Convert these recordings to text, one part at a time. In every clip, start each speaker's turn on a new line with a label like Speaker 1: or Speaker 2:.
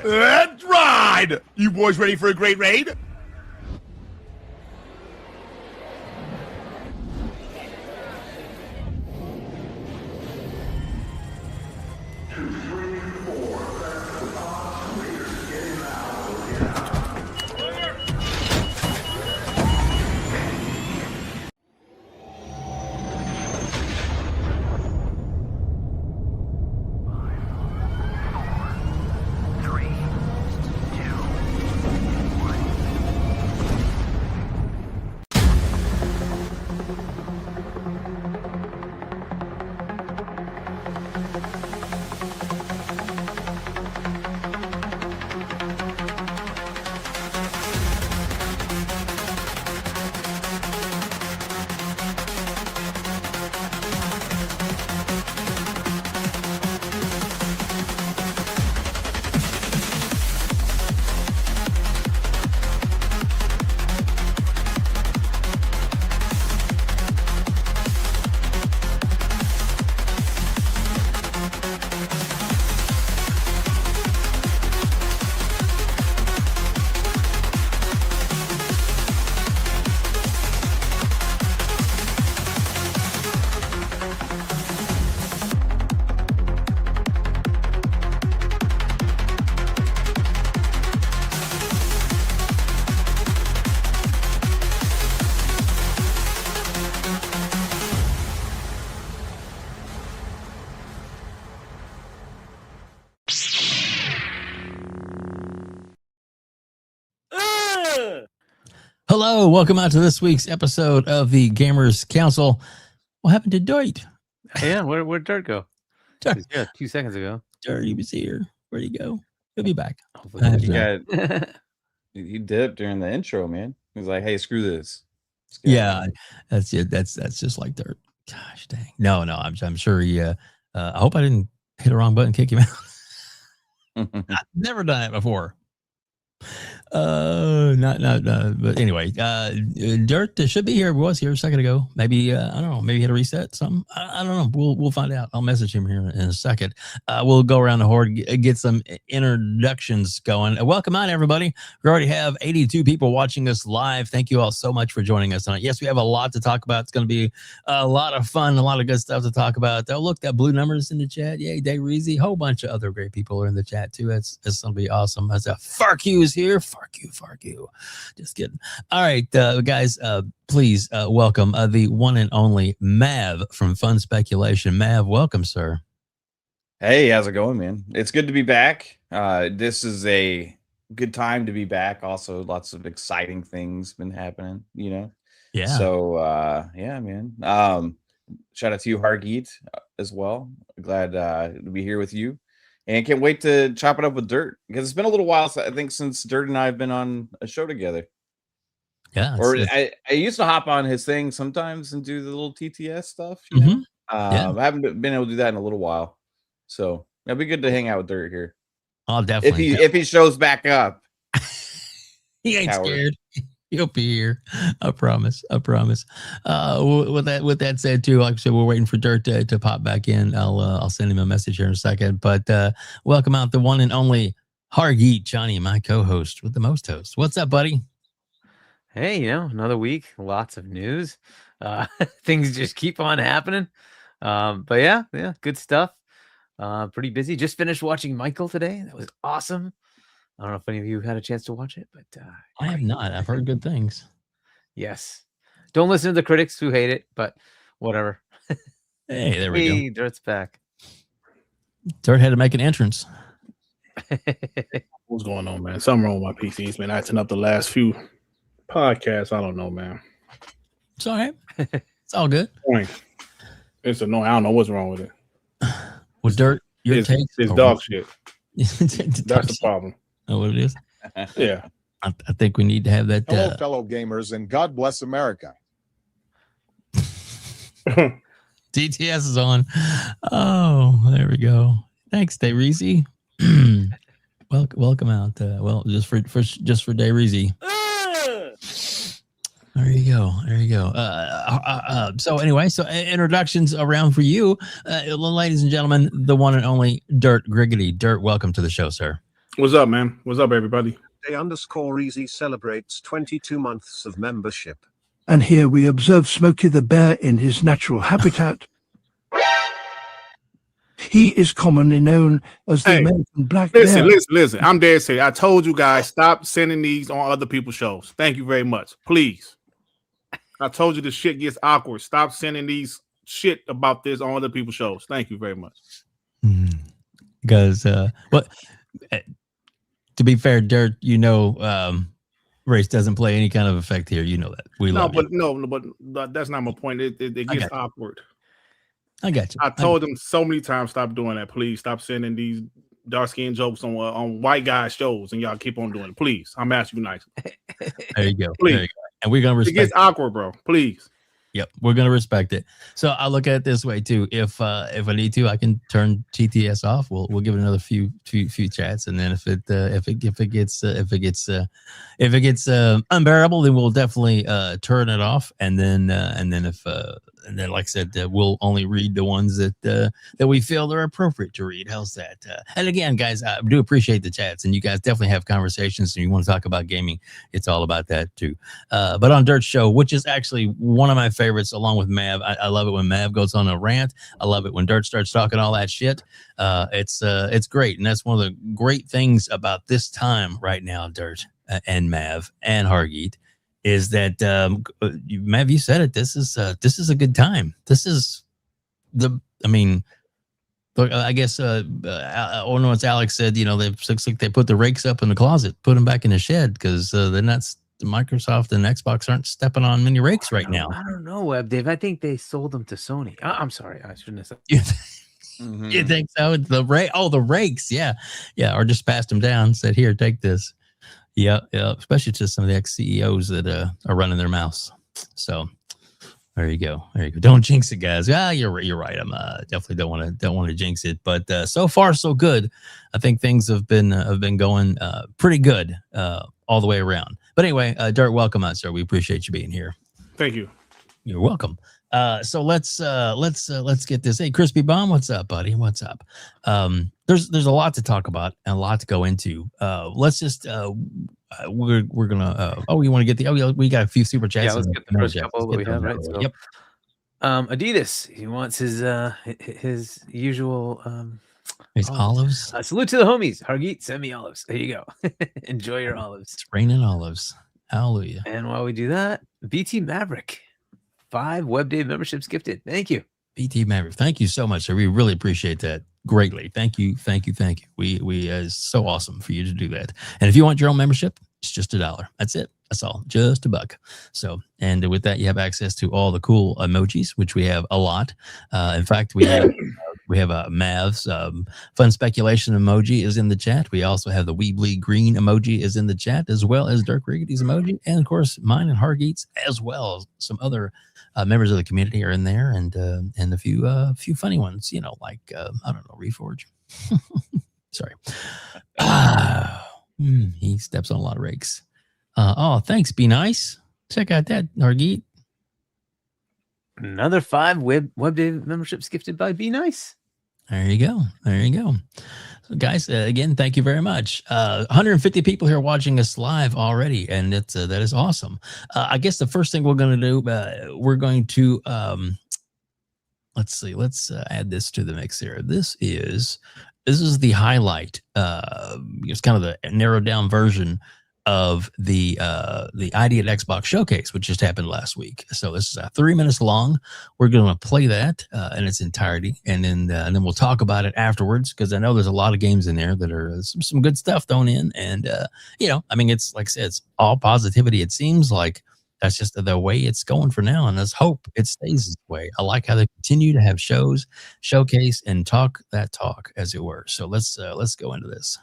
Speaker 1: Let's ride! You boys ready for a great raid?
Speaker 2: Hello, welcome out to this week's episode of the Gamers Council. What happened to Dirt?
Speaker 3: Yeah, where'd Dirt go?
Speaker 2: Dirt.
Speaker 3: Yeah, 2 seconds ago.
Speaker 2: Dirt, he was here. Where'd he go? He'll be back.
Speaker 4: He dipped during the intro, man. He was like, "Hey, screw this."
Speaker 2: Yeah, that's it. That's just like Dirt. Gosh dang. No, I'm sure he. I hope I didn't hit the wrong button, kick him out. I've never done it before. But anyway, Dirt should be here. Was here a second ago. Maybe I don't know. Maybe he had a reset. Something. I don't know. We'll find out. I'll message him here in a second. We'll go around the horde, get some introductions going. Welcome on, everybody. We already have 82 people watching us live. Thank you all so much for joining us tonight. Yes, we have a lot to talk about. It's going to be a lot of fun, a lot of good stuff to talk about. Oh, look, that blue numbers in the chat. Yay, Day Reezy. A whole bunch of other great people are in the chat too. It's going to be awesome. As a FARK QUE is here. FARK QUE. Just kidding. All right, guys, please welcome the one and only Mav from Fun Speculation. Mav, welcome, sir.
Speaker 4: Hey, how's it going, man? It's good to be back. This is a good time to be back. Also, lots of exciting things been happening, you know?
Speaker 2: Yeah.
Speaker 4: So, yeah, man. Shout out to you, Hargeet, as well. Glad to be here with you. And can't wait to chop it up with Dirt, because it's been a little while, I think, since Dirt and I have been on a show together.
Speaker 2: Yeah.
Speaker 4: I used to hop on his thing sometimes and do the little TTS stuff. You know? I haven't been able to do that in a little while. So it'll be good to hang out with Dirt here.
Speaker 2: Oh, definitely.
Speaker 4: If he shows back up.
Speaker 2: He ain't scared. He'll be here. I promise. With that said, too, like I said, we're waiting for Dirt to pop back in. I'll send him a message here in a second. But welcome out the one and only Hargeet Chani, my co-host with the most hosts. What's up, buddy?
Speaker 3: Hey, another week, lots of news. Things just keep on happening. But yeah, good stuff. Pretty busy. Just finished watching Michael today. That was awesome. I don't know if any of you had a chance to watch it, but
Speaker 2: I have not. I've heard good things.
Speaker 3: Yes. Don't listen to the critics who hate it, but whatever.
Speaker 2: Hey, there we
Speaker 3: go. Dirt's back.
Speaker 2: Dirt had to make an entrance.
Speaker 5: What's going on, man? Something wrong with my PC's been acting up the last few podcasts. I don't know, man.
Speaker 2: It's all right. It's all good.
Speaker 5: It's annoying. I don't know what's wrong with it.
Speaker 2: Well, Dirt, your
Speaker 5: it's
Speaker 2: take?
Speaker 5: dog shit.
Speaker 2: That's
Speaker 5: the problem.
Speaker 2: Know what it is?
Speaker 5: Yeah.
Speaker 2: I think we need to have that.
Speaker 1: Hello, fellow gamers, and God bless America.
Speaker 2: DTS is on. Oh, there we go. Thanks, Day Reezy. Welcome out. Well, just for Day Reezy. There you go. So anyway, introductions around for you, ladies and gentlemen, the one and only Dirt Griggity. Dirt, welcome to the show, sir.
Speaker 5: What's up, man? What's up, everybody?
Speaker 6: _easy celebrates 22 months of membership.
Speaker 7: And here we observe Smokey the Bear in his natural habitat. He is commonly known as the American black bear.
Speaker 5: Listen. I'm dead serious. I told you guys, stop sending these on other people's shows. Thank you very much. Please. I told you the shit gets awkward. Stop sending these shit about this on other people's shows. Thank you very much.
Speaker 2: Because what? To be fair, Dirt, race doesn't play any kind of effect here. You know that.
Speaker 5: But that's not my point. It gets awkward.
Speaker 2: I got you.
Speaker 5: I told them so many times, stop doing that. Please stop sending these dark skin jokes on white guy shows, and y'all keep on doing it. Please, I'm asking you nicely.
Speaker 2: There you go.
Speaker 5: Please.
Speaker 2: There you go. And we're gonna respect.
Speaker 5: It gets awkward, bro. Please.
Speaker 2: Yep, we're gonna respect it. So I look at it this way too. If I need to, I can turn GTS off. We'll give it another few chats, and then if it gets unbearable, then we'll definitely turn it off. And then like I said, we'll only read the ones that we feel are appropriate to read. How's that? And again, guys, I do appreciate the chats, and you guys definitely have conversations, and you want to talk about gaming. It's all about that too. But on Dirt's show, which is actually one of my favorites, along with Mav, I love it when Mav goes on a rant. I love it when Dirt starts talking all that shit. It's great, and that's one of the great things about this time right now, Dirt and Mav and Hargeet. Is that Mav? You said it. This is a good time. This is look, I guess it's Alex said. Looks like they put the rakes up in the closet, put them back in the shed because they're not. Microsoft and Xbox aren't stepping on many rakes right now.
Speaker 3: I don't know, WebDave. I think they sold them to Sony. I'm sorry, I shouldn't have said.
Speaker 2: You think so? The rakes, yeah, or just passed them down. Said, "Here, take this." Yeah, especially to some of the ex-CEOs that are running their mouths. So there you go. Don't jinx it, guys. You're right. I'm definitely don't want to jinx it. But so far so good. I think things have been going pretty good all the way around. But anyway, Dirt, welcome out, sir. We appreciate you being here.
Speaker 5: Thank you.
Speaker 2: You're welcome. So let's get this. Hey, Crispy Bomb, what's up, buddy? What's up? There's a lot to talk about and a lot to go into. Let's just we're gonna. You want to get we got a few super chats.
Speaker 3: Yeah, let's get the first couple that we have, right? So,
Speaker 2: yep.
Speaker 3: Adidas, he wants his usual
Speaker 2: His olives.
Speaker 3: Salute to the homies. Hargeet, send me olives. There you go. Enjoy your olives.
Speaker 2: It's raining olives. Hallelujah.
Speaker 3: And while we do that, BT Maverick, 5 WebDave memberships gifted. Thank you.
Speaker 2: BT Maverick, thank you so much, sir. We really appreciate that greatly. Thank you. We it's so awesome for you to do that. And if you want your own membership, it's just $1. That's it. That's all, just $1. So, and with that, you have access to all the cool emojis, which we have a lot. In fact, we have Mav's fun speculation emoji is in the chat. We also have the Weebly green emoji is in the chat, as well as Dirk Riggity's emoji, and of course mine and Hargeet's, as well as some other members of the community are in there, and a few funny ones, like I don't know, Reforge. Sorry. He steps on a lot of rakes. Thanks. Be nice. Check out that, Hargeet.
Speaker 3: Another 5 WebDave memberships gifted by Be Nice.
Speaker 2: There you go. So guys, again, thank you very much. 150 people here watching us live already, and that is awesome. I guess the first thing we're going to do, we're going to let's see. Let's add this to the mix here. This is the highlight. It's kind of the narrowed down version of the ID at Xbox showcase, which just happened last week. So this is 3 minutes long. We're going to play that in its entirety, and then we'll talk about it afterwards, because I know there's a lot of games in there that are some good stuff thrown in, and it's like I said, it's all positivity. It seems like that's just the way it's going for now, and let's hope it stays this way. I like how they continue to have shows, showcase, and talk that talk, as it were. So let's go into this.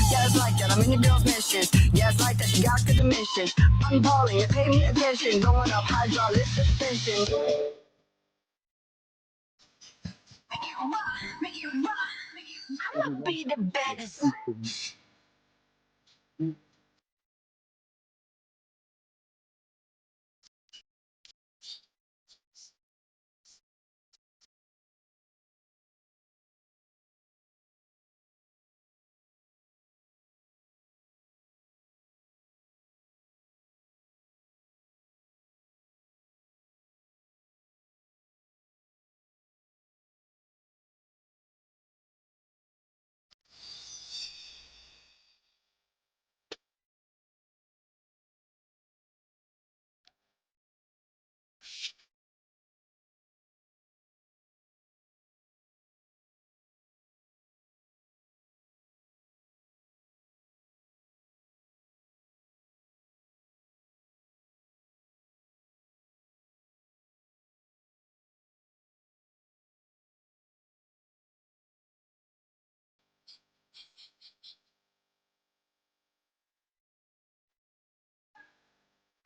Speaker 8: I'm in the girl's mission. Yeah, it's like that. She got good dimension. I'm balling. Pay me attention. Going up hydraulic suspension. I'ma be the baddest.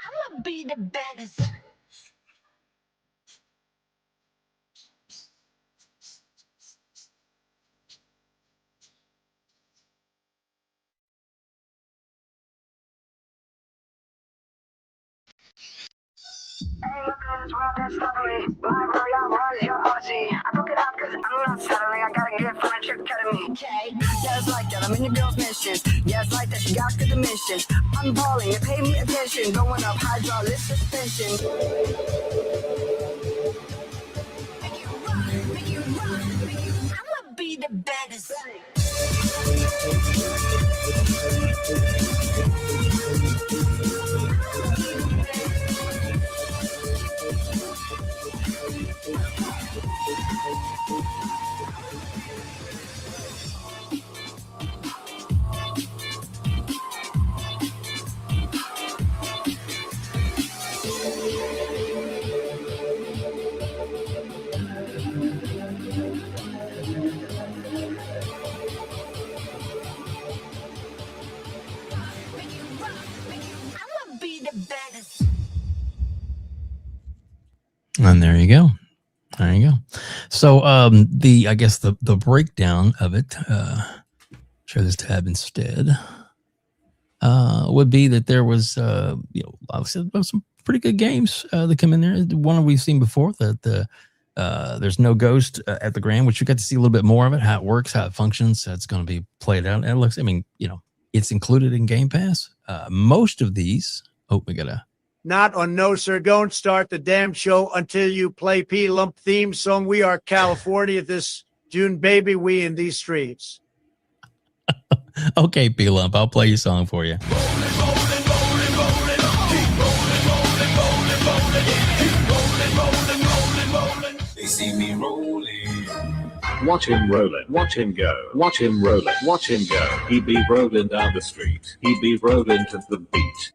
Speaker 8: I'ma be the baddest. Yes, like that. I'm in the girl's mission. Yes, like that. She got to the mission. I'm balling. They pay me attention. Going up hydraulic suspension. Make you rock, make you rock, make you. I'ma be the baddest. I'ma be the baddest.
Speaker 2: And there you go. There you go. So I guess the breakdown of it, share this tab instead, would be that there was obviously some pretty good games that come in there. One we've seen before, that there's no ghost at the Grand, which you got to see a little bit more of it, how it works, how it functions. That's going to be played out. And it looks, I mean, it's included in Game Pass. Most of these, we got a
Speaker 9: Not on No Sir, Don't Start the Damn Show Until You Play P Lump theme song. We are California this June, baby. We in these streets.
Speaker 2: Okay, P Lump, I'll play your song for you.
Speaker 10: They see me rolling. Watch him rollin', watch him go, watch him rollin', watch him go. He be rollin' down the street, he be rollin' to the beat.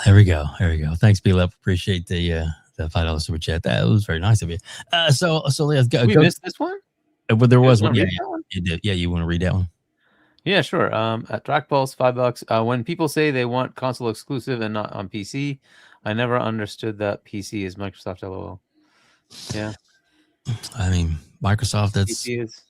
Speaker 2: There we go. There we go. Thanks, B-Lep. Appreciate the $5 super chat. That was very nice of you. So let's go.
Speaker 3: We missed this one?
Speaker 2: But there was one. Yeah,
Speaker 3: one?
Speaker 2: you did. Yeah, you want to read that one?
Speaker 3: Yeah, sure. At Trackballs, $5. When people say they want console exclusive and not on PC, I never understood that PC is Microsoft. LOL. Yeah.
Speaker 2: I mean, Microsoft. That's
Speaker 3: PC is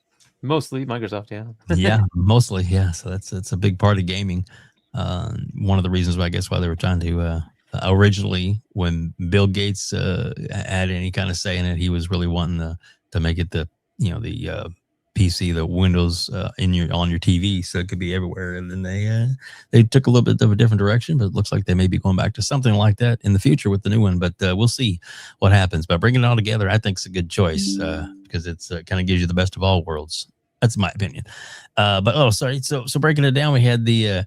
Speaker 3: mostly Microsoft. Yeah.
Speaker 2: yeah, mostly. Yeah. So that's a big part of gaming. One of the reasons why I guess why they were trying to originally, when Bill Gates had any kind of say in it, he was really wanting to make it the PC, the Windows on your TV, so it could be everywhere. And then they took a little bit of a different direction, but it looks like they may be going back to something like that in the future with the new one. But we'll see what happens. But bringing it all together, I think it's a good choice because it's kind of gives you the best of all worlds. That's my opinion. So breaking it down, we had the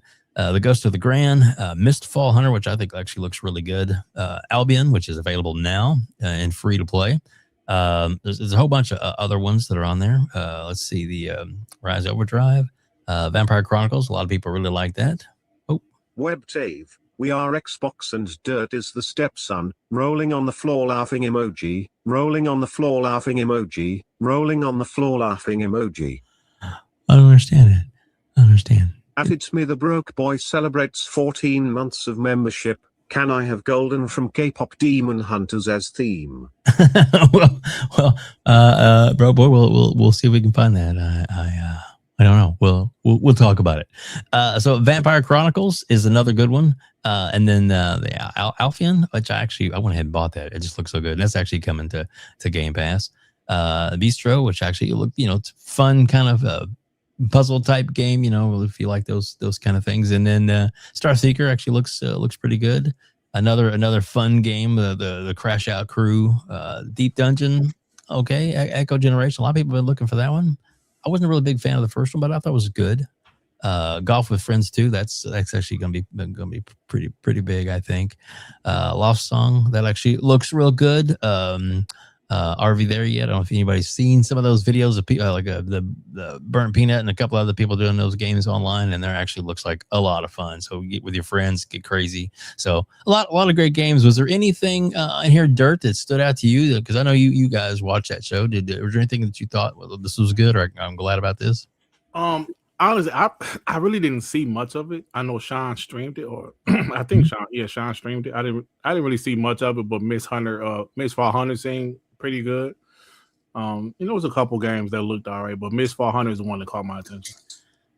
Speaker 2: Ghost of the Grand, Mistfall Hunter, which I think actually looks really good. Albion, which is available now and free to play. There's a whole bunch of other ones that are on there. Let's see, the Rise Overdrive, Vampire Chronicles. A lot of people really like that. Oh,
Speaker 6: WEBDAVE, we are Xbox and Dirt is the stepson. Rolling on the floor laughing emoji. Rolling on the floor laughing emoji. Rolling on the floor laughing emoji.
Speaker 2: I don't understand it.
Speaker 6: At It's Me the Broke Boy celebrates 14 months of membership. Can I have Golden from K-pop Demon Hunters as theme?
Speaker 2: Bro boy, we'll see if we can find that. I don't know. We'll talk about it. So Vampire Chronicles is another good one. And then the Alphian, which I went ahead and bought that. It just looks so good. That's actually coming to Game Pass. Bistro, which actually look, it's fun kind of puzzle type game, if you like those kind of things. And then Star Seeker actually looks pretty good. Another fun game, the Crash Out Crew, Deep Dungeon. Okay, Echo Generation. A lot of people have been looking for that one. I wasn't a really big fan of the first one, but I thought it was good. Golf with Friends 2. That's actually gonna be pretty big, I think. Lost Song, that actually looks real good. RV there yet? I don't know if anybody's seen some of those videos of people like the Burnt Peanut and a couple other people doing those games online, and there actually looks like a lot of fun. So get with your friends, get crazy. So a lot of great games. Was there anything in here, Dirt, that stood out to you? Because I know you guys watched that show. Was there anything that you thought, well, this was good, or I'm glad about this?
Speaker 5: Honestly, I really didn't see much of it. I know Sean streamed it, or I think Sean streamed it. I didn't really see much of it, but Miss Fall Hunter seemed pretty good. There was a couple games that looked all right, but Miss Fall Hunter is the one that caught my attention.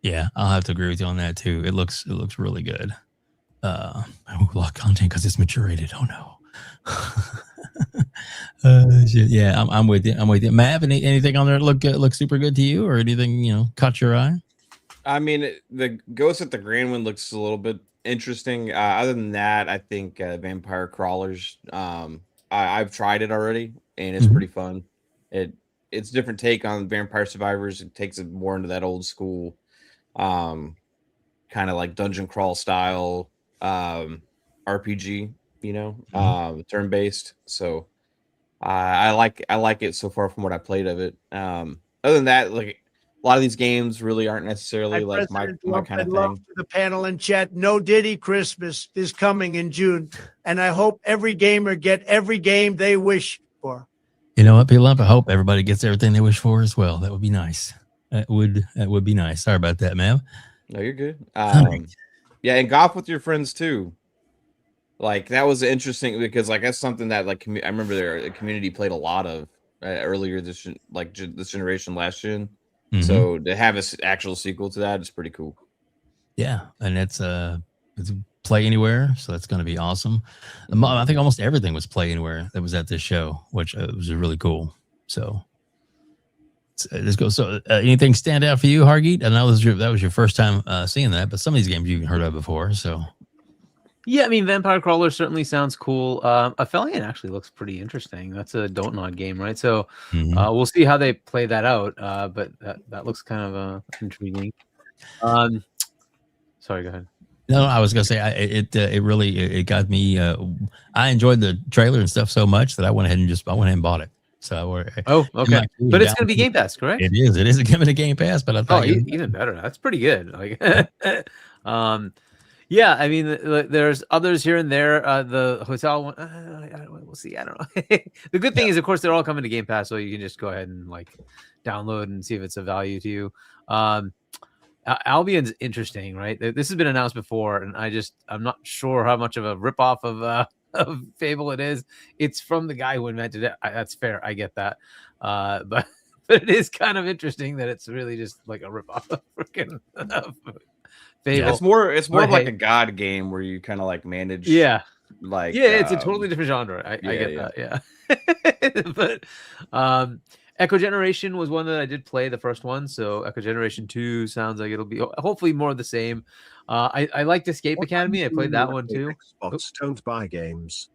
Speaker 5: Yeah,
Speaker 2: I'll have to agree with you on that too. It looks really good. A lot of content because it's mature rated. Oh no. Yeah, I'm with you. Mav, anything on there look super good to you, or anything caught your eye?
Speaker 4: I mean, the Ghost at the Grand one looks a little bit interesting. Other than that, I think Vampire Crawlers. I've tried it already, and it's pretty fun. It's a different take on Vampire Survivors. It takes it more into that old school, kind of like dungeon crawl style RPG. Turn based. So I like it so far from what I played of it. Other than that, like, a lot of these games really aren't necessarily like my kind of thing.
Speaker 9: To the panel and chat, No Diddy Christmas is coming in June, and I hope every gamer get every game they wish for.
Speaker 2: You know what, people? I hope everybody gets everything they wish for as well. That would be nice. That would be nice. Sorry about that, man.
Speaker 4: No, you're good. Yeah, and golf with your friends too. Like, that was interesting because like that's something that like I remember the community played a lot of earlier this generation, last gen. So to have an actual sequel to that is pretty cool.
Speaker 2: Yeah, and it's play anywhere, so that's going to be awesome. I think almost everything was play anywhere that was at this show, which was really cool. So let's go. So anything stand out for you, Hargeet? I know that was your first time seeing that, but some of these games you've heard of before. So
Speaker 3: yeah, I mean, Vampire Crawler certainly sounds cool. Aphelion actually looks pretty interesting. That's a Don't Nod game, right? So we'll see how they play that out. But that looks kind of intriguing. Sorry, go ahead.
Speaker 2: No, I was gonna say it really got me. I enjoyed the trailer and stuff so much that I went ahead and bought it. So
Speaker 3: okay, but it's gonna be Game Pass, correct?
Speaker 2: It is. It is coming to Game Pass, but I thought
Speaker 3: even better. That's pretty good. Like, yeah, I mean, there's others here and there. The hotel one, we'll see. I don't know. The good thing is, of course, they're all coming to Game Pass, so you can just go ahead and like download and see if it's of value to you. Albion's interesting, right? This has been announced before, and I'm not sure how much of a ripoff of Fable it is. It's from the guy who invented it. That's fair. I get that. But it is kind of interesting that it's really just like a ripoff of freaking Fable.
Speaker 4: Yeah, it's more of like a god game where you kind of like manage.
Speaker 3: Yeah.
Speaker 4: Like
Speaker 3: it's a totally different genre. I get that. Yeah. But Echo Generation was one that I did play, the first one. So Echo Generation 2 sounds like it'll be hopefully more of the same. I liked Escape Academy. I played that one too.
Speaker 6: Xbox don't buy games.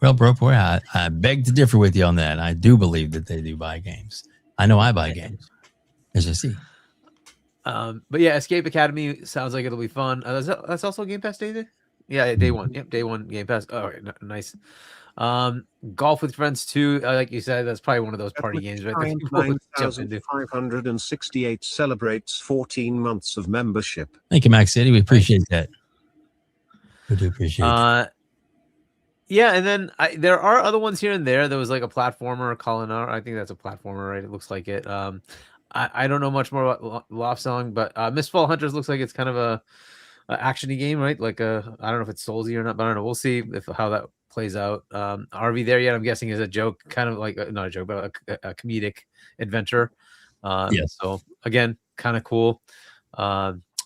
Speaker 2: Well, bro, boy, I beg to differ with you on that. I do believe that they do buy games. I know I buy games. As you see.
Speaker 3: But yeah, Escape Academy sounds like it'll be fun. That's also Game Pass, David? Yeah, day one. Yep, day one Game Pass. Oh, okay, nice. Golf with Friends 2, like you said, that's probably one of those party games, right?
Speaker 6: 9,568 celebrates 14 months of membership.
Speaker 2: Thank you, Max City. We appreciate that. We do appreciate that.
Speaker 3: Yeah, and then there are other ones here and there. There was like a platformer, Colinar. I think that's a platformer, right? It looks like it. I don't know much more about Loft Song, but Mistfall Hunters looks like it's kind of actiony game, right? Like I don't know if it's Soulsy or not, but I don't know. We'll see how that plays out. Are we there yet? I'm guessing is a joke, kind of like not a joke, but a comedic adventure.
Speaker 2: Yes.
Speaker 3: So again, kind of cool.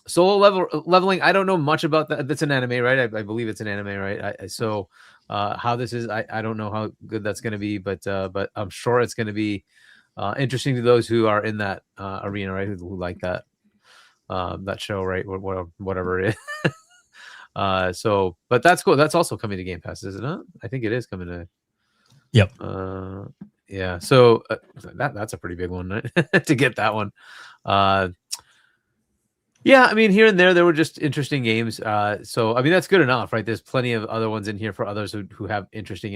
Speaker 3: Solo leveling. I don't know much about that. That's an anime, right? I believe it's an anime, right? So how this is, I don't know how good that's going to be, but I'm sure it's going to be interesting to those who are in that arena, right? Who like that show, right? Whatever it is. So, but that's cool. That's also coming to Game Pass, is it not? I think it is coming to.
Speaker 2: Yep.
Speaker 3: Yeah. So that's a pretty big one, right? To get that one. Yeah, I mean, here and there were just interesting games. So I mean, that's good enough, right? There's plenty of other ones in here for others who have interesting,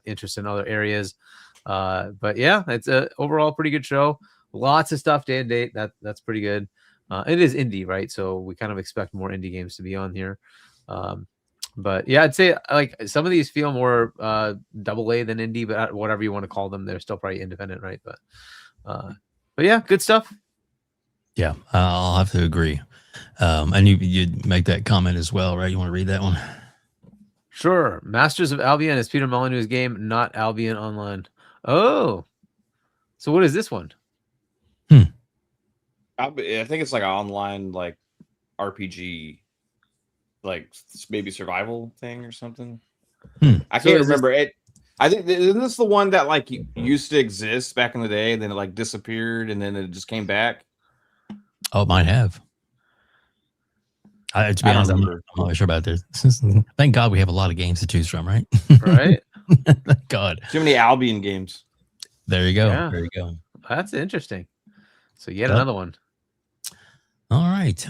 Speaker 3: interest in other areas. But yeah, it's a overall pretty good show. Lots of stuff day and date. That's pretty good. It is indie, right? So we kind of expect more indie games to be on here. But yeah, I'd say like some of these feel more AA than indie, but whatever you want to call them, they're still probably independent, right? But yeah, good stuff.
Speaker 2: Yeah, I'll have to agree. And you make that comment as well, right? You want to read that one?
Speaker 3: Sure. Masters of Albion is Peter Molyneux's game, not Albion Online. Oh, so what is this one?
Speaker 4: I think it's like an online like RPG, like maybe survival thing or something. I can't remember it. I think isn't this the one that like used to exist back in the day, and then it like disappeared, and then it just came back.
Speaker 2: Oh, it might have. To be honest, I'm not sure about this. Thank God we have a lot of games to choose from, right?
Speaker 3: Right.
Speaker 2: Thank God.
Speaker 4: Too many Albion games.
Speaker 2: There you go.
Speaker 3: Yeah.
Speaker 2: There you go.
Speaker 3: That's interesting. So yet another one.
Speaker 2: All right,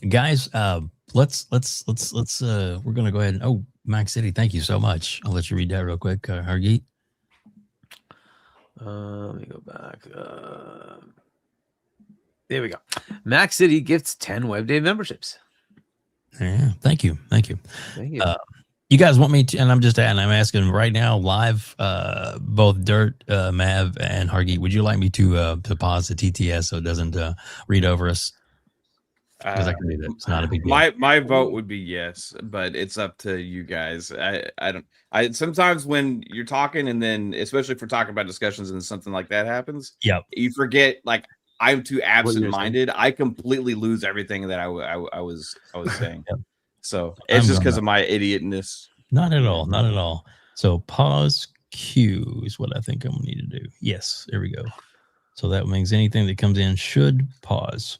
Speaker 2: guys. Let's. We're gonna go ahead and. Oh, Mac City. Thank you so much. I'll let you read that real quick, Hargeet.
Speaker 3: Let me go back. There we go. Mac City gifts 10 WebDave memberships.
Speaker 2: Yeah, thank you.
Speaker 3: Thank you.
Speaker 2: You guys want me to, and I'm asking right now, live, both Dirt, Mav, and Hargeet, would you like me to pause the TTS so it doesn't read over us? Because I can do that. It's not a big deal.
Speaker 4: My vote would be yes, but it's up to you guys. I sometimes when you're talking, and then especially if we're talking about discussions and something like that happens, you forget like I'm too absent-minded. I completely lose everything that I was saying. So it's just because of my idiotness.
Speaker 2: Not at all. Not at all. So pause Q is what I think I'm gonna need to do. Yes, there we go. So that means anything that comes in should pause.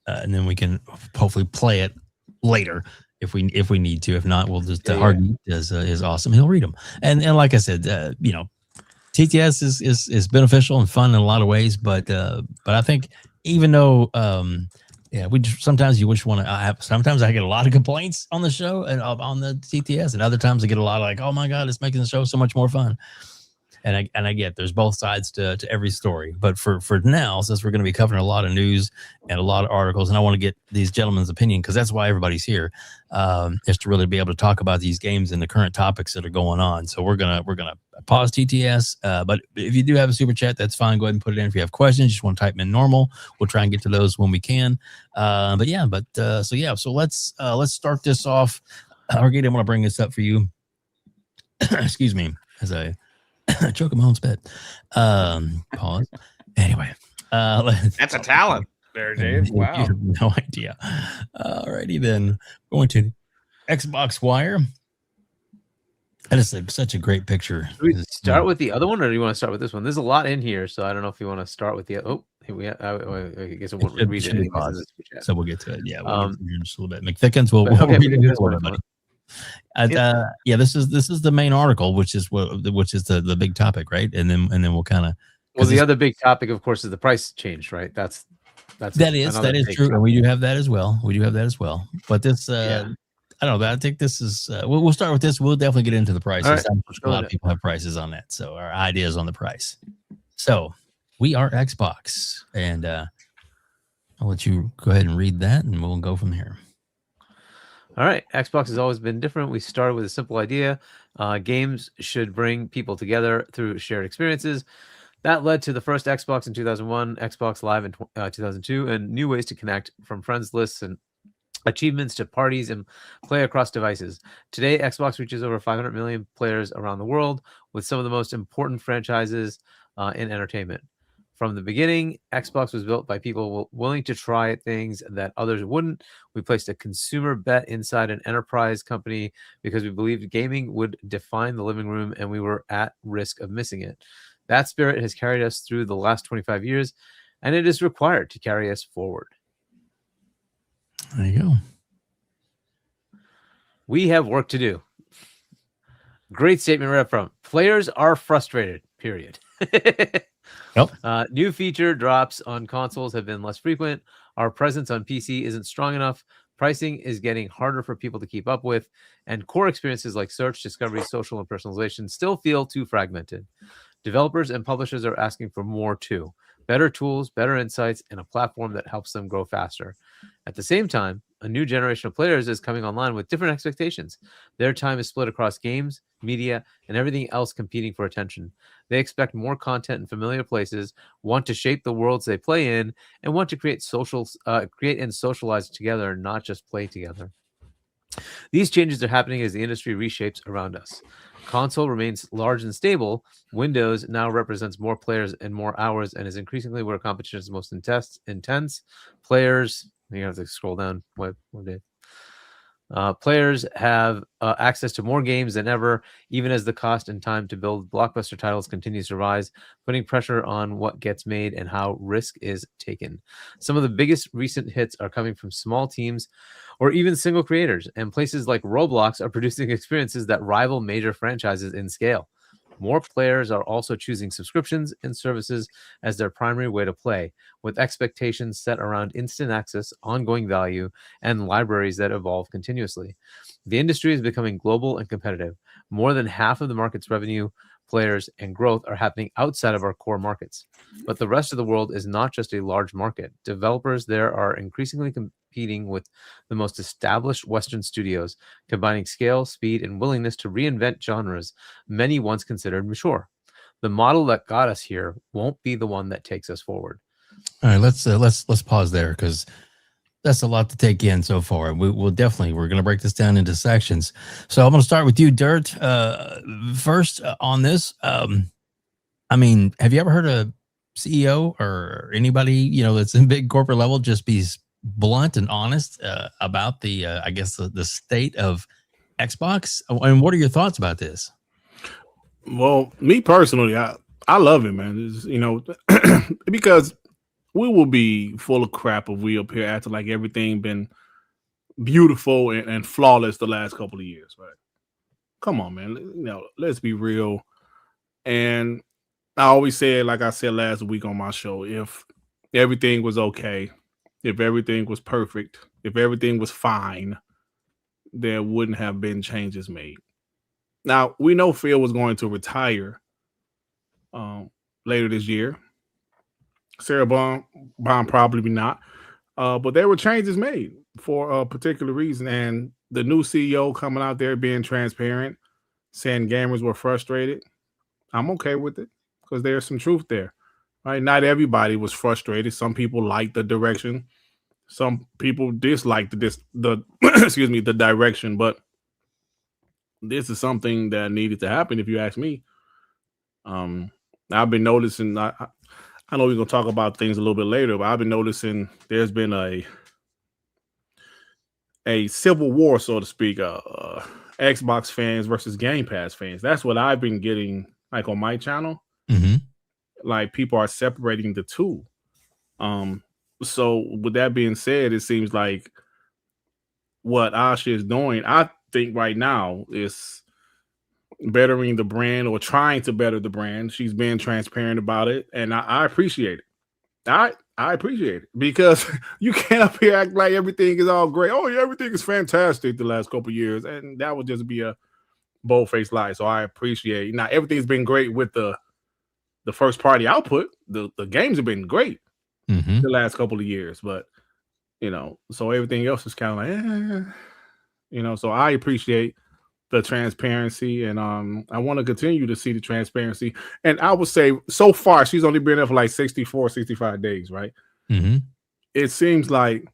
Speaker 2: And then we can hopefully play it later if we need to. If not, we'll just Hargeet is awesome. He'll read them. And like I said, TTS is beneficial and fun in a lot of ways. But I think even though sometimes you wish want to. Sometimes I get a lot of complaints on the show and on the TTS, and other times I get a lot of like, oh my God, it's making the show so much more fun. And I get there's both sides to every story. But for now, since we're going to be covering a lot of news and a lot of articles, and I want to get these gentlemen's opinion because that's why everybody's here, is to really be able to talk about these games and the current topics that are going on. So we're gonna pause TTS. But if you do have a super chat, that's fine. Go ahead and put it in. If you have questions, just want to type them in normal. We'll try and get to those when we can. So let's start this off. Hargeet, I want to bring this up for you. Excuse me, as I choke on my own spit. Pause. Anyway,
Speaker 4: that's a talent there, Dave. Wow.
Speaker 2: You have no idea. Alrighty then. Going to Xbox Wire. That is such a great picture.
Speaker 3: Should we start with the other one, or do you want to start with this one? There's a lot in here, so I don't know if you want to start with the. Oh, here we have. I guess I won't read it.
Speaker 2: So we'll get to it. Yeah, we'll get to it just a little bit. McThickens will read it a little bit. This is the main article, which is the big topic, right? And then we'll kind of.
Speaker 3: Well, the other big topic, of course, is the price change, right? That is true, and we do have that as well. But this, I don't know. I think this is. We'll start with this. We'll definitely get into the prices. Right.
Speaker 2: A lot of people have prices on that, so our ideas on the price. So we are Xbox, and I'll let you go ahead and read that, and we'll go from here.
Speaker 3: All right. Xbox has always been different. We started with a simple idea. Games should bring people together through shared experiences. That led to the first Xbox in 2001, Xbox Live in 2002, and new ways to connect from friends lists and achievements to parties and play across devices. Today, Xbox reaches over 500 million players around the world with some of the most important franchises in entertainment. From the beginning, Xbox was built by people willing to try things that others wouldn't. We placed a consumer bet inside an enterprise company because we believed gaming would define the living room and we were at risk of missing it. That spirit has carried us through the last 25 years, and it is required to carry us forward.
Speaker 2: There you go.
Speaker 3: We have work to do. Great statement right up front. Players are frustrated, period.
Speaker 2: Yep.
Speaker 3: New feature drops on consoles have been less frequent. Our presence on PC isn't strong enough. Pricing is getting harder for people to keep up with. And core experiences like search, discovery, social, and personalization still feel too fragmented. Developers and publishers are asking for more too. Better tools, better insights, and a platform that helps them grow faster. At the same time, a new generation of players is coming online with different expectations. Their time is split across games, media, and everything else competing for attention. They expect more content in familiar places, want to shape the worlds they play in, and want to create and socialize together, not just play together. These changes are happening as the industry reshapes around us. Console remains large and stable. Windows now represents more players and more hours and is increasingly where competition is most intense. Players, you have to scroll down. Players have access to more games than ever, even as the cost and time to build blockbuster titles continues to rise, putting pressure on what gets made and how risk is taken. Some of the biggest recent hits are coming from small teams or even single creators, and places like Roblox are producing experiences that rival major franchises in scale. More players are also choosing subscriptions and services as their primary way to play, with expectations set around instant access, ongoing value, and libraries that evolve continuously. The industry is becoming global and competitive. More than half of the market's revenue, players, and growth are happening outside of our core markets. But the rest of the world is not just a large market. Developers there are increasingly competing with the most established Western studios, combining scale, speed, and willingness to reinvent genres many once considered mature. The model that got us here won't be the one that takes us forward.
Speaker 2: All right, let's pause there because that's a lot to take in so far. We're going to break this down into sections. So I'm going to start with you, Dirt. First on this, I mean, have you ever heard a CEO or anybody, that's in big corporate level just be blunt and honest about the state of Xbox? And what are your thoughts about this?
Speaker 5: Well, me personally, I love it, man. Because we will be full of crap if we up here acting like everything been beautiful and flawless the last couple of years, right? Come on, man. Let's be real. And I always said, like I said last week on my show, if everything was okay, if everything was perfect, if everything was fine, there wouldn't have been changes made. Now, we know Phil was going to retire later this year. Sarah Bond probably not. But there were changes made for a particular reason. And the new CEO coming out there being transparent, saying gamers were frustrated, I'm okay with it because there's some truth there. Right? Not everybody was frustrated. Some people liked the direction. Some people disliked the direction. But this is something that needed to happen, if you ask me. I've been noticing. I know we're going to talk about things a little bit later, but I've been noticing there's been a civil war, so to speak, Xbox fans versus Game Pass fans. That's what I've been getting, like on my channel.
Speaker 2: Mm-hmm.
Speaker 5: Like people are separating the two. So with that being said, it seems like what Asha is doing, I think right now, is bettering the brand or trying to better the brand. She's being transparent about it, and I appreciate it. I appreciate it because you can't up here act like everything is all great. Oh yeah, everything is fantastic the last couple of years, and that would just be a bold-faced lie. So I appreciate it. Now everything's been great with the first party output. The games have been great the last couple of years, but so everything else is kind of like so I appreciate the transparency, and I want to continue to see the transparency. And I would say so far she's only been there for like 64, 65 days, right?
Speaker 2: Mm-hmm.
Speaker 5: It seems like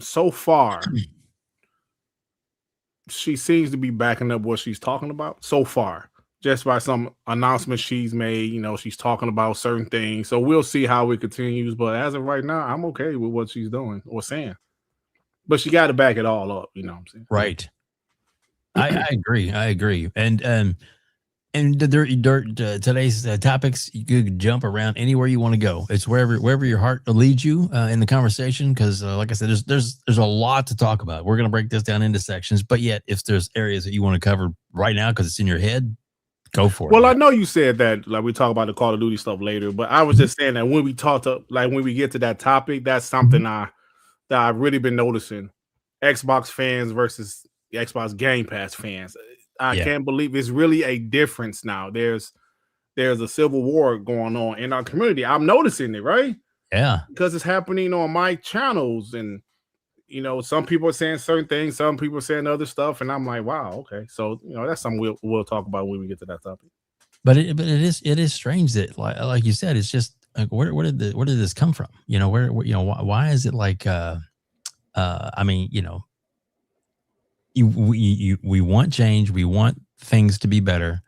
Speaker 5: so far, she seems to be backing up what she's talking about so far, just by some announcements she's made. You know, she's talking about certain things. So we'll see how it continues. But as of right now, I'm okay with what she's doing or saying. But she got to back it all up. You know what I'm saying?
Speaker 2: Right. I agree. I agree. And the dirt today's topics, you could jump around anywhere you want to go. It's wherever your heart leads you in the conversation. Because like I said, there's a lot to talk about. We're gonna break this down into sections, but yet if there's areas that you want to cover right now because it's in your head, go for it.
Speaker 5: Well, I know you said that, like, we talk about the Call of Duty stuff later, but I was just saying that when we talk to, like, when we get to that topic, that's something that I've really been noticing. Xbox fans versus the Xbox Game Pass fans. I can't believe it's really a difference now. There's a civil war going on in our community. I'm noticing it, right?
Speaker 2: Yeah.
Speaker 5: Because it's happening on my channels, and you know, some people are saying certain things, some people are saying other stuff, and I'm like, wow, okay. So, you know, that's something we'll talk about when we get to that topic.
Speaker 2: But it is strange that like you said, it's just like where did this come from? You know, where you know, why is it like I mean, you know, we want change, we want things to be better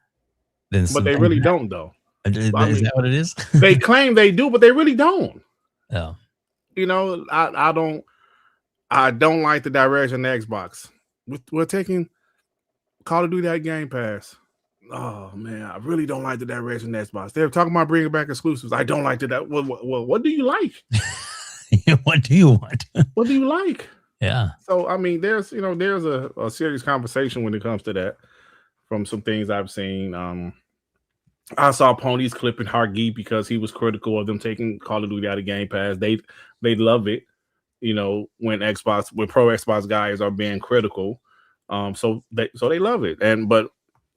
Speaker 2: than,
Speaker 5: but they really don't, though.
Speaker 2: Is that what it is?
Speaker 5: They claim they do, but they really don't.
Speaker 2: Oh,
Speaker 5: you know, I don't like the direction of Xbox. We're taking Call of Duty at Game Pass. Oh man, I really don't like the direction of Xbox. They're talking about bringing back exclusives. I don't like that. Well, what do you like?
Speaker 2: What do you want?
Speaker 5: What do you like?
Speaker 2: Yeah.
Speaker 5: So I mean, there's a serious conversation when it comes to that from some things I've seen. I saw Pony's clipping Hargeet because he was critical of them taking Call of Duty out of Game Pass. They love it, you know, when pro Xbox guys are being critical. So they love it. But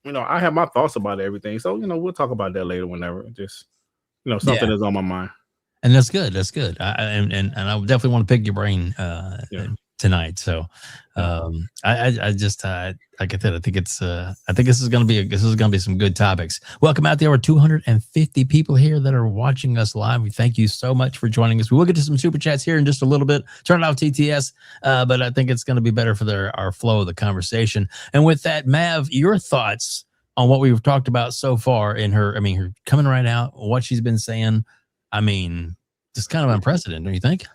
Speaker 5: you know, I have my thoughts about everything. So, you know, we'll talk about that later whenever. Just, you know, something is on my mind.
Speaker 2: And that's good. That's good. And I definitely want to pick your brain tonight. So I just like I said, I think this is gonna be some good topics. Welcome out there. Over 250 people here that are watching us live. We thank you so much for joining us. We will get to some super chats here in just a little bit. Turn it off TTS, but I think it's gonna be better for our flow of the conversation. And with that, Mav, your thoughts on what we've talked about so far in her coming right out, what she's been saying. I mean, just kind of unprecedented, don't you think?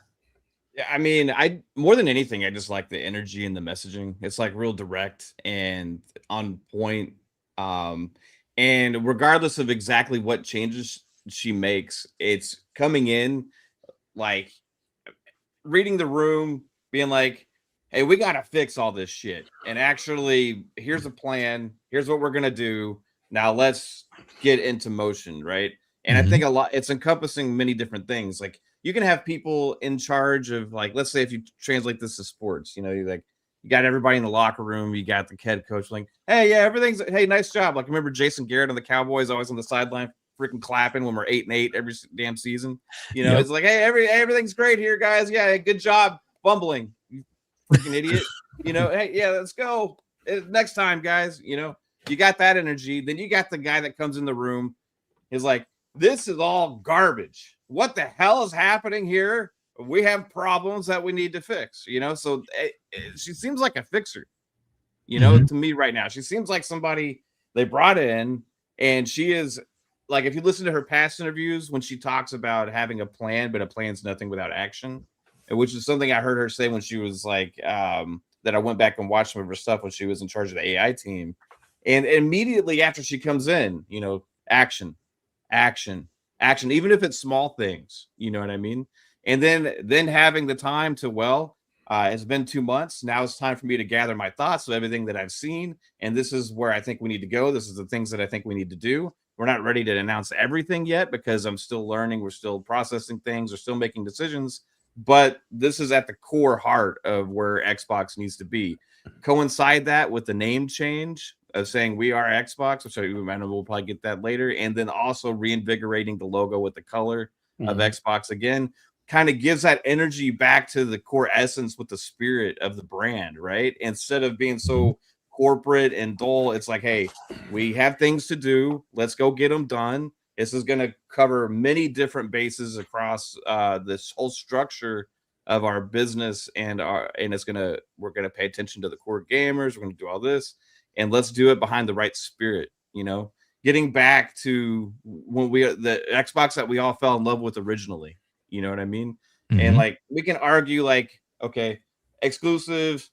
Speaker 4: Yeah, I mean, I more than anything, I just like the energy and the messaging. It's like real direct and on point. And regardless of exactly what changes she makes, it's coming in like reading the room, being like, hey, we got to fix all this shit. And actually, here's a plan. Here's what we're going to do. Now let's get into motion, right? And I think it's encompassing many different things. Like you can have people in charge of, like, let's say if you translate this to sports, you know, you got everybody in the locker room, you got the head coach like, hey, nice job. Like, remember Jason Garrett on the Cowboys always on the sideline freaking clapping when we're 8-8 every damn season. You know, It's like, hey, everything's great here, guys. Yeah, good job bumbling, you freaking idiot. You know, hey, yeah, let's go. Next time, guys. You know, you got that energy. Then you got the guy that comes in the room, is like, this is all garbage. What the hell is happening here? We have problems that we need to fix, you know? So she seems like a fixer, you know, to me right now. She seems like somebody they brought in, and she is like, if you listen to her past interviews, when she talks about having a plan, but a plan's nothing without action, which is something I heard her say when she was like, that I went back and watched some of her stuff when she was in charge of the AI team. And immediately after she comes in, you know, action, even if it's small things, you know what I mean? And then having the time to, it's been 2 months. Now it's time for me to gather my thoughts of everything that I've seen. And this is where I think we need to go. This is the things that I think we need to do. We're not ready to announce everything yet because I'm still learning. We're still processing things. We're still making decisions. But this is at the core heart of where Xbox needs to be. Coincide that with the name change of saying we are Xbox, which we'll probably get that later, and then also reinvigorating the logo with the color of Xbox again, kind of gives that energy back to the core essence with the spirit of the brand, right? Instead of being so corporate and dull, it's like, hey, we have things to do. Let's go get them done. This is going to cover many different bases across this whole structure of our business and we're gonna pay attention to the core gamers. We're gonna do all this, and let's do it behind the right spirit. Getting back to when the Xbox that we all fell in love with originally. You know what I mean? And like we can argue like, okay, exclusive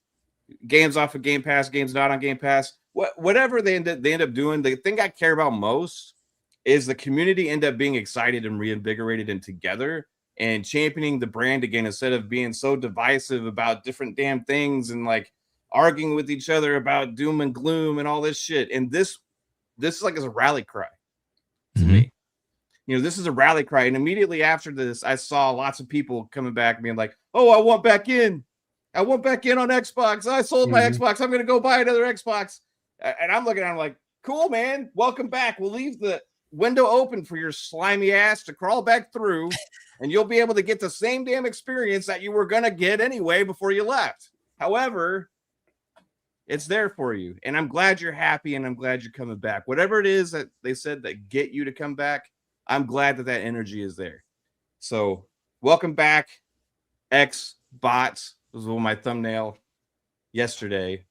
Speaker 4: games off of Game Pass, games not on Game Pass, whatever they end up doing. The thing I care about most is the community end up being excited and reinvigorated and together and championing the brand again instead of being so divisive about different damn things and like arguing with each other about doom and gloom and all this shit. And this is like a rally cry to me. This is a rally cry. And immediately after this, I saw lots of people coming back being like, oh, I want back in on Xbox. I sold my Xbox. I'm going to go buy another Xbox. And I'm looking at them like, cool, man. Welcome back. We'll leave the window open for your slimy ass to crawl back through, and you'll be able to get the same damn experience that you were going to get anyway before you left. However, it's there for you. And I'm glad you're happy, and I'm glad you're coming back. Whatever it is that they said that get you to come back, I'm glad that energy is there. So welcome back, Xbots. This was my thumbnail yesterday.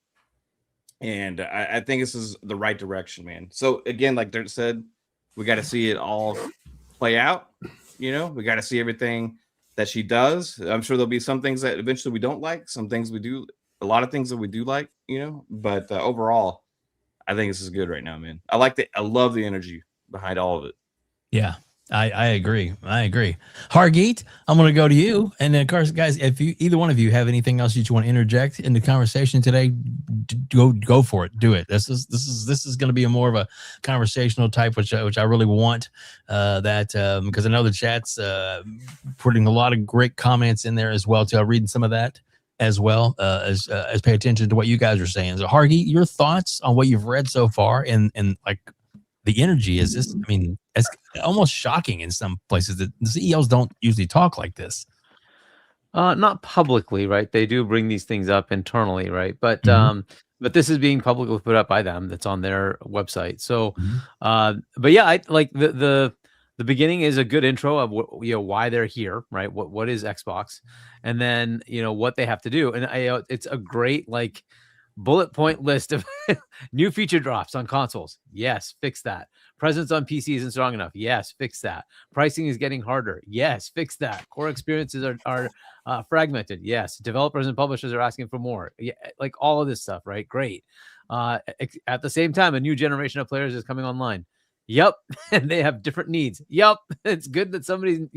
Speaker 4: And I think this is the right direction, man. So again, like Dirt said, we got to see it all play out. We got to see everything that she does. I'm sure there'll be some things that eventually we don't like, some things we do, a lot of things that we do like, but overall, I think this is good right now, man. I love the energy behind all of it.
Speaker 2: Yeah, I agree. Hargeet, I'm going to go to you. And then, of course, guys, if either one of you have anything else that you want to interject in the conversation today, go for it. Do it. This is going to be a more of a conversational type, which I really want. Because I know the chat's putting a lot of great comments in there as well. Too, I'm reading some of that as well as pay attention to what you guys are saying. So, Hargeet, your thoughts on what you've read so far, and like the energy is this. I mean, it's almost shocking in some places that the CEOs don't usually talk like this.
Speaker 3: Not publicly, right? They do bring these things up internally, right? But this is being publicly put up by them. That's on their website. So, but yeah, I like the beginning is a good intro of why they're here, right? What is Xbox, and then what they have to do, and it's a great like bullet point list of new feature drops on consoles. Yes, fix that. Presence on PC isn't strong enough. Yes, fix that. Pricing is getting harder. Yes, fix that. Core experiences are fragmented. Yes, developers and publishers are asking for more. Yeah, like all of this stuff, right? Great. At the same time, a new generation of players is coming online. Yep, and they have different needs. Yep, it's good that somebody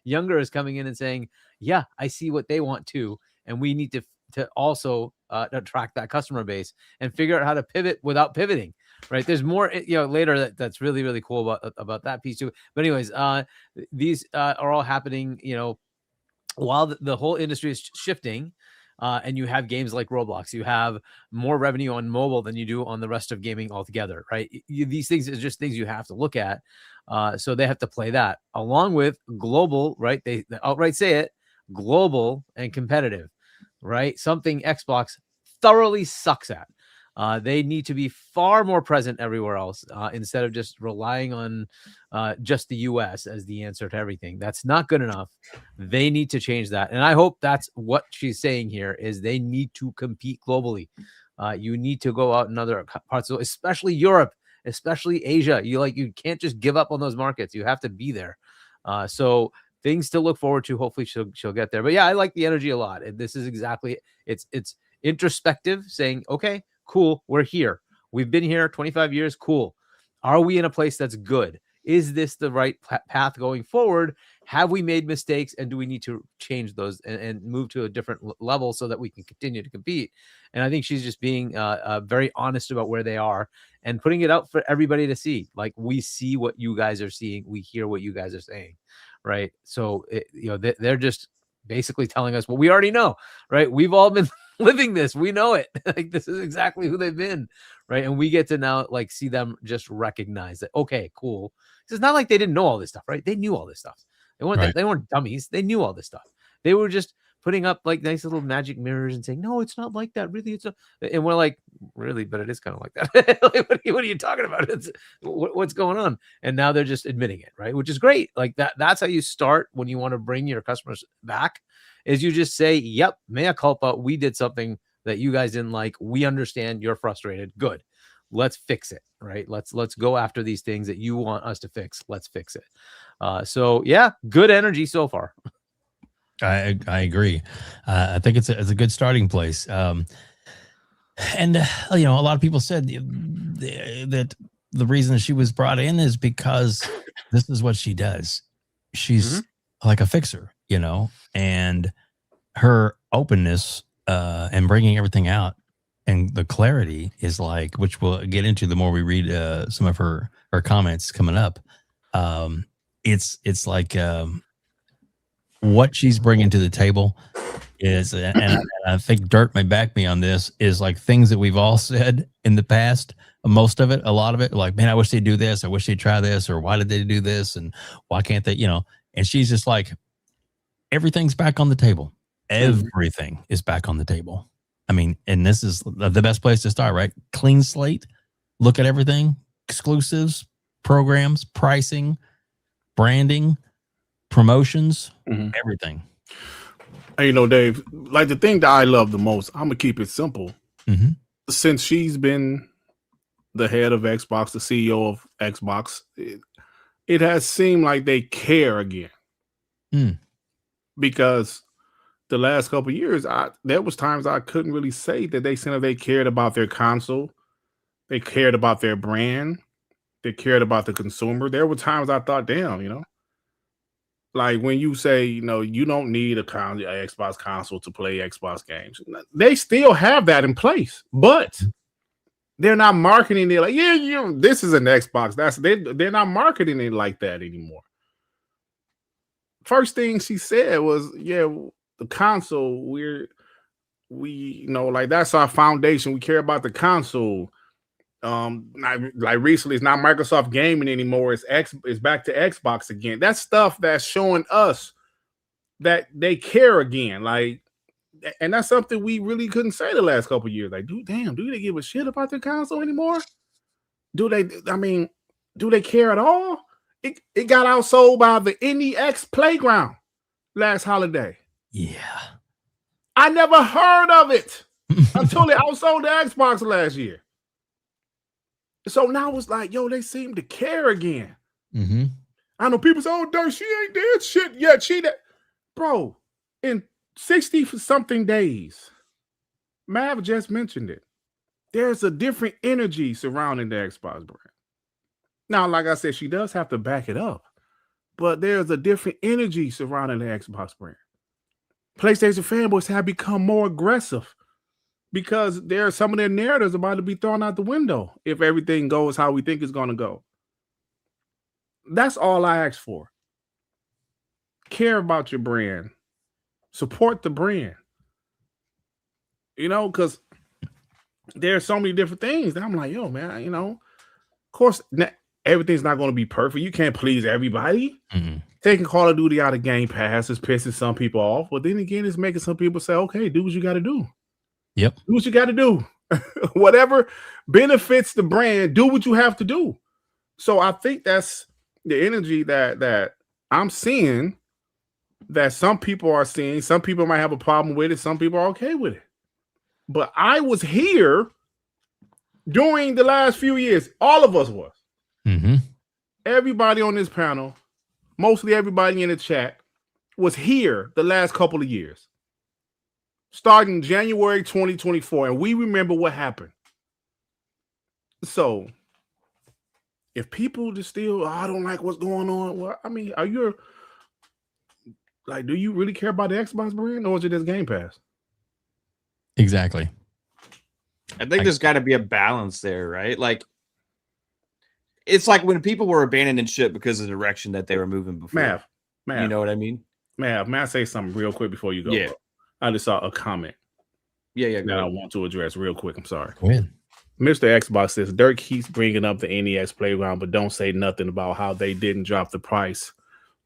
Speaker 3: younger is coming in and saying, yeah, I see what they want too, and we need to also attract that customer base and figure out how to pivot without pivoting, right? There's more later that's really, really cool about that piece too. But anyways, these are all happening while the whole industry is shifting, and you have games like Roblox. You have more revenue on mobile than you do on the rest of gaming altogether, right? These things is just things you have to look at. So they have to play that along with global, right? They outright say it, global and competitive, right? Something Xbox thoroughly sucks at. They need to be far more present everywhere else instead of just relying on just the US as the answer to everything. That's not good enough. They need to change that. And I hope that's what she's saying here is they need to compete globally. You need to go out in other parts, especially Europe, especially Asia. You can't just give up on those markets. You have to be there. So things to look forward to. Hopefully she'll get there. But yeah, I like the energy a lot. And this is exactly it's introspective, saying, okay, cool, we're here. We've been here 25 years. Cool. Are we in a place that's good? Is this the right path going forward? Have we made mistakes, and do we need to change those and move to a different level so that we can continue to compete? And I think she's just being very honest about where they are and putting it out for everybody to see. Like, we see what you guys are seeing. We hear what you guys are saying, right? So, they're just basically telling us what we already know, right? We've all been living this. We know it. Like, this is exactly who they've been, right? And we get to now see them just recognize that, okay, cool. It's not like they didn't know all this stuff, right? They knew all this stuff. They weren't dummies. They knew all this stuff. They were just putting up nice little magic mirrors and saying, no, it's not like that. Really, it's and we're like, really, but it is kind of like that. What are you talking about? What's going on? And now they're just admitting it, right? Which is great. Like that's how you start when you want to bring your customers back, is you just say, yep, mea culpa. We did something that you guys didn't like. We understand you're frustrated. Good. Let's fix it. Right. Let's go after these things that you want us to fix. Let's fix it. So yeah, good energy so far.
Speaker 2: I agree. I think it's a good starting place. And a lot of people said that the reason she was brought in is because this is what she does. She's like a fixer, and her openness and bringing everything out and the clarity is like, which we'll get into the more we read some of her comments coming up. It's like what she's bringing to the table is, and I think Dirt may back me on this, is like things that we've all said in the past. Most of it, a lot of it, like, man, I wish they'd do this. I wish they'd try this, or why did they do this, and why can't they? And she's just like, everything's back on the table. Everything is back on the table. I mean, and this is the best place to start, right? Clean slate. Look at everything: exclusives, programs, pricing, branding, promotions, everything.
Speaker 5: And Dave, like the thing that I love the most, I'm gonna keep it simple. Since she's been the head of Xbox, the CEO of Xbox, it has seemed like they care again. Because the last couple of years, there was times I couldn't really say that they cared about their console, they cared about their brand, they cared about the consumer. There were times I thought, damn, like when you say, you don't need a Xbox console to play Xbox games. They still have that in place, but they're not marketing it like, this is an Xbox. They're not marketing it like that anymore. First thing she said was, the console, we like that's our foundation. We care about the console. Like recently, it's not Microsoft Gaming anymore. It's back to Xbox again. That's stuff that's showing us that they care again. Like, and that's something we really couldn't say the last couple of years. Like, do they give a shit about their console anymore? Do they care at all? It got outsold by the NEX Playground last holiday.
Speaker 2: Yeah.
Speaker 5: I never heard of it until they outsold the Xbox last year. So now it's like, they seem to care again. I know people say, Dirt, she ain't did shit yet. Bro, in 60-something days, Mav just mentioned it. There's a different energy surrounding the Xbox brand. Now, like I said, she does have to back it up, but there's a different energy surrounding the Xbox brand. PlayStation fanboys have become more aggressive because there are some of their narratives about to be thrown out the window if everything goes how we think it's going to go. That's all I ask for. Care about your brand. Support the brand. Because there's so many different things that I'm like, man, of course, everything's not going to be perfect. You can't please everybody. Taking Call of Duty out of Game Pass is pissing some people off, but then again, it's making some people say, okay, do what you got to do.
Speaker 2: Yep.
Speaker 5: Do what you got to do. Whatever benefits the brand, do what you have to do. So I think that's the energy that I'm seeing, that some people are seeing. Some people might have a problem with it. Some people are okay with it. But I was here during the last few years. All of us was. Everybody on this panel, mostly everybody in the chat, was here the last couple of years. Starting January 2024, and we remember what happened. So, if people just still, I don't like what's going on. Well, I mean, do you really care about the Xbox brand, or is it just Game Pass?
Speaker 2: Exactly.
Speaker 4: I think there's got to be a balance there, right? Like, it's like when people were abandoning shit because of the direction that they were moving before.
Speaker 5: Mav,
Speaker 4: you know what I mean?
Speaker 5: Mav, may I say something real quick before you go?
Speaker 4: Yeah.
Speaker 5: Bro? I just saw a comment.
Speaker 4: Yeah.
Speaker 5: That I want to address real quick. I'm sorry.
Speaker 2: Go ahead.
Speaker 5: Mr. Xbox says, Dirk keeps bringing up the NEX Playground, but don't say nothing about how they didn't drop the price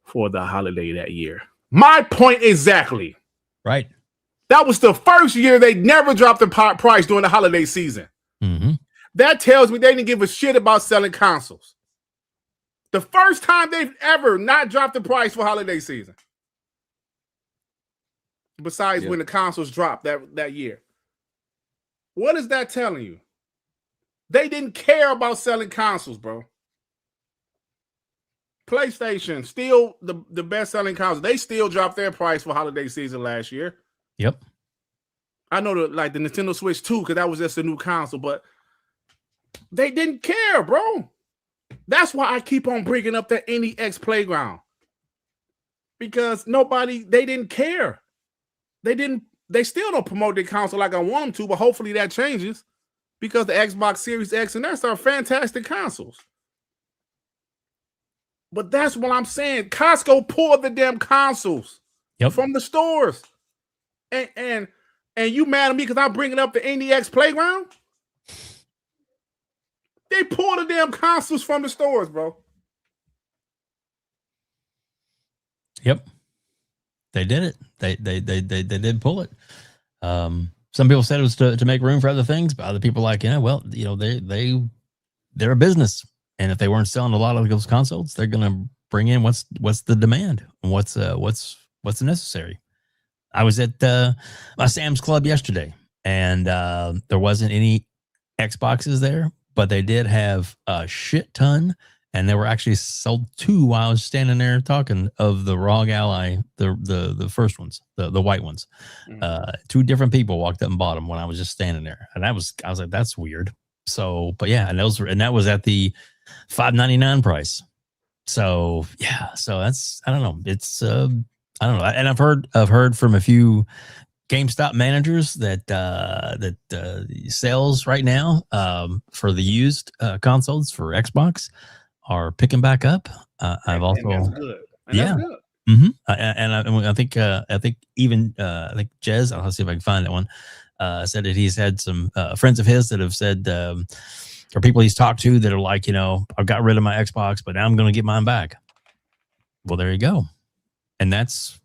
Speaker 5: for the holiday that year. My point exactly.
Speaker 2: Right.
Speaker 5: That was the first year they never dropped the price during the holiday season. That tells me they didn't give a shit about selling consoles. The first time they've ever not dropped the price for holiday season. besides when the consoles dropped that year. What is that telling you? They didn't care about selling consoles, bro. PlayStation, still the best-selling console. They still dropped their price for holiday season last year.
Speaker 2: Yep.
Speaker 5: I know the Nintendo Switch 2, because that was just a new console, but they didn't care, bro. That's why I keep on bringing up the NEX Playground. Because they didn't care. They still don't promote their console like I want them to, but hopefully that changes, because the Xbox Series X and S are fantastic consoles. But that's what I'm saying. Costco pulled the damn consoles from the stores. And you mad at me because I'm bringing up the NEX Playground? They pulled the damn consoles from the stores, bro.
Speaker 2: Yep. They did it. They did pull it. Some people said it was to make room for other things, but other people like, they're a business. And if they weren't selling a lot of those consoles, they're going to bring in what's the demand and what's necessary. I was at my Sam's Club yesterday, and there wasn't any Xboxes there, but they did have a shit ton, and they were actually sold 2 while I was standing there talking of the ROG Ally, the first ones, the white ones. 2 different people walked up and bought them when I was just standing there, and I was like, that's weird. So, but yeah, and that was at the $5.99 price. So yeah, so that's, I don't know. It's I don't know. And I've heard from a few GameStop managers that sales right now for the used consoles for Xbox are picking back up. I've also,
Speaker 5: and that's good. And
Speaker 2: yeah.
Speaker 5: that's good.
Speaker 2: Mm-hmm. I think even I think Jez, I'll see if I can find that one. Said that he's had some friends of his that have said, or people he's talked to that are like, I've got rid of my Xbox, but now I'm going to get mine back. Well, there you go. And that's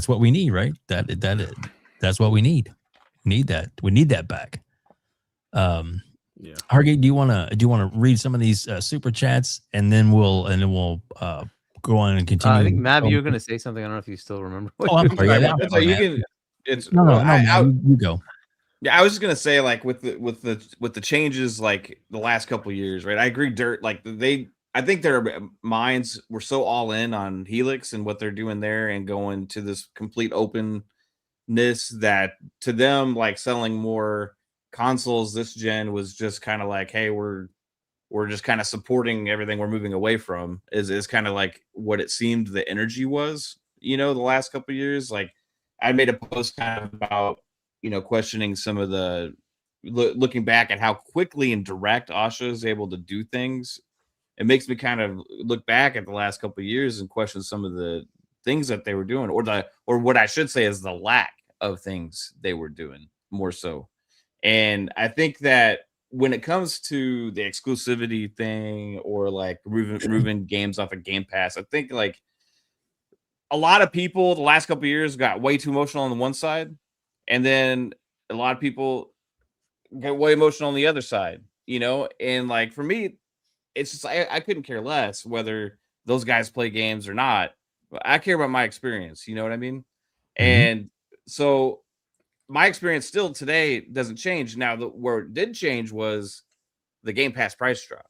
Speaker 2: what we need, right? That's what we need. We need that. We need that back. Yeah. Hargeet, do you want to read some of these super chats, and then we'll go on and continue?
Speaker 3: I think Mav, you were going to say something. I don't know if you still remember.
Speaker 2: I'm sorry. You go.
Speaker 4: Yeah, I was just gonna say, like, with the changes, like the last couple of years, right? I agree, Dirt. Like I think their minds were so all in on Helix and what they're doing there, and going to this complete openness that to them, like selling more consoles this gen was just kind of like, hey, we're just kind of supporting everything we're moving away from. Is kind of like what it seemed the energy was, the last couple of years. Like I made a post kind of about, questioning some of the looking back at how quickly and direct Asha is able to do things. It makes me kind of look back at the last couple of years and question some of the things that they were doing, or what I should say is the lack of things they were doing more so. And I think that when it comes to the exclusivity thing, or like removing games off of Game Pass, I think like a lot of people the last couple of years got way too emotional on the one side. And then a lot of people get way emotional on the other side, and like for me, it's just I couldn't care less whether those guys play games or not. I care about my experience, you know what I mean? Mm-hmm. And so my experience still today doesn't change. Now, where it did change was the Game Pass price drop,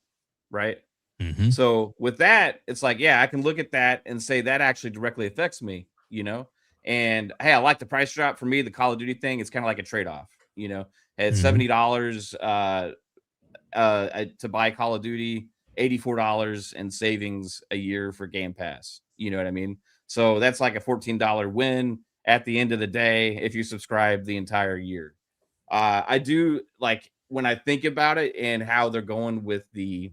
Speaker 4: right? Mm-hmm. So with that, it's like, yeah, I can look at that and say that actually directly affects me, And hey, I like the price drop. For me, the Call of Duty thing is kind of like a trade-off. At $70 to buy Call of Duty, $84 in savings a year for Game Pass. You know what I mean? So that's like a $14 win at the end of the day if you subscribe the entire year. I do like when I think about it and how they're going with the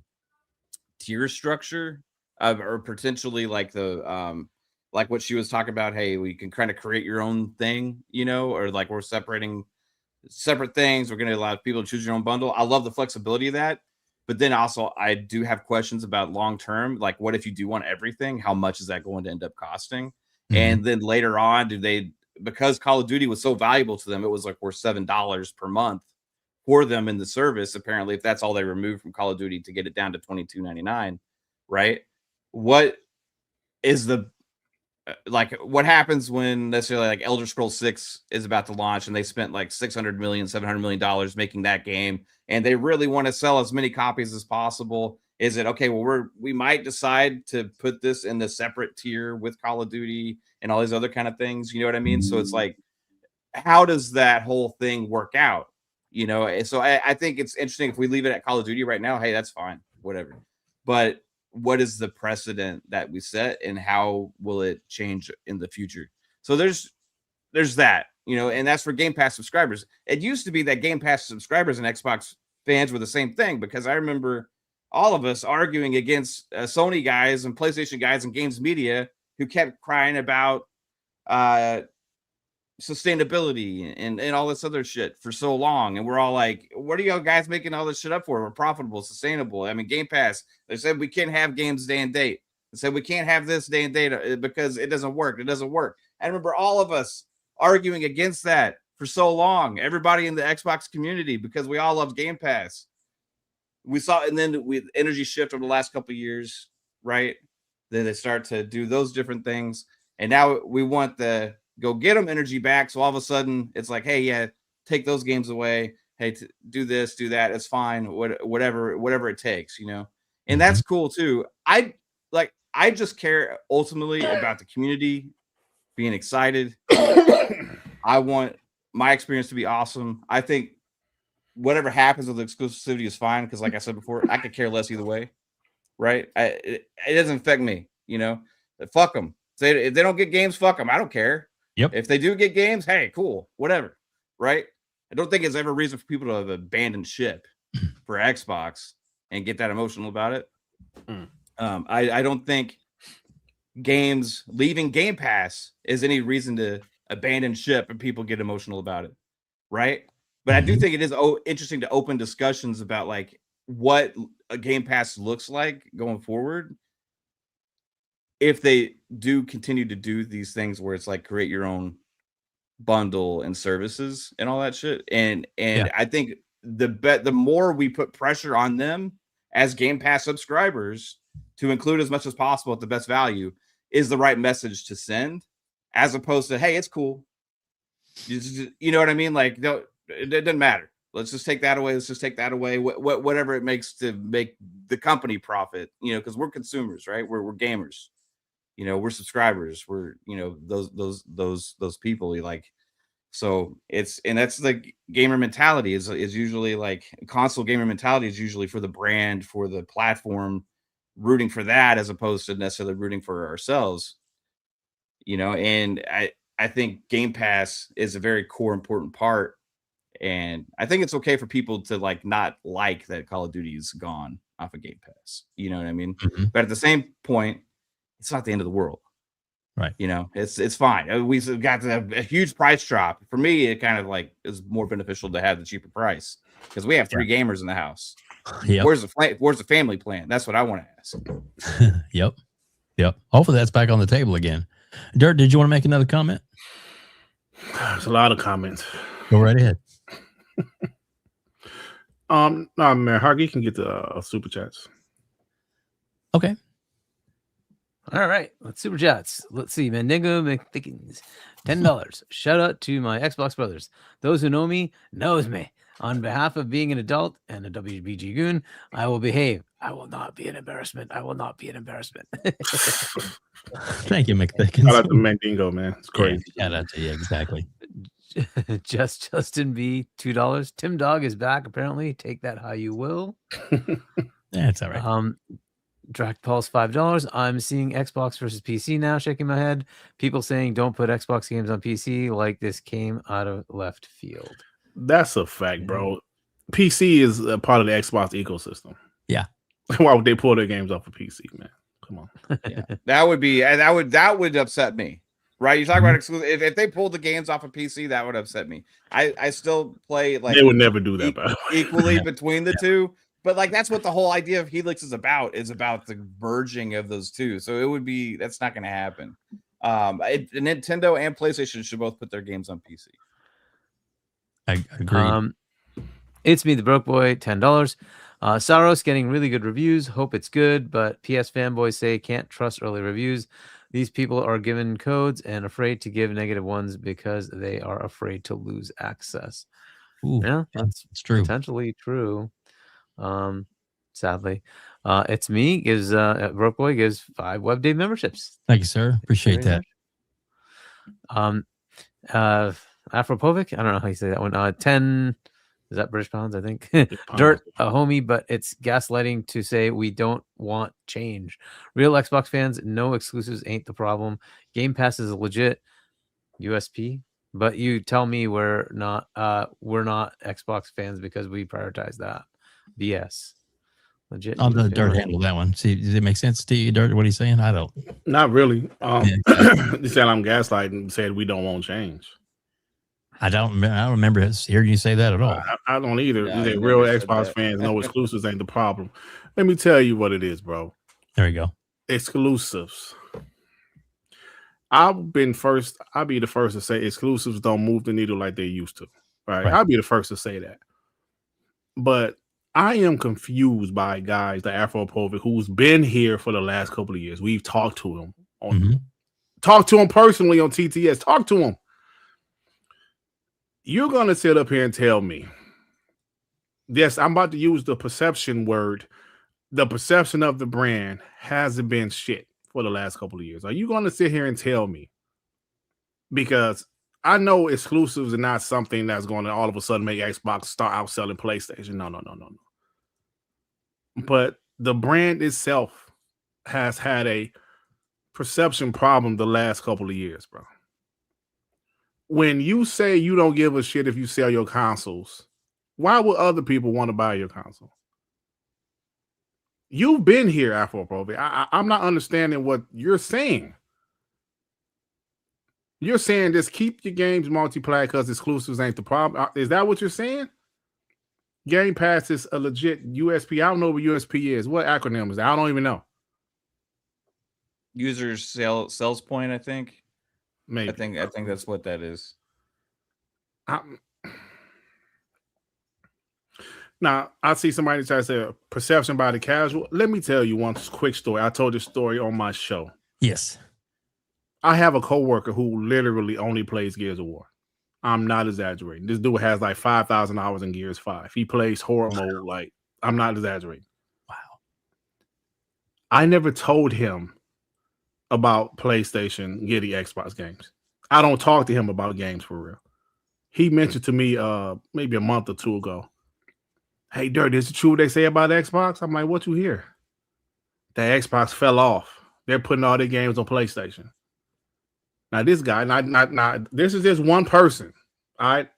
Speaker 4: tier structure or potentially like the like what she was talking about. Hey, we can kind of create your own thing, or like we're separating separate things. We're going to allow people to choose your own bundle. I love the flexibility of that. But then also I do have questions about long-term. Like what if you do want everything? How much is that going to end up costing? Mm-hmm. And then later on, because Call of Duty was so valuable to them, it was like worth $7 per month for them in the service. Apparently, if that's all they removed from Call of Duty to get it down to $22.99, right? What is the like what happens when necessarily like Elder Scrolls 6 is about to launch and they spent like $600 million, $700 million making that game, and they really want to sell as many copies as possible. Is it okay? Well, we might decide to put this in the separate tier with Call of Duty and all these other kind of things. You know what I mean? So it's like, how does that whole thing work out? You know, so I think it's interesting if we leave it at Call of Duty right now. Hey, that's fine, whatever. But what is the precedent that we set, and how will it change in the future? So there's that, you know, and that's for Game Pass subscribers. It used to be that Game Pass subscribers and Xbox fans were the same thing, because I remember all of us arguing against Sony guys and PlayStation guys and games media who kept crying about sustainability and all this other shit for so long. And we're all like, what are y'all guys making all this shit up for? We're profitable, sustainable. I mean, Game Pass, they said we can't have games day and date. They said we can't have this day and date because it doesn't work. It doesn't work. I remember all of us arguing against that for so long. Everybody in the Xbox community, because we all love Game Pass. We saw, and then with energy shift over the last couple of years, right? Then they start to do those different things. And now we want the go get them energy back. So all of a sudden it's like, hey, yeah, take those games away. Hey, do this, do that. It's fine. Whatever it takes, you know? And that's cool too. I just care ultimately about the community being excited. I want my experience to be awesome. I think whatever happens with exclusivity is fine, because like I said before, I could care less either way, right? It doesn't affect me, you know? Fuck them. If they don't get games, fuck them. I don't care.
Speaker 2: Yep.
Speaker 4: If they do get games, hey, cool, whatever, right? I don't think it's ever a reason for people to have abandoned ship for Xbox and get that emotional about it. I don't think games leaving Game Pass is any reason to abandon ship and people get emotional about it, right? But I do think it is interesting to open discussions about like what a Game Pass looks like going forward, if they do continue to do these things where it's like create your own bundle and services and all that shit. And I think the more we put pressure on them as Game Pass subscribers to include as much as possible at the best value is the right message to send, as opposed to, hey, it's cool. You know what I mean? Like, no, it doesn't matter. Let's just take that away. Let's just take that away. Whatever it makes to make the company profit, you know, because we're consumers, right? We're gamers. You know, we're subscribers. We're, you know, those people. Like, so that's the gamer mentality is usually like console gamer mentality is usually for the brand, for the platform, rooting for that as opposed to necessarily rooting for ourselves. You know, and I think Game Pass is a very core important part. And I think it's okay for people to like not like that Call of Duty is gone off of Game Pass. You know what I mean? But at the same point, it's not the end of the world,
Speaker 2: right?
Speaker 4: You know, it's fine. We've got a huge price drop. For me, it kind of like is more beneficial to have the cheaper price because we have 3 gamers in the house.
Speaker 2: Yep.
Speaker 4: Where's the family plan? That's what I want to ask.
Speaker 2: Yep. Hopefully that's back on the table again. Dirt, did you want to make another comment?
Speaker 5: There's a lot of comments.
Speaker 2: Go right ahead.
Speaker 5: No, man, Hargeet can get the super chats.
Speaker 2: Okay.
Speaker 3: All right, let's super chats. Let's see. Mandingo McThickens, $10. Shout out to my Xbox brothers. Those who know me knows me. On behalf of being an adult and a WBG goon, I will behave. I will not be an embarrassment. I will not be an embarrassment.
Speaker 2: Thank you, McThickens.
Speaker 5: Shout out to Mandingo, man. It's crazy.
Speaker 2: Yeah, shout out to you. Exactly.
Speaker 3: Justin B, $2. Tim Dog is back apparently. Take that how you will.
Speaker 2: Yeah, it's all right.
Speaker 3: Drac Pulse, $5. I'm seeing Xbox versus PC now, shaking my head. People saying don't put Xbox games on PC like this came out of left field.
Speaker 5: That's a fact, bro. PC is a part of the Xbox ecosystem.
Speaker 2: Yeah.
Speaker 5: Why would they pull their games off of PC, man? Come on.
Speaker 4: Yeah. That would upset me. Right? You talk about exclusive. If they pulled the games off of PC, that would upset me. I still play like
Speaker 5: they would never do that
Speaker 4: equally between the two. But like that's what the whole idea of Helix is about the merging of those two. So that's not going to happen. Nintendo and PlayStation should both put their games on PC.
Speaker 2: I agree.
Speaker 3: It's me, the broke boy, $10. Saros getting really good reviews. Hope it's good, but PS fanboys say can't trust early reviews. These people are given codes and afraid to give negative ones because they are afraid to lose access.
Speaker 2: Ooh,
Speaker 3: Yeah, that's
Speaker 2: it's true.
Speaker 3: potentially true. Sadly, it's me gives Broke Boy gives 5 WebDave memberships.
Speaker 2: Thank you, sir. Appreciate
Speaker 3: Very
Speaker 2: that.
Speaker 3: much. Afropovic, I don't know how you say that one. 10, is that British pounds? I think.
Speaker 5: Pounds.
Speaker 3: Dirt, a homie, but it's gaslighting to say we don't want change. Real Xbox fans, no exclusives ain't the problem. Game Pass is a legit USP, but you tell me we're not Xbox fans because we prioritize that. BS. Legit.
Speaker 2: I'll let
Speaker 3: USP.
Speaker 2: Dirt handle that one. See, does it make sense to you, Dirt? What he's saying? I don't.
Speaker 5: Not really.
Speaker 2: Yeah,
Speaker 5: He said I'm gaslighting. Said we don't want change.
Speaker 2: I don't remember hearing you say that at all.
Speaker 5: I don't either.
Speaker 4: No,
Speaker 5: He said
Speaker 4: you
Speaker 5: real
Speaker 4: never said
Speaker 5: Xbox
Speaker 4: that.
Speaker 5: fans, no exclusives ain't the problem. Let me tell you what it is, bro.
Speaker 2: There you go.
Speaker 5: Exclusives. I'll be the first to say exclusives don't move the needle like they used to. Right? I'll be the first to say that. But I am confused by guys, the Afropovic, who's been here for the last couple of years. We've talked to him talked to him personally on TTS. Talk to him. You're gonna sit up here and tell me, yes, I'm about to use the perception word. The perception of the brand hasn't been shit for the last couple of years. Are you going to sit here and tell me? Because I know exclusives are not something that's going to all of a sudden make Xbox start outselling PlayStation. No. But the brand itself has had a perception problem the last couple of years, bro. When you say you don't give a shit if you sell your consoles, why would other people want to buy your console? You've been here, Afroprobe. I'm not understanding what you're saying. You're saying just keep your games multiplayer because exclusives ain't the problem. Is that what you're saying? Game Pass is a legit USP. I don't know what USP is. What acronym is that? I don't even know.
Speaker 4: Users sales point, I think.
Speaker 5: Maybe.
Speaker 4: I think that's what that is.
Speaker 5: Now, I see somebody try to say perception by the casual. Let me tell you one quick story. I told this story on my show.
Speaker 2: Yes.
Speaker 5: I have a coworker who literally only plays Gears of War. I'm not exaggerating. This dude has like 5,000 hours in Gears 5. He plays horror mode. Like, I'm not exaggerating.
Speaker 2: Wow.
Speaker 5: I never told him about PlayStation getting Xbox games. I don't talk to him about games for real. He mentioned to me maybe a month or two ago, hey, Dirt, is it true what they say about Xbox? I'm like, what you hear? The Xbox fell off. They're putting all their games on PlayStation. Now, this guy, not this is just one person. I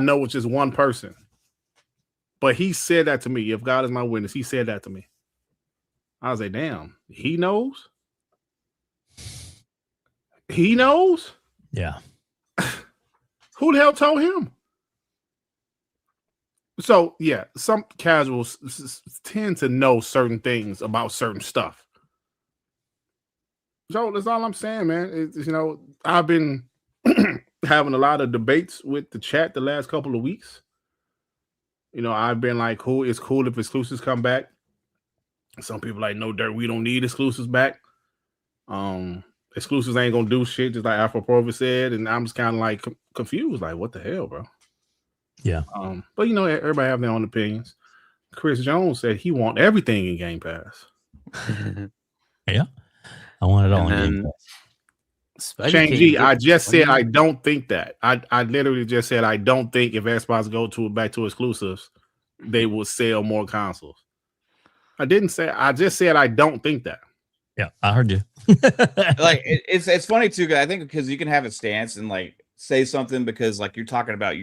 Speaker 5: know it's just one person. But he said that to me. If God is my witness, he said that to me. I was like, damn, he knows? He knows?
Speaker 2: Yeah.
Speaker 5: Who the hell told him? So, yeah, some casuals tend to know certain things about certain stuff. So that's all I'm saying, man. I've been having a lot of debates with the chat the last couple of weeks. I've been like, it's cool if exclusives come back. Some people like, no, Dirt, we don't need exclusives back. Exclusives ain't gonna do shit, just like Afroprovis said, and I'm just kind of like confused, like, what the hell, bro?
Speaker 2: Yeah.
Speaker 5: But everybody have their own opinions. Chris Jones said he want everything in Game Pass.
Speaker 2: Yeah. I want it all in Game Pass.
Speaker 5: Shane G, I just said I don't think that. I literally just said I don't think if Xbox go back to exclusives, they will sell more consoles. I just said I don't think that.
Speaker 2: Yeah, I heard you.
Speaker 4: Like it's funny too, I think, because you can have a stance and like say something because like you're talking about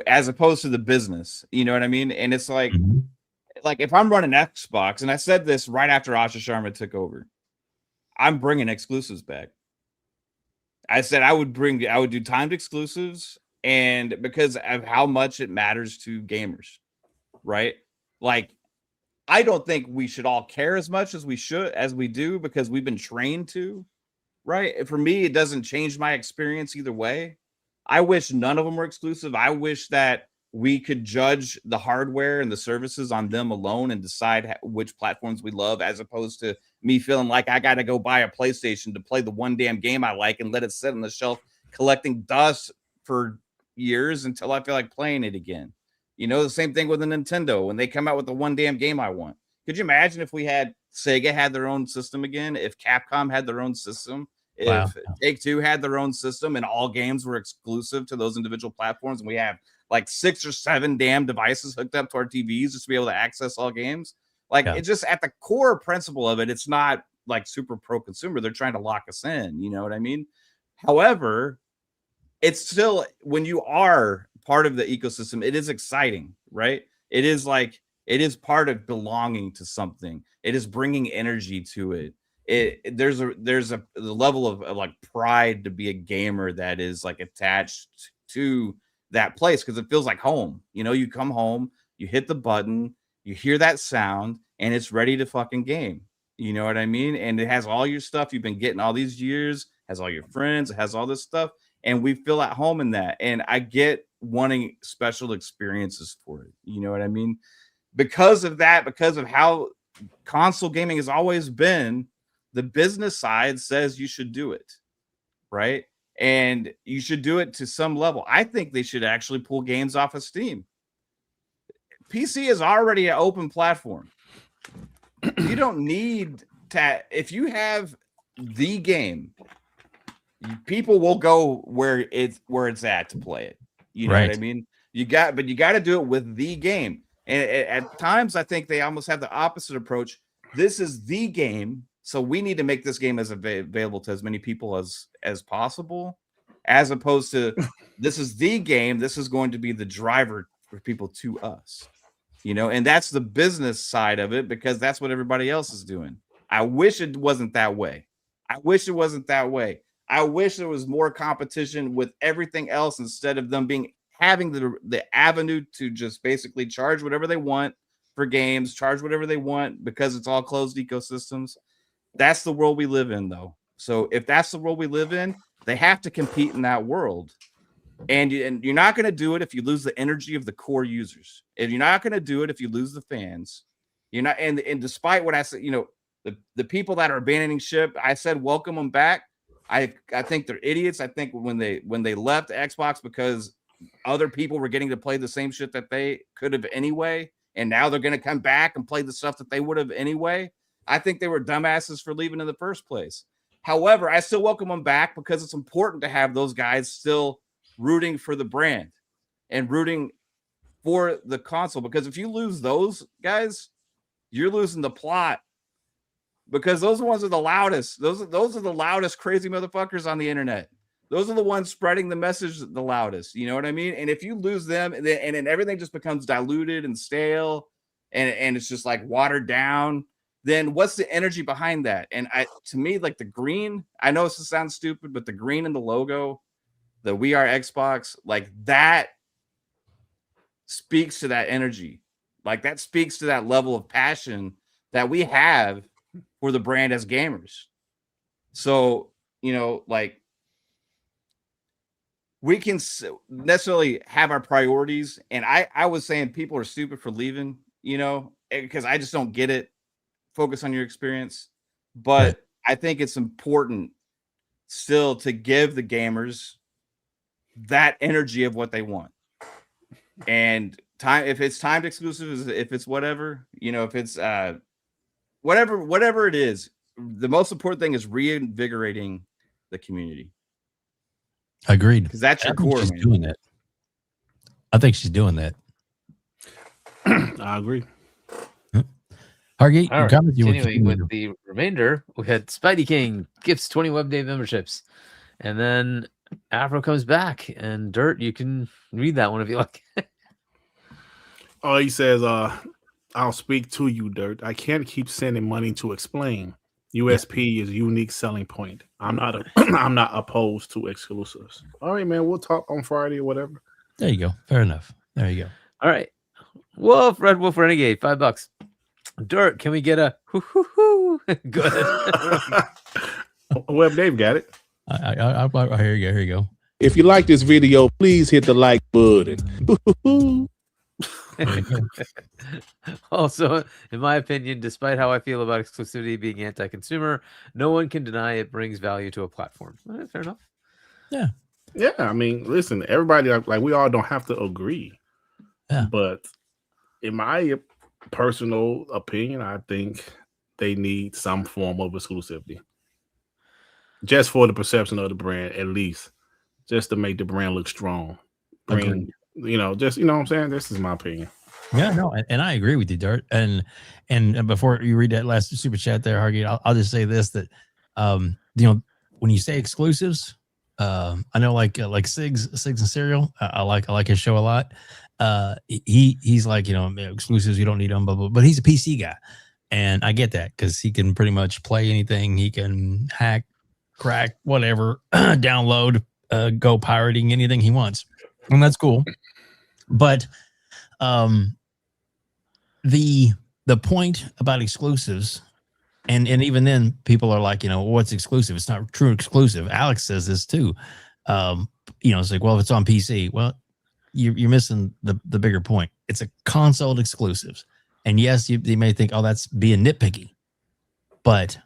Speaker 4: as opposed to the business, you know what I mean? And it's like, like if I'm running Xbox, and I said this right after Asha Sharma took over, I'm bringing exclusives back. I said I would do timed exclusives, and because of how much it matters to gamers, right? Like, I don't think we should all care as much as we do because we've been trained to, right? For me, it doesn't change my experience either way. I wish none of them were exclusive. I wish that we could judge the hardware and the services on them alone and decide which platforms we love, as opposed to me feeling like I got to go buy a PlayStation to play the one damn game I like and let it sit on the shelf collecting dust for years until I feel like playing it again. You know, the same thing with the Nintendo when they come out with the one damn game I want. Could you imagine if we had Sega had their own system again? If Capcom had their own system? If Take-Two had their own system and all games were exclusive to those individual platforms, and we have like 6 or 7 damn devices hooked up to our TVs just to be able to access all games. Like it just at the core principle of it, it's not like super pro-consumer. They're trying to lock us in. You know what I mean? However, it's still, when you are part of the ecosystem, it is exciting, right? It is like, it is part of belonging to something. It is bringing energy to it. There's a level of like pride to be a gamer that is like attached to that place because it feels like home. You know, you come home, you hit the button, you hear that sound, and it's ready to fucking game. You know what I mean? And it has all your stuff you've been getting all these years, has all your friends, it has all this stuff, and we feel at home in that. And I get wanting special experiences for it. You know what I mean? Because of that, because of how console gaming has always been, the business side says you should do it, right? And you should do it to some level. I think they should actually pull games off of Steam. PC is already an open platform. You don't need to, if you have the game, people will go where it's at to play it. You know what I mean? You got to do it with the game. And at times, I think they almost have the opposite approach. This is the game, so we need to make this game as available to as many people as possible, as opposed to this is the game. This is going to be the driver for people to us, you know. And that's the business side of it because that's what everybody else is doing. I wish it wasn't that way. I wish it wasn't that way. I wish there was more competition with everything else instead of them having the avenue to just basically charge whatever they want for games, charge whatever they want because it's all closed ecosystems. That's the world we live in, though. So if that's the world we live in, they have to compete in that world. And you're not going to do it if you lose the energy of the core users. And you're not going to do it if you lose the fans. You're not. And despite what I said, you know, the people that are abandoning ship, I said welcome them back. I think they're idiots. I think when they left Xbox because other people were getting to play the same shit that they could have anyway, and now they're going to come back and play the stuff that they would have anyway. I think they were dumbasses for leaving in the first place. However, I still welcome them back because it's important to have those guys still rooting for the brand and rooting for the console. Because if you lose those guys, you're losing the plot. Because those ones are the loudest. Those are the loudest crazy motherfuckers on the internet. Those are the ones spreading the message the loudest. You know what I mean? And if you lose them, and then everything just becomes diluted and stale, and it's just like watered down, then what's the energy behind that? And to me, like the green, I know this sounds stupid, but the green in the logo, the We Are Xbox, like that speaks to that energy. Like that speaks to that level of passion that we have for the brand as gamers. So, you know, like we can necessarily have our priorities. And I was saying people are stupid for leaving, you know, because I just don't get it. Focus on your experience. But I think it's important still to give the gamers that energy of what they want. And time, if it's timed exclusive, if it's whatever, you know, if it's whatever it is, the most important thing is reinvigorating the community.
Speaker 2: Agreed.
Speaker 4: Because that's your core.
Speaker 2: She's doing that. I think she's doing that.
Speaker 5: I agree.
Speaker 2: Hargeet,
Speaker 3: All right,
Speaker 2: comments you
Speaker 3: continuing with the remainder, we had Spidey King gifts 20 WebDave memberships, and then Afro comes back, and Dirt, you can read that one if you like.
Speaker 5: Oh, he says, I'll speak to you, Dirt. I can't keep sending money to explain. USP is unique selling point. I'm not opposed to exclusives. All right, man. We'll talk on Friday or whatever.
Speaker 2: There you go. Fair enough. There you go.
Speaker 3: All right. Red Wolf Renegade, $5. Dirt, can we get a hoo? Good.
Speaker 5: Well, Dave got it.
Speaker 2: Here you go.
Speaker 5: If you like this video, please hit the like button.
Speaker 2: There you go.
Speaker 3: Also, in my opinion, despite how I feel about exclusivity being anti-consumer, no one can deny it brings value to a platform. Fair enough.
Speaker 2: Yeah.
Speaker 5: Yeah, I mean, listen, everybody like we all don't have to agree.
Speaker 2: Yeah.
Speaker 5: But in my personal opinion, I think they need some form of exclusivity. Just for the perception of the brand, at least. Just to make the brand look strong.
Speaker 2: Agreed.
Speaker 5: Just what I'm saying? This is my opinion.
Speaker 2: Yeah, no, and I agree with you, Dirt. And before you read that last super chat there, Hargeet, I'll just say this: that when you say exclusives, I know like Sigs and Serial, I like his show a lot. He's like, exclusives, you don't need them, but he's a PC guy, and I get that because he can pretty much play anything. He can hack, crack, whatever, download, go pirating anything he wants, and that's cool. But the point about exclusives, and even then people are like, what's exclusive? It's not true exclusive. Alex says this too. It's like, well, if it's on PC, well, you're missing the bigger point. It's a console exclusives. And yes, they may think, oh, that's being nitpicky, but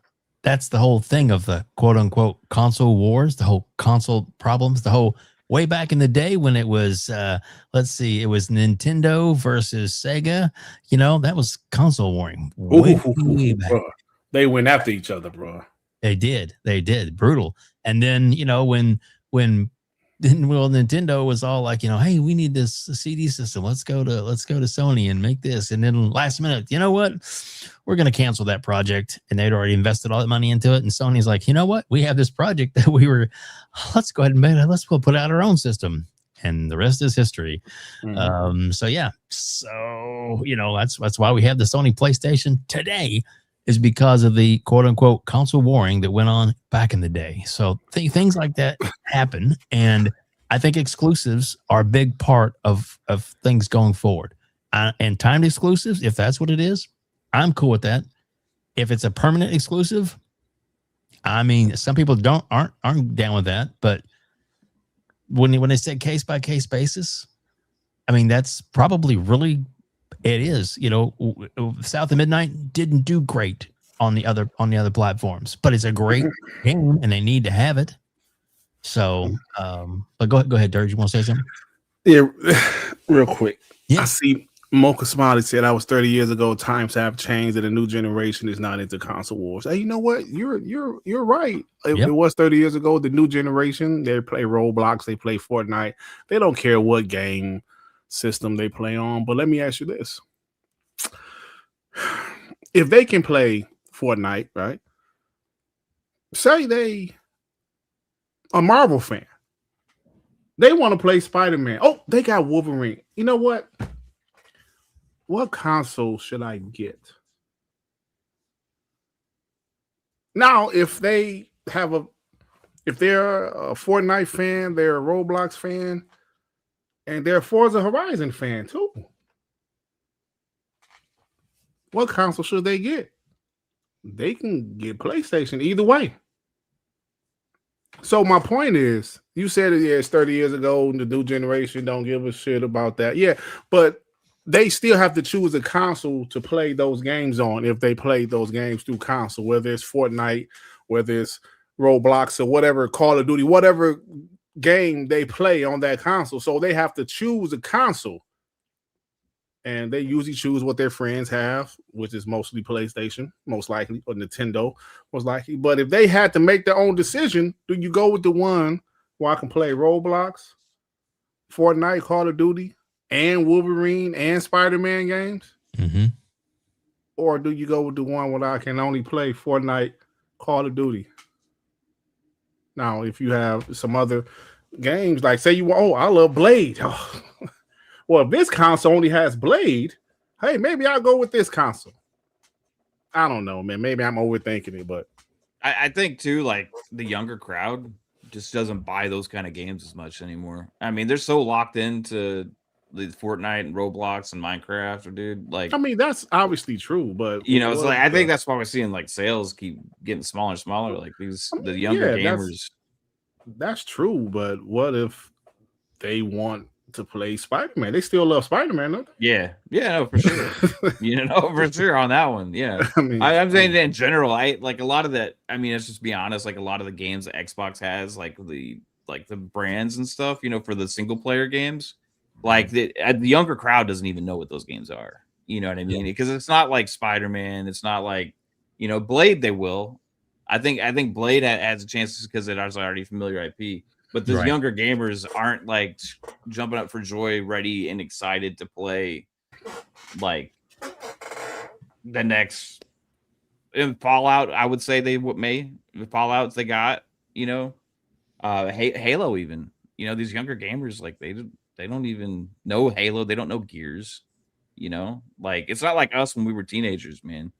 Speaker 2: that's the whole thing of the quote unquote console wars, the whole console problems, the whole way back in the day when it was, it was Nintendo versus Sega. That was console warring. Way back.
Speaker 5: Bro. They went after each other, bro.
Speaker 2: They did. Brutal. And then, Nintendo was all like, hey, we need this CD system. Let's go to Sony and make this. And then last minute, you know what? We're going to cancel that project. And they'd already invested all that money into it. And Sony's like, you know what? We have this project that let's go ahead and make it. Let's put out our own system. And the rest is history.
Speaker 5: Mm-hmm.
Speaker 2: That's why we have the Sony PlayStation today, is because of the quote unquote console warring that went on back in the day. So things like that happen. And I think exclusives are a big part of things going forward. And timed exclusives, if that's what it is, I'm cool with that. If it's a permanent exclusive, I mean, some people aren't down with that, but when they say case by case basis, I mean, that's probably really, it is, South of Midnight didn't do great on the other platforms, but it's a great game and they need to have it. So, but go ahead, Dirge. You want to say something?
Speaker 5: Yeah, real quick.
Speaker 2: Yeah.
Speaker 5: I see Mocha Smiley said, I was 30 years ago. Times have changed and the new generation is not into console wars. Hey, you know what? You're right. It was 30 years ago. The new generation, they play Roblox, they play Fortnite. They don't care what game system they play on. But let me ask you this. If they can play Fortnite, right? Say they a Marvel fan. They want to play Spider-Man. Oh, they got Wolverine. You know what? What console should I get? Now, if they're a Fortnite fan, they're a Roblox fan, and they're a Forza Horizon fan too. What console should they get? They can get PlayStation either way. So my point is, you said it's 30 years ago, and the new generation don't give a shit about that. Yeah, but they still have to choose a console to play those games on if they play those games through console, whether it's Fortnite, whether it's Roblox or whatever, Call of Duty, whatever game they play on that console. So they have to choose a console. And they usually choose what their friends have, which is mostly PlayStation, most likely, or Nintendo, most likely. But if they had to make their own decision, do you go with the one where I can play Roblox, Fortnite, Call of Duty, and Wolverine and Spider-Man games?
Speaker 2: Mm-hmm.
Speaker 5: Or do you go with the one where I can only play Fortnite, Call of Duty? Now, if you have some other games, like say I love Blade. Oh. Well, if this console only has Blade, hey, maybe I'll go with this console. I don't know, man. Maybe I'm overthinking it, but
Speaker 4: I think too, like the younger crowd just doesn't buy those kind of games as much anymore. I mean, they're so locked into the Fortnite and Roblox and Minecraft, dude. Like,
Speaker 5: I mean, that's obviously true, but
Speaker 4: it's like I think that's why we're seeing like sales keep getting smaller and smaller. Like the younger gamers.
Speaker 5: That's true, but what if they want to play Spider-Man. They still love Spider-Man, don't
Speaker 4: Yeah, no, for sure. For sure on that one. Yeah,
Speaker 5: they? I mean,
Speaker 4: I'm saying that in general. I like a lot of that. I mean, let's just be honest. Like a lot of the games that Xbox has, like the brands and stuff. For the single player games, like the younger crowd doesn't even know what those games are. You know what I mean? Because it's not like Spider-Man. It's not like Blade. They will. I think Blade has a chance because it has already familiar IP. But those younger gamers aren't like jumping up for joy, ready and excited to play like the next in Fallout. I would say the Fallouts they got, Halo even. These younger gamers like they don't even know Halo. They don't know Gears. Like it's not like us when we were teenagers, man.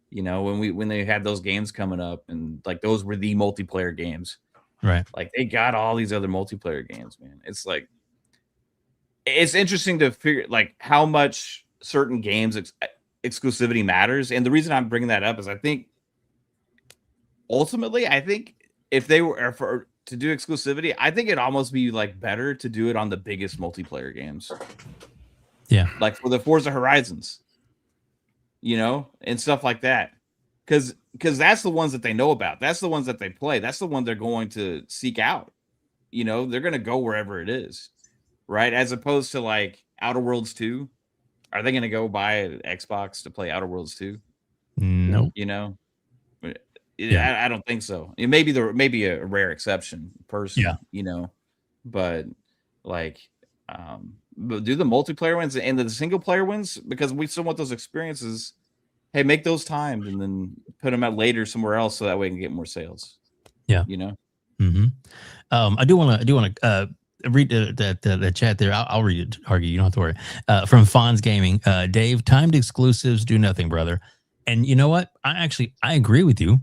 Speaker 4: When they had those games coming up and like those were the multiplayer games.
Speaker 2: Right.
Speaker 4: Like they got all these other multiplayer games, man. It's like it's interesting to figure like how much certain games exclusivity matters. And the reason I'm bringing that up is I think ultimately, if they were to do exclusivity, I think it'd almost be like better to do it on the biggest multiplayer games.
Speaker 2: Yeah.
Speaker 4: Like for the Forza Horizons, and stuff like that. Because that's the ones that they know about. That's the ones that they play. That's the one they're going to seek out. They're going to go wherever it is, right? As opposed to like Outer Worlds 2. Are they going to go buy an Xbox to play Outer Worlds 2?
Speaker 2: Nope.
Speaker 4: I don't think so. It may be a rare exception person, but like, but do the multiplayer ones and the single player ones because we still want those experiences. Hey, make those timed and then put them out later somewhere else so that way we can get more sales.
Speaker 2: Yeah. Mm-hmm. I do want to read the chat there. I'll read it, Hargee. You don't have to worry. From Fonz Gaming, Dave, timed exclusives do nothing, brother. And you know what? I agree with you.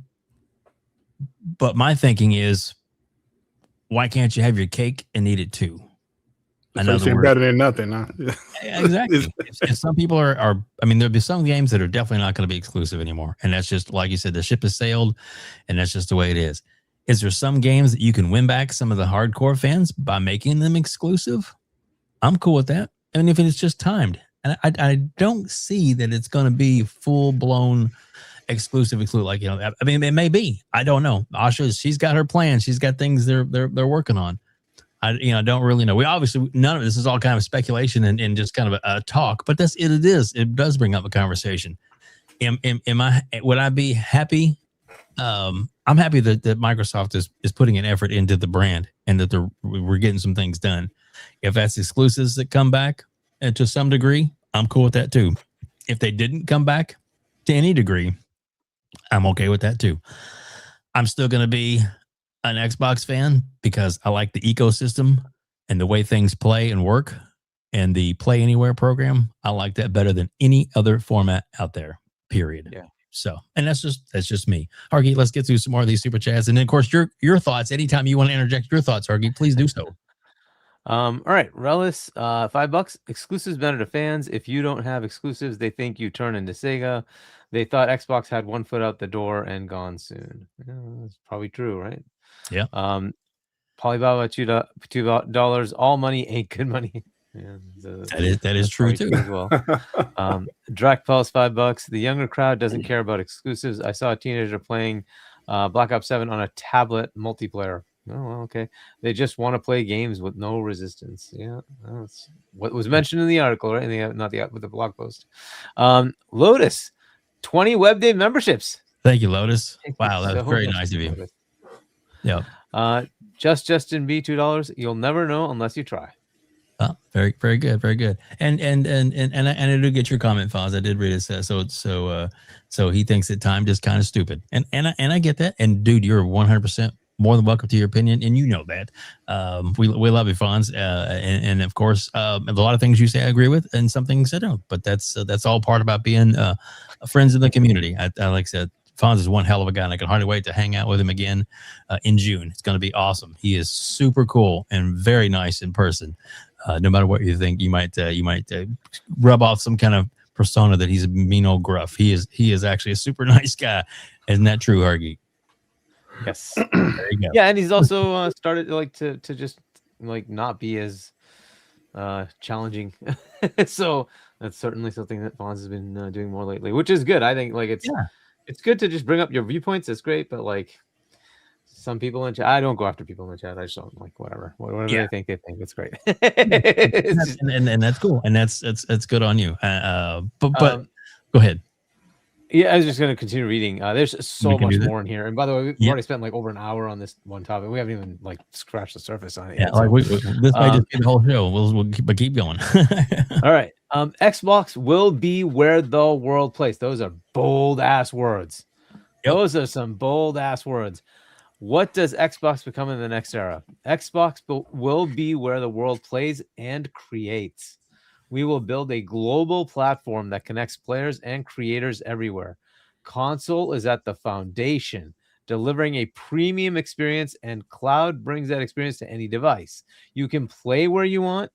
Speaker 2: But my thinking is, why can't you have your cake and eat it too?
Speaker 5: So you saying better than nothing, huh?
Speaker 2: Exactly. And some people are. I mean, there'll be some games that are definitely not going to be exclusive anymore, and that's just like you said, the ship has sailed, and that's just the way it is. Is there some games that you can win back some of the hardcore fans by making them exclusive? I'm cool with that. I mean, if it's just timed, and I don't see that it's going to be full blown exclusive. Like I mean, it may be. I don't know. Asha, she's got her plans. She's got things they're working on. I don't really know. We obviously none of this is all kind of speculation and just kind of a talk, but that's it. It is. It does bring up a conversation. Would I be happy? I'm happy that Microsoft is putting an effort into the brand and that we're getting some things done. If that's exclusives that come back and to some degree, I'm cool with that too. If they didn't come back to any degree, I'm okay with that too. I'm still going to be an Xbox fan because I like the ecosystem and the way things play and work and the Play Anywhere program. I like that better than any other format out there, period.
Speaker 4: Yeah.
Speaker 2: So, and that's just me. Hargee, let's get through some more of these super chats. And then of course your thoughts, anytime you want to interject your thoughts, Hargee, please do so.
Speaker 3: All right. Relis, $5. Exclusives matter to fans. If you don't have exclusives, they think you turn into Sega. They thought Xbox had one foot out the door and gone soon. Yeah, that's probably true, right?
Speaker 2: Yeah.
Speaker 3: Polybaba, $2. All money ain't good money. Yeah,
Speaker 2: that is true too.
Speaker 3: As well. Drac Pulse, $5. The younger crowd doesn't care about exclusives. I saw a teenager playing Black Ops 7 on a tablet multiplayer. Oh, well, okay. They just want to play games with no resistance. Yeah, that's what was mentioned in the article, right? With the blog post. Lotus, 20 WebDave memberships.
Speaker 2: Thank you, Lotus. Wow, that's very nice of you.
Speaker 3: Lotus.
Speaker 2: Yeah.
Speaker 3: Justin B, $2. You'll never know unless you try.
Speaker 2: Oh, very, very good, very good. And I did get your comment, Foz. I did read it. So he thinks that time just kind of stupid, and I get that. And dude, you're 100% more than welcome to your opinion, and you know that. We love you, Fonz, and of course, a lot of things you say I agree with, and some things I don't. But that's all part about being friends in the community. I like I said, Fonz is one hell of a guy, and I can hardly wait to hang out with him again in June. It's going to be awesome. He is super cool and very nice in person. No matter what you think, you might rub off some kind of persona that he's a mean old gruff. He is actually a super nice guy. Isn't that true, Hargee?
Speaker 3: Yes.
Speaker 2: There you go.
Speaker 3: Yeah, and he's also started to just like not be as challenging. So that's certainly something that Fonz has been doing more lately, which is good. I think like it's good to just bring up your viewpoints. That's great, but like some people in chat, I don't go after people in the chat. I just don't like whatever they think. It's great.
Speaker 2: and that's cool, and that's good on you. But go ahead.
Speaker 3: Yeah, I was just going to continue reading. There's so much more in here. And by the way, we've
Speaker 2: Yeah.
Speaker 3: already spent like over an hour on this one topic. We haven't even like scratched the surface on it.
Speaker 2: Yeah,
Speaker 3: yet,
Speaker 2: like
Speaker 3: so,
Speaker 2: this might just be the whole show. We'll keep going.
Speaker 3: all right. Xbox will be where the world plays. Those are bold ass words.
Speaker 2: Yep.
Speaker 3: Those are some bold ass words. What does Xbox become in the next era? Xbox will be where the world plays and creates. We will build a global platform that connects players and creators everywhere. Console is at the foundation, delivering a premium experience, and cloud brings that experience to any device. You can play where you want,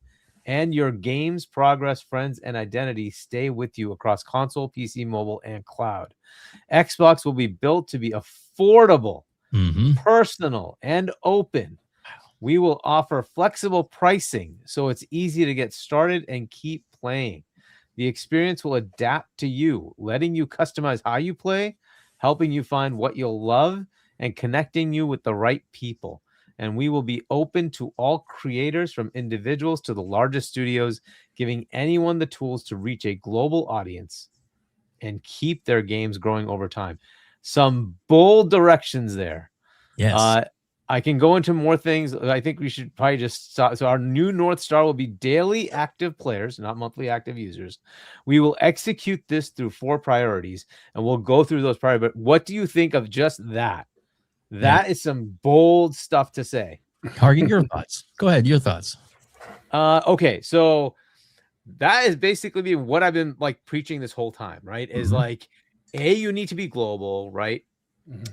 Speaker 3: and your games, progress, friends, and identity stay with you across console, PC, mobile, and cloud. Xbox will be built to be affordable, personal, and open. We will offer flexible pricing so it's easy to get started and keep playing. The experience will adapt to you, letting you customize how you play, helping you find what you'll love, and connecting you with the right people. And we will be open to all creators, from individuals to the largest studios, giving anyone the tools to reach a global audience and keep their games growing over time. Some bold directions there.
Speaker 2: Yes.
Speaker 3: I can go into more things. I think we should probably just stop. So our new North Star will be daily active players, not monthly active users. We will execute this through 4 priorities, and we'll go through those priorities. But what do you think of just that? That is some bold stuff to say.
Speaker 2: Hargeet, your thoughts. Go ahead, your thoughts.
Speaker 3: Okay, so that is basically what I've been like preaching this whole time, right? Is like, you need to be global, right?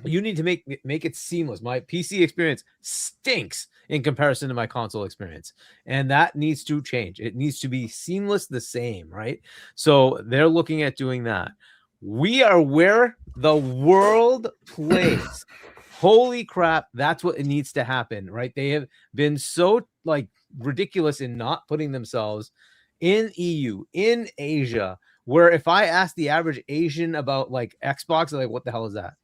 Speaker 3: You need to make it seamless. My PC experience stinks in comparison to my console experience, and that needs to change. It needs to be seamless, the same, right? So they're looking at doing that. We are where the world plays. Holy crap, that's what it needs to happen, right? They have been so like ridiculous in not putting themselves in EU, in Asia, where if I ask the average Asian about like Xbox, they're like, what the hell is that?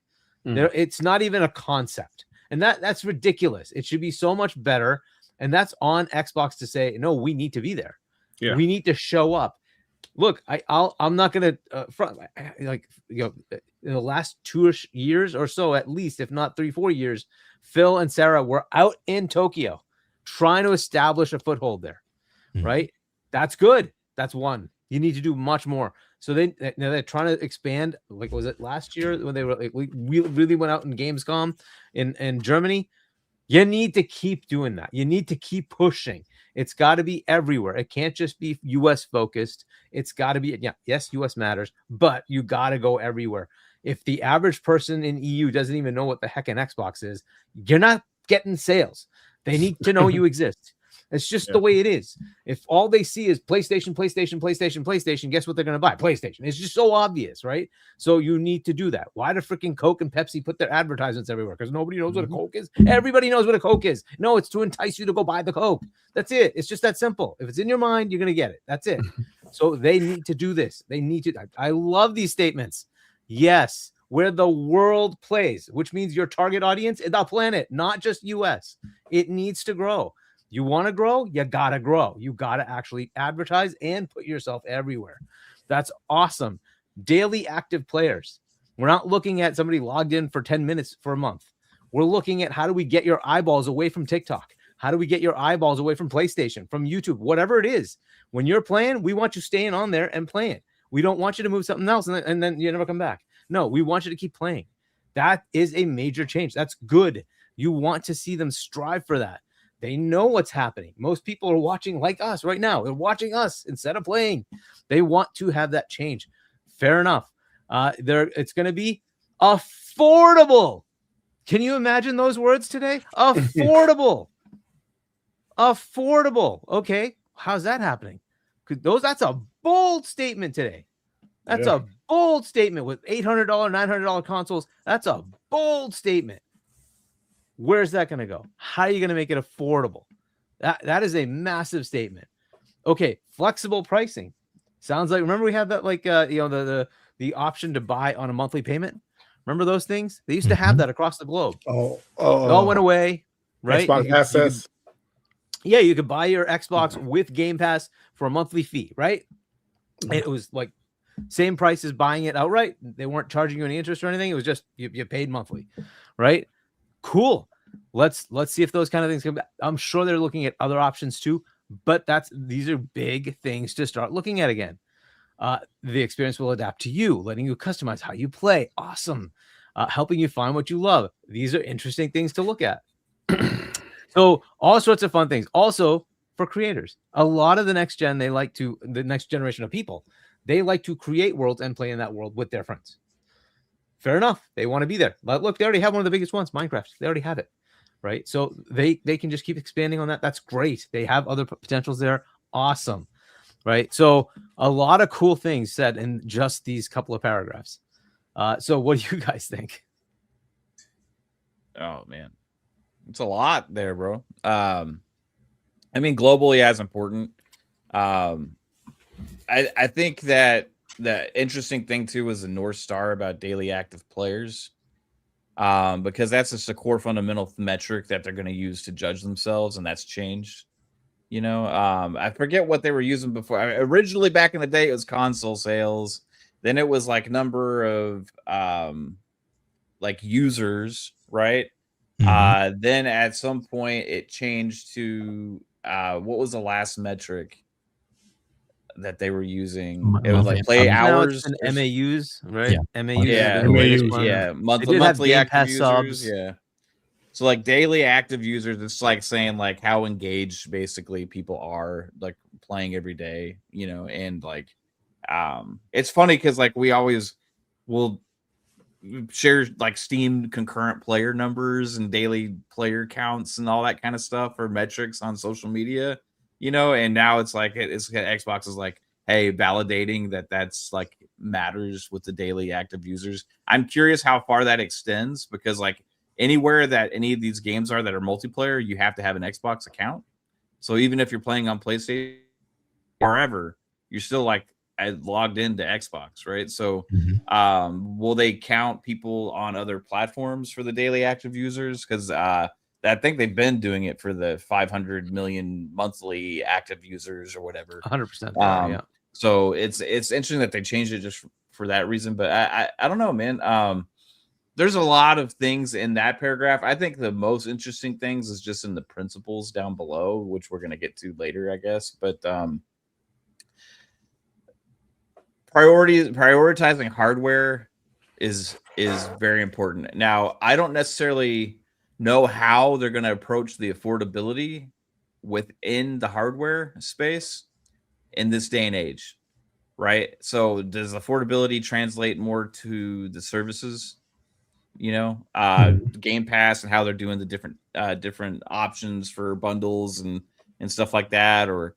Speaker 3: It's not even a concept, and that's ridiculous. It should be so much better, and that's on Xbox to say, no, we need to be there.
Speaker 5: Yeah.
Speaker 3: We need to show up. Look, I'm not gonna front like, you know, in the last 2-ish years or so, at least, if not 3-4 years, Phil and Sarah were out in Tokyo trying to establish a foothold there. Right? That's good. That's one. You need to do much more. So they're trying to expand. Like, was it last year when they were like, we really went out in Gamescom in Germany? You need to keep doing that. You need to keep pushing. It's got to be everywhere. It can't just be US focused. It's got to be, yes, US matters, but you got to go everywhere. If the average person in EU doesn't even know what the heck an Xbox is, you're not getting sales. They need to know you exist. It's just the way it is. If all they see is PlayStation, guess what they're going to buy? PlayStation. It's just so obvious, right? So you need to do that. Why do freaking Coke and Pepsi put their advertisements everywhere? Because nobody knows what a Coke is. Everybody knows what a Coke is. No, it's to entice you to go buy the Coke. That's it. It's just that simple. If it's in your mind, you're going to get it. That's it. So they need to do this. They need to. I love these statements. Yes, where the world plays, which means your target audience is the planet, not just US. It needs to grow. You want to grow? You got to grow. You got to actually advertise and put yourself everywhere. That's awesome. Daily active players. We're not looking at somebody logged in for 10 minutes for a month. We're looking at how do we get your eyeballs away from TikTok? How do we get your eyeballs away from PlayStation, from YouTube, whatever it is? When you're playing, we want you staying on there and playing. We don't want you to move something else and then you never come back. No, we want you to keep playing. That is a major change. That's good. You want to see them strive for that. They know what's happening. Most people are watching like us right now. They're watching us instead of playing. They want to have that change. Fair enough. It's going to be affordable. Can you imagine those words today? Affordable. Affordable. Okay. How's that happening? That's a bold statement today. That's a bold statement with $800, $900 consoles. That's a bold statement. Where's that going to go? How are you going to make it affordable? That is a massive statement. Okay, flexible pricing. Sounds like, remember we had that, like, the option to buy on a monthly payment. Remember those things? They used to have that across the globe.
Speaker 5: Oh,
Speaker 3: It all went away, right?
Speaker 5: Xbox Access.
Speaker 3: You could buy your Xbox with Game Pass for a monthly fee, right? It was like same price as buying it outright. They weren't charging you any interest or anything. It was just you paid monthly, right? Cool. Let's see if those kind of things come back. I'm sure they're looking at other options too, but these are big things to start looking at again. The experience will adapt to you, letting you customize how you play. Awesome. Helping you find what you love. These are interesting things to look at. So all sorts of fun things. Also for creators, a lot of the next generation of people, they like to create worlds and play in that world with their friends. Fair enough. They want to be there. But look, they already have one of the biggest ones, Minecraft. They already have it, right? So they can just keep expanding on that. That's great. They have other potentials there. Awesome, right? So a lot of cool things said in just these couple of paragraphs. So what do you guys think?
Speaker 4: Oh man, it's a lot there, bro. I mean, globally as important. I think that the interesting thing too was the North Star about daily active players, because that's just a core fundamental metric that they're going to use to judge themselves, and that's changed. You know, I forget what they were using before. Originally, back in the day, it was console sales. Then it was like number of like users, right? Then at some point it changed to what was the last metric that they were using? It was like play hours
Speaker 3: and MAUs, right?
Speaker 2: Yeah.
Speaker 3: MAUs.
Speaker 4: Yeah, monthly active users.
Speaker 3: Subs.
Speaker 4: Yeah. So like daily active users, it's like saying like how engaged basically people are like playing every day, you know, and like it's funny because like we always will share like Steam concurrent player numbers and daily player counts and all that kind of stuff or metrics on social media, you know, and now it's like Xbox is like, hey, validating that's like matters with the daily active users. I'm curious how far that extends, because like anywhere that any of these games are that are multiplayer, you have to have an Xbox account. So even if you're playing on PlayStation, wherever, you're still like logged into Xbox, right? So will they count people on other platforms for the daily active users? Because I think they've been doing it for the 500 million monthly active users or whatever.
Speaker 3: 100%. Yeah.
Speaker 4: So it's interesting that they changed it just for that reason. But I don't know, man. There's a lot of things in that paragraph. I think the most interesting things is just in the principles down below, which we're going to get to later, I guess. But prioritizing hardware is very important. Now, I don't necessarily know how they're going to approach the affordability within the hardware space in this day and age, right? So does affordability translate more to the services? You know, Game Pass and how they're doing the different options for bundles and stuff like that, or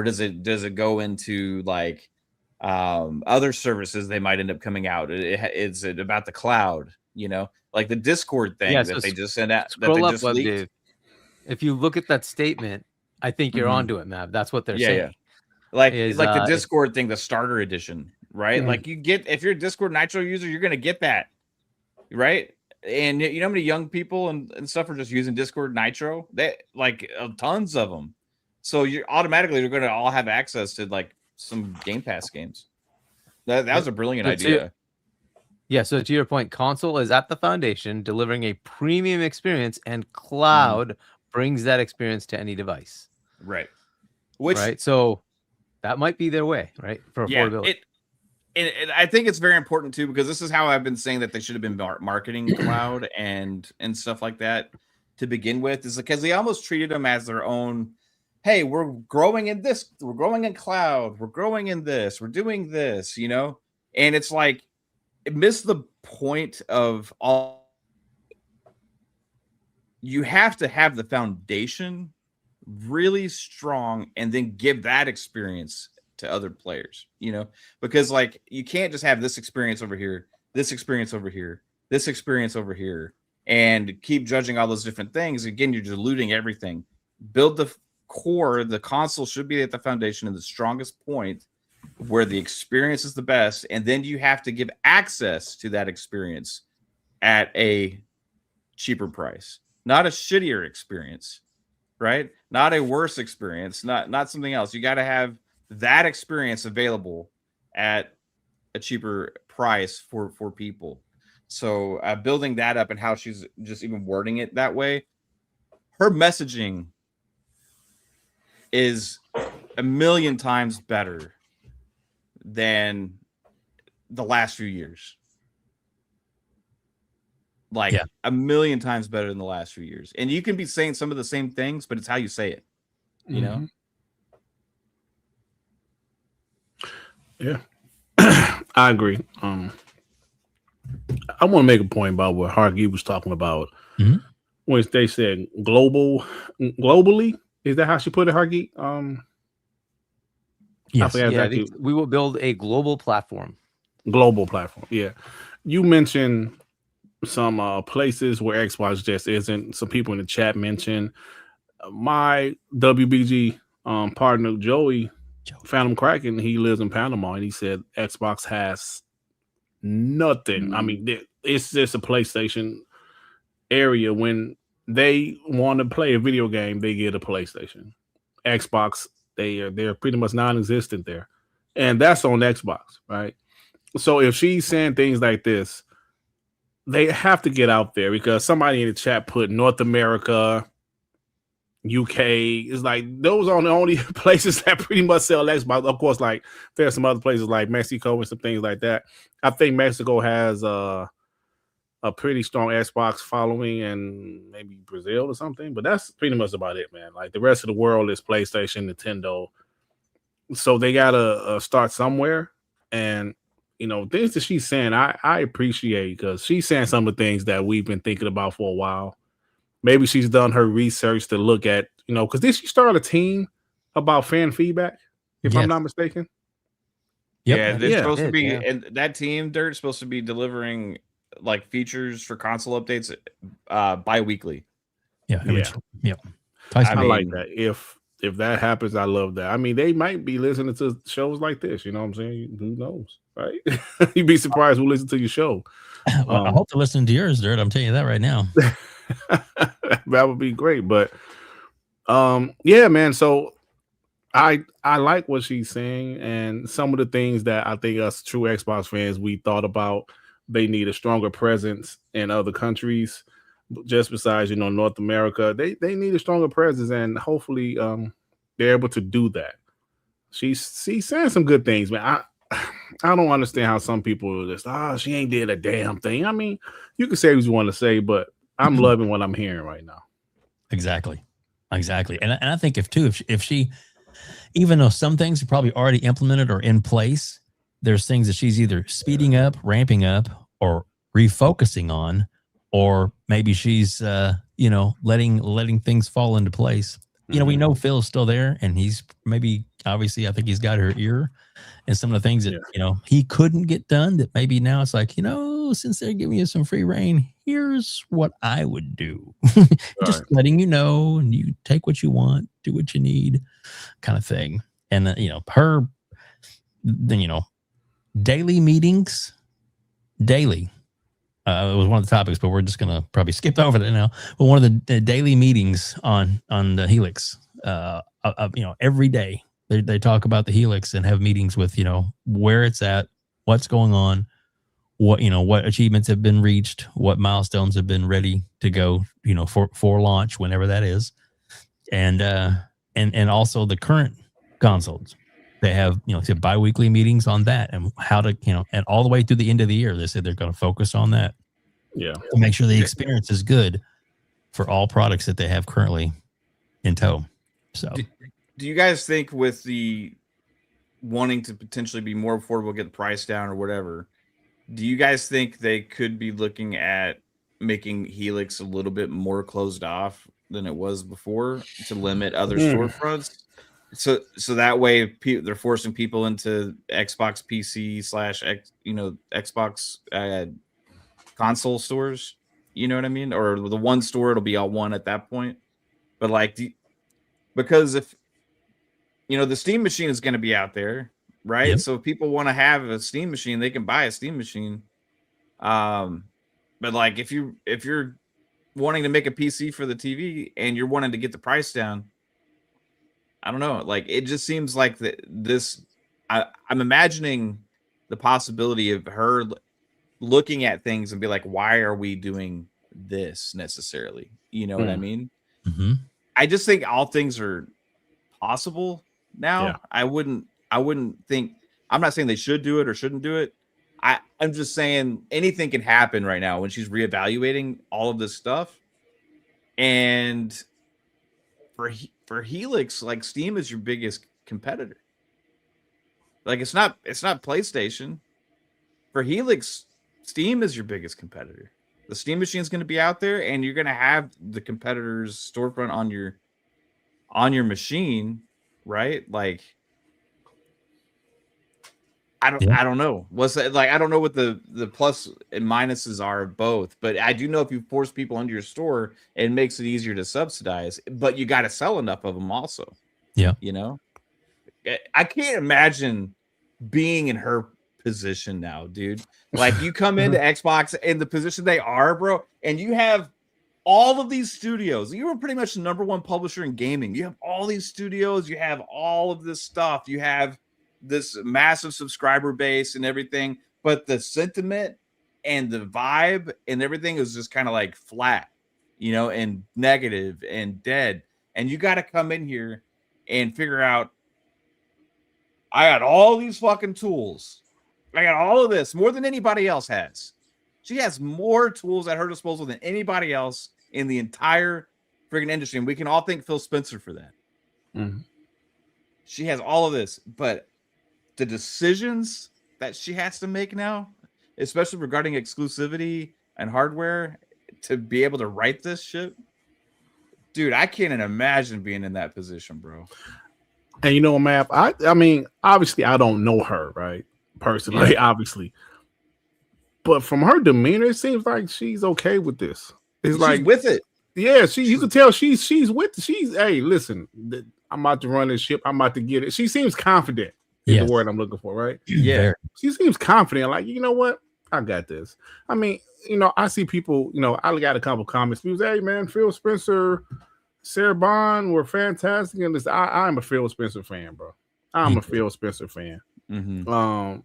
Speaker 4: does it go into like other services they might end up coming out? Is it about the cloud? You know, like the Discord thing that they just sent out. That they just leaked.
Speaker 3: Dave. If you look at that statement, I think you're onto it, Mav. That's what they're saying. Yeah.
Speaker 4: Like the Discord thing, the starter edition, right? Like you get, if you're a Discord Nitro user, you're gonna get that. Right, and you know how many young people and stuff are just using Discord Nitro? They like tons of them. So you're going to all have access to like some Game Pass games. That was a brilliant idea.
Speaker 3: So to your point, console is at the foundation, delivering a premium experience, and cloud brings that experience to any device.
Speaker 4: Right.
Speaker 3: So that might be their way, right? For affordability.
Speaker 4: And I think it's very important too, because this is how I've been saying that they should have been marketing cloud and stuff like that to begin with, is because they almost treated them as their own. Hey, we're growing in this, we're growing in cloud, we're growing in this, we're doing this, you know, and it's like it missed the point of all. You have to have the foundation really strong and then give that experience to other players, you know, because like you can't just have this experience over here, this experience over here, this experience over here, and keep judging all those different things. Again, you're diluting everything. Build the core, the console should be at the foundation and the strongest point where the experience is the best, and then you have to give access to that experience at a cheaper price, not a shittier experience, right? Not a worse experience, not something else. You got to have that experience available at a cheaper price for people. So building that up and how she's just even wording it that way, her messaging is a million times better than the last few years. Like a million times better than the last few years. And you can be saying some of the same things, but it's how you say it, you know?
Speaker 5: Yeah. I agree. I want to make a point about what Hargeet was talking about. When they said globally, is that how she put it, Hargeet?
Speaker 3: Yes. Exactly. We will build a global platform.
Speaker 5: Global platform. Yeah. You mentioned some places where Xbox just isn't. Some people in the chat mentioned my WBG partner Joey Phantom Kraken. He lives in Panama, and he said Xbox has nothing. I mean, it's just a PlayStation area. When they want to play a video game, they get a PlayStation. Xbox, they're pretty much non-existent there, and that's on Xbox, right? So if she's saying things like this, they have to get out there, because somebody in the chat put North America, UK is like, those are the only places that pretty much sell Xbox. Of course, like there's some other places like Mexico and some things like that. I think Mexico has a pretty strong Xbox following, and maybe Brazil or something, but that's pretty much about it, man. Like the rest of the world is PlayStation, Nintendo. So they gotta start somewhere. And you know, things that she's saying, I appreciate, because she's saying some of the things that we've been thinking about for a while. Maybe she's done her research to look at, you know, because did she start a team about fan feedback, if I'm not mistaken?
Speaker 4: Yeah, they're supposed to be, and that team, Dirt's supposed to be delivering like features for console updates bi-weekly.
Speaker 2: Yeah.
Speaker 5: I like that. If that happens, I love that. I mean, they might be listening to shows like this. You know what I'm saying? Who knows, right? You'd be surprised who listens to your show.
Speaker 2: Well, I hope they're listening to yours, Dirt. I'm telling you that right now.
Speaker 5: That would be great. But yeah, man. So I like what she's saying, and some of the things that I think us true Xbox fans, we thought about. They need a stronger presence in other countries, just besides, you know, North America. They need a stronger presence, and hopefully they're able to do that. She's saying some good things, man. I don't understand how some people are just, she ain't did a damn thing. I mean, you can say what you want to say, but I'm loving what I'm hearing right now.
Speaker 2: Exactly. And I think if she, even though some things are probably already implemented or in place, there's things that she's either speeding up, ramping up, or refocusing on, or maybe she's letting things fall into place. You know, we know Phil's still there, and he's obviously I think he's got her ear, and some of the things that you know he couldn't get done, that maybe now it's like, you know, since they're giving you some free reign, here's what I would do. Just letting you know, and you take what you want, do what you need, kind of thing. And you know, daily meetings, it was one of the topics, but we're just gonna probably skip over that now. But one of the daily meetings on the Helix, every day they talk about the Helix and have meetings with, you know, where it's at, what's going on, what achievements have been reached, what milestones have been ready to go, you know, for launch, whenever that is, and also the current consoles. They have, you know, bi-weekly meetings on that, and how to, you know, and all the way through the end of the year, they said they're going to focus on that.
Speaker 5: Yeah.
Speaker 2: To make sure the experience is good for all products that they have currently in tow. So
Speaker 4: do you guys think, with the wanting to potentially be more affordable, get the price down or whatever, do you guys think they could be looking at making Helix a little bit more closed off than it was before, to limit other storefronts? So that way they're forcing people into Xbox PC / Xbox console stores. You know what I mean? Or the one store, it'll be all one at that point. But like, because if the Steam machine is going to be out there, right?
Speaker 2: Yep.
Speaker 4: So if people want to have a Steam machine, they can buy a Steam machine. But like if you're wanting to make a PC for the TV and you're wanting to get the price down, I don't know. Like it just seems like I'm imagining the possibility of her looking at things and be like, why are we doing this necessarily? You know what I mean?
Speaker 2: Mm-hmm.
Speaker 4: I just think all things are possible now.
Speaker 5: Yeah.
Speaker 4: I wouldn't think, I'm not saying they should do it or shouldn't do it. I'm just saying anything can happen right now when she's reevaluating all of this stuff. And for Helix, like Steam is your biggest competitor. Like it's not PlayStation. For Helix, Steam is your biggest competitor. The Steam machine is going to be out there, and you're going to have the competitor's storefront on your machine, right? Like, I don't know. What's that, like? I don't know what the plus and minuses are of both, but I do know if you force people into your store, it makes it easier to subsidize. But you got to sell enough of them, also.
Speaker 2: Yeah.
Speaker 4: I can't imagine being in her position now, dude. Like you come into Xbox in the position they are, bro, and you have all of these studios. You were pretty much the number one publisher in gaming. You have all these studios, you have all of this stuff, you have this massive subscriber base and everything, but the sentiment and the vibe and everything is just kind of like flat, and negative and dead. And you got to come in here and figure out, I got all these fucking tools. I got all of this more than anybody else has. She has more tools at her disposal than anybody else in the entire freaking industry. And we can all thank Phil Spencer for that.
Speaker 5: Mm-hmm.
Speaker 4: She has all of this, but the decisions that she has to make now, especially regarding exclusivity and hardware, to be able to write this shit, dude, I can't imagine being in that position, bro.
Speaker 5: And Mav, I mean, obviously I don't know her, right? Personally, obviously. But from her demeanor, it seems like she's okay with this. She's like
Speaker 4: with it.
Speaker 5: Yeah, you can tell she's hey, listen, I'm about to run this ship, I'm about to get it. She seems confident. Is the word I'm looking for, right?
Speaker 4: Yeah.
Speaker 5: She seems confident, like, you know what? I got this. I mean, I see people, I got a couple comments. People say, hey man, Phil Spencer, Sarah Bond were fantastic in this. I'm a Phil Spencer fan, bro. I'm a Phil Spencer fan.
Speaker 4: Mm-hmm.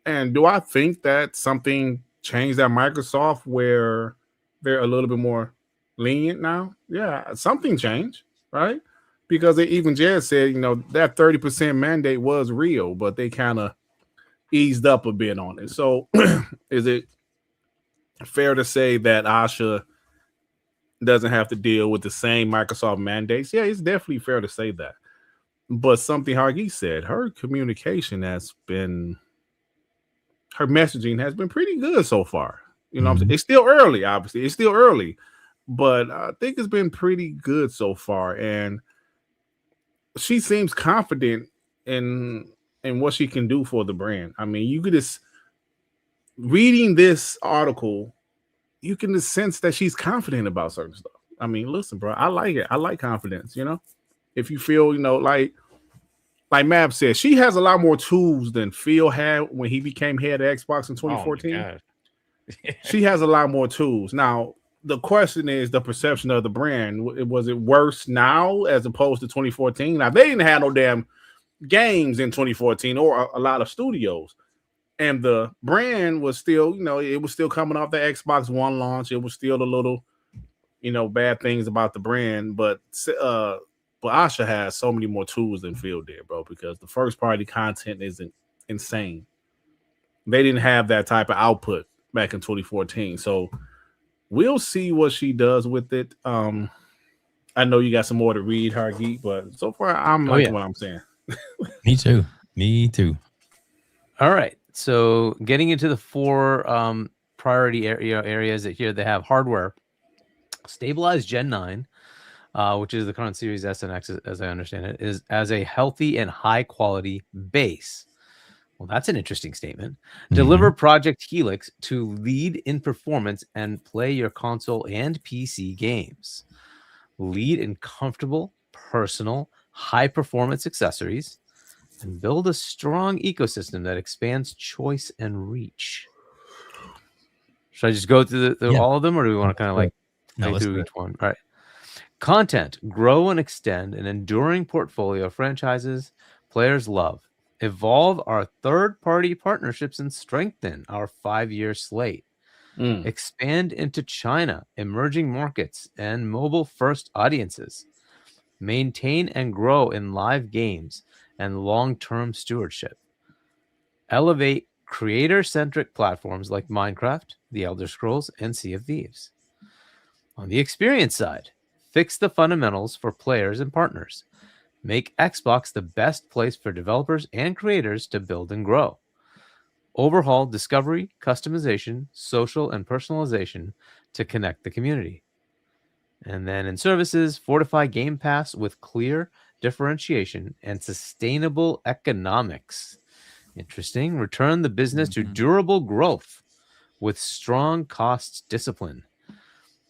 Speaker 5: And do I think that something changed at Microsoft where they're a little bit more lenient now? Yeah, something changed, right? Because even Jed said, that 30% mandate was real, but they kind of eased up a bit on it. So is it fair to say that Asha doesn't have to deal with the same Microsoft mandates? Yeah, it's definitely fair to say that. But something Hargeet said, her communication her messaging has been pretty good so far. What I'm saying? It's still early, obviously. It's still early. But I think it's been pretty good so far. And she seems confident in what she can do for the brand. I mean, you could just reading this article, you can just sense that she's confident about certain stuff. I mean, listen, bro, I like it. I like confidence, If you feel, like Mav said, she has a lot more tools than Phil had when he became head of Xbox in 2014.
Speaker 4: Oh,
Speaker 5: she has a lot more tools. Now, the question is the perception of the brand. Was it worse now as opposed to 2014? Now, they didn't have no damn games in 2014 or a lot of studios. And the brand was still, it was still coming off the Xbox One launch. It was still a little, bad things about the brand. But Asha has so many more tools than Phil did, bro, because the first party content is insane. They didn't have that type of output back in 2014. So we'll see what she does with it. I know you got some more to read, Hargeet, but so far I'm liking what I'm saying.
Speaker 2: Me too.
Speaker 3: All right. So getting into the 4 priority areas that here they have hardware, stabilize Gen 9, which is the current Series S and X, as I understand it, is as a healthy and high quality base. Well, that's an interesting statement. Deliver Project Helix to lead in performance and play your console and PC games. Lead in comfortable personal, high-performance accessories, and build a strong ecosystem that expands choice and reach. Should I just go through all of them, or do we want to kind of like go through each one? All right. Content. Grow and extend an enduring portfolio of franchises players love. Evolve our third-party partnerships and strengthen our 5-year slate. Expand into China, emerging markets, and mobile-first audiences. Maintain and grow in live games and long-term stewardship. Elevate creator-centric platforms like Minecraft, The Elder Scrolls, and Sea of Thieves. On the experience side, fix the fundamentals for players and partners. Make Xbox the best place for developers and creators to build and grow. Overhaul discovery, customization, social, and personalization to connect the community. And then in services, fortify Game Pass with clear differentiation and sustainable economics. Interesting. Return the business to durable growth with strong cost discipline.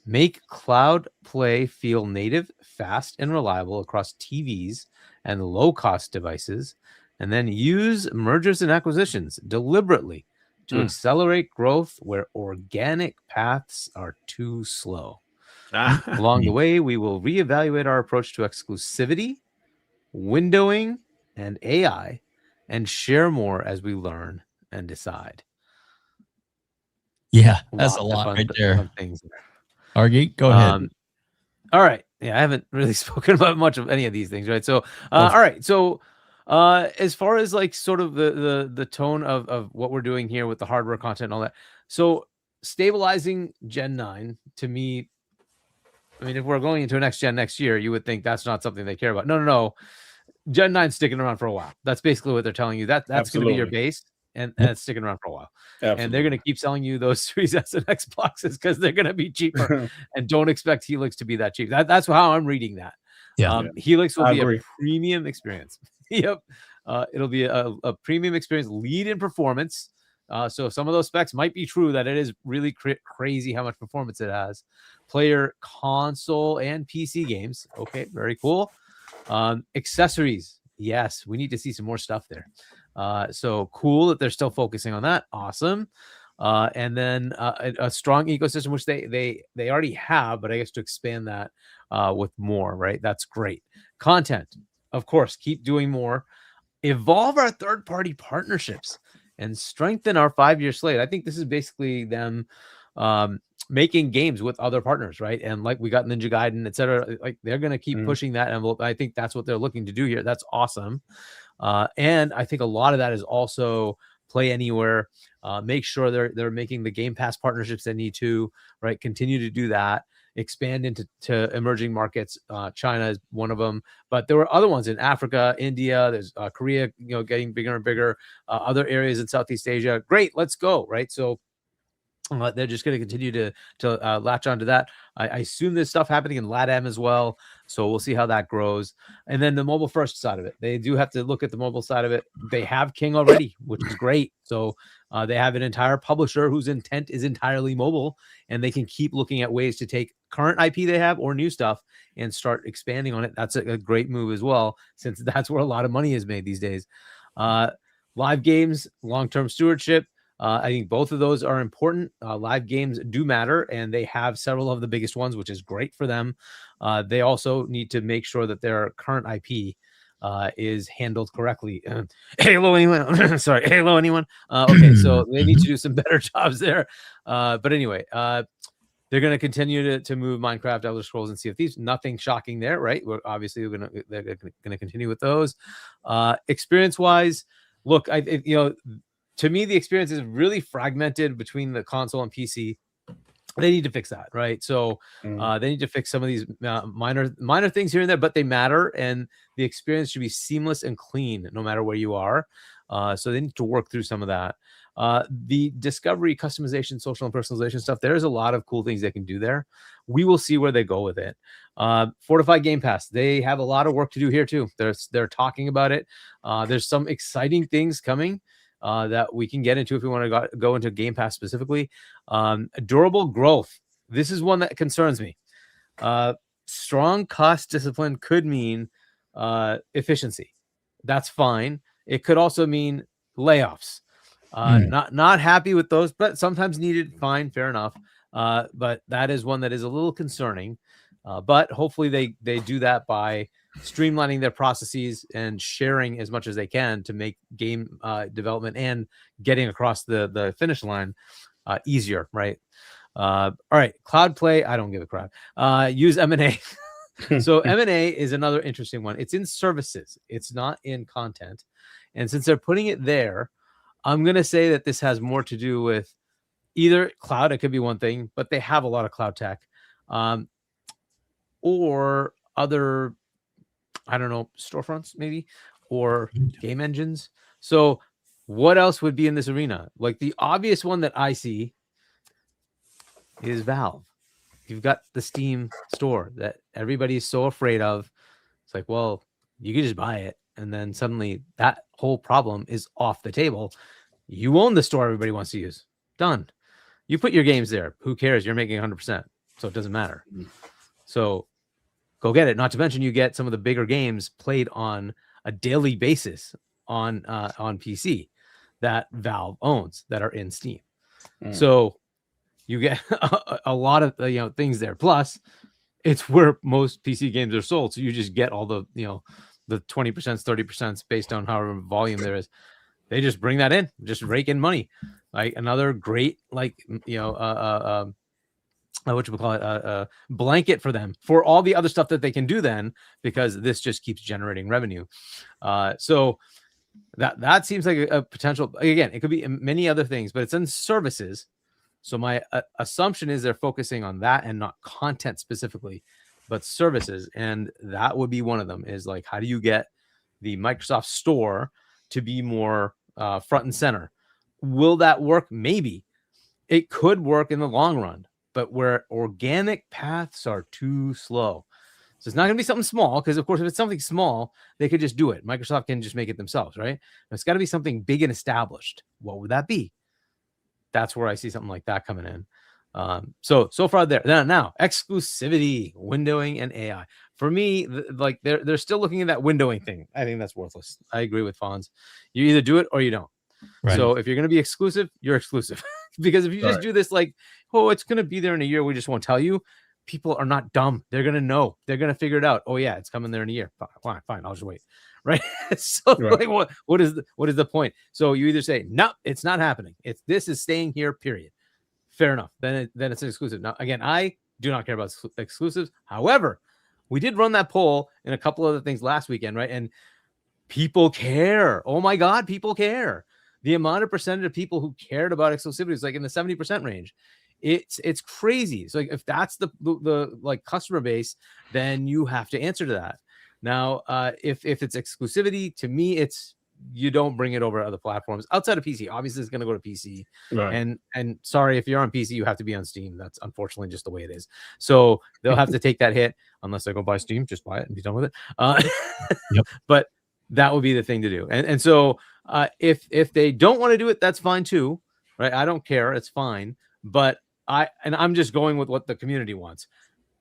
Speaker 3: Make cloud play feel native, fast, and reliable across TVs and low-cost devices, and then use mergers and acquisitions deliberately to accelerate growth where organic paths are too slow. Along the way, we will reevaluate our approach to exclusivity, windowing, and AI, and share more as we learn and decide.
Speaker 2: Yeah, that's a lot right there. Hargeet, go ahead.
Speaker 3: All right. Yeah, I haven't really spoken about much of any of these things, right? So, all right. So, as far as like sort of the tone of what we're doing here with the hardware content and all that, so stabilizing Gen 9 to me, I mean, if we're going into a next gen next year, you would think that's not something they care about. No. Gen 9's sticking around for a while. That's basically what they're telling you. That's going to be your base, and it's sticking around for a while. Absolutely. And they're going to keep selling you those Series S and Xboxes because they're going to be cheaper. And don't expect Helix to be that cheap. That's how I'm reading that. Helix will be a premium experience. Yep. It'll be a premium experience, lead in performance. So some of those specs might be true that it is really crazy how much performance it has. Player console and PC games. Okay, very cool. Accessories. Yes, we need to see some more stuff there. So cool that they're still focusing on that. Awesome. And then a strong ecosystem, which they already have, but I guess to expand that with more, right? That's great. Content, of course, keep doing more. Evolve our third-party partnerships and strengthen our 5-year slate. I think this is basically them making games with other partners, right? And like we got Ninja Gaiden, et cetera, like they're going to keep pushing that envelope. I think that's what they're looking to do here. That's awesome. And I think a lot of that is also play anywhere. Make sure they're making the Game Pass partnerships they need to, right? Continue to do that. Expand into emerging markets. China is one of them, but there were other ones in Africa, India. There's Korea, getting bigger and bigger. Other areas in Southeast Asia. Great, let's go, right? So they're just going to continue to latch onto that. I assume there's stuff happening in LATAM as well, so we'll see how that grows. And then the mobile first side of it, they do have to look at the mobile side of it. They have King already, which is great. So they have an entire publisher whose intent is entirely mobile, and they can keep looking at ways to take current IP they have or new stuff and start expanding on it. That's a great move as well, since that's where a lot of money is made these days. Live games, long-term stewardship. I think both of those are important. Live games do matter, and they have several of the biggest ones, which is great for them. They also need to make sure that their current IP is handled correctly. Halo anyone? Sorry, Halo anyone? Okay, so they need to do some better jobs there. But anyway, they're going to continue to move Minecraft, Elder Scrolls, and Sea of Thieves. Nothing shocking there, right? They're going to continue with those. Experience-wise, look, to me, the experience is really fragmented between the console and PC. They need to fix that, right? So they need to fix some of these minor things here and there, but they matter, and the experience should be seamless and clean no matter where you are. So they need to work through some of that. The discovery, customization, social, and personalization stuff, there's a lot of cool things they can do there. We will see where they go with it. Fortify Game Pass. They have a lot of work to do here too. They're talking about it. There's some exciting things coming that we can get into if we want to go into Game Pass specifically. Durable growth. This is one that concerns me. strong cost discipline could mean efficiency. That's fine. It could also mean layoffs. Not happy with those, but sometimes needed. Fine, fair enough. But that is one that is a little concerning. But hopefully they do that by streamlining their processes and sharing as much as they can to make game development and getting across the finish line easier, right? All right, cloud play. I don't give a crap. Use M&A. So M&A is another interesting one. It's in services. It's not in content. And since they're putting it there, I'm going to say that this has more to do with either cloud. It could be one thing, but they have a lot of cloud tech, or other, I don't know, storefronts maybe, or game engines. So what else would be in this arena? Like the obvious one that I see is Valve. You've got the Steam store that everybody's so afraid of. It's like, well, you can just buy it. And then suddenly that whole problem is off the table. You own the store everybody wants to use. Done. You put your games there. Who cares? You're making 100%. So it doesn't matter. So go get it. Not to mention you get some of the bigger games played on a daily basis on PC that Valve owns that are in Steam. So you get a lot of things there. Plus, it's where most PC games are sold. So you just get all the the 20%, 30% based on however volume there is. They just bring that in, just rake in money. Like another great what you call it, blanket for them for all the other stuff that they can do then, because this just keeps generating revenue. So that seems like a potential. Again, it could be many other things, but it's in services. So my assumption is they're focusing on that and not content specifically, but services. And that would be one of them, is like, how do you get the Microsoft Store to be more front and center? Will that work? Maybe. It could work in the long run, but where organic paths are too slow. So it's not going to be something small, because, of course, if it's something small, they could just do it. Microsoft can just make it themselves, right? It's got to be something big and established. What would that be? That's where I see something like that coming in. So far there. Now, exclusivity, windowing, and AI. For me, like they're still looking at that windowing thing. I think that's worthless. I agree with Fonz. You either do it or you don't. Right. So if you're going to be exclusive, you're exclusive. Because if you just do this like, oh, it's going to be there in a year, we just won't tell you. People are not dumb. They're going to know. They're going to figure it out. Oh yeah, it's coming there in a year. Fine. I'll just wait. Right. So like, what is the point? So you either say, no, it's not happening. This is staying here, period. Fair enough. Then it's an exclusive. Now, again, I do not care about exclusives. However, we did run that poll in a couple other things last weekend, right? And people care. Oh my God, people care. The amount of percentage of people who cared about exclusivity is like in the 70% range. It's crazy. So like, if that's the like customer base, then you have to answer to that. Now, if it's exclusivity, to me, it's you don't bring it over to other platforms outside of PC. Obviously, it's going to go to PC. Right. And sorry, if you're on PC, you have to be on Steam. That's unfortunately just the way it is. So they'll have to take that hit unless they go buy Steam. Just buy it and be done with it. Yep. But that would be the thing to do. And so if they don't want to do it, that's fine too. Right. I don't care. It's fine. But I'm just going with what the community wants.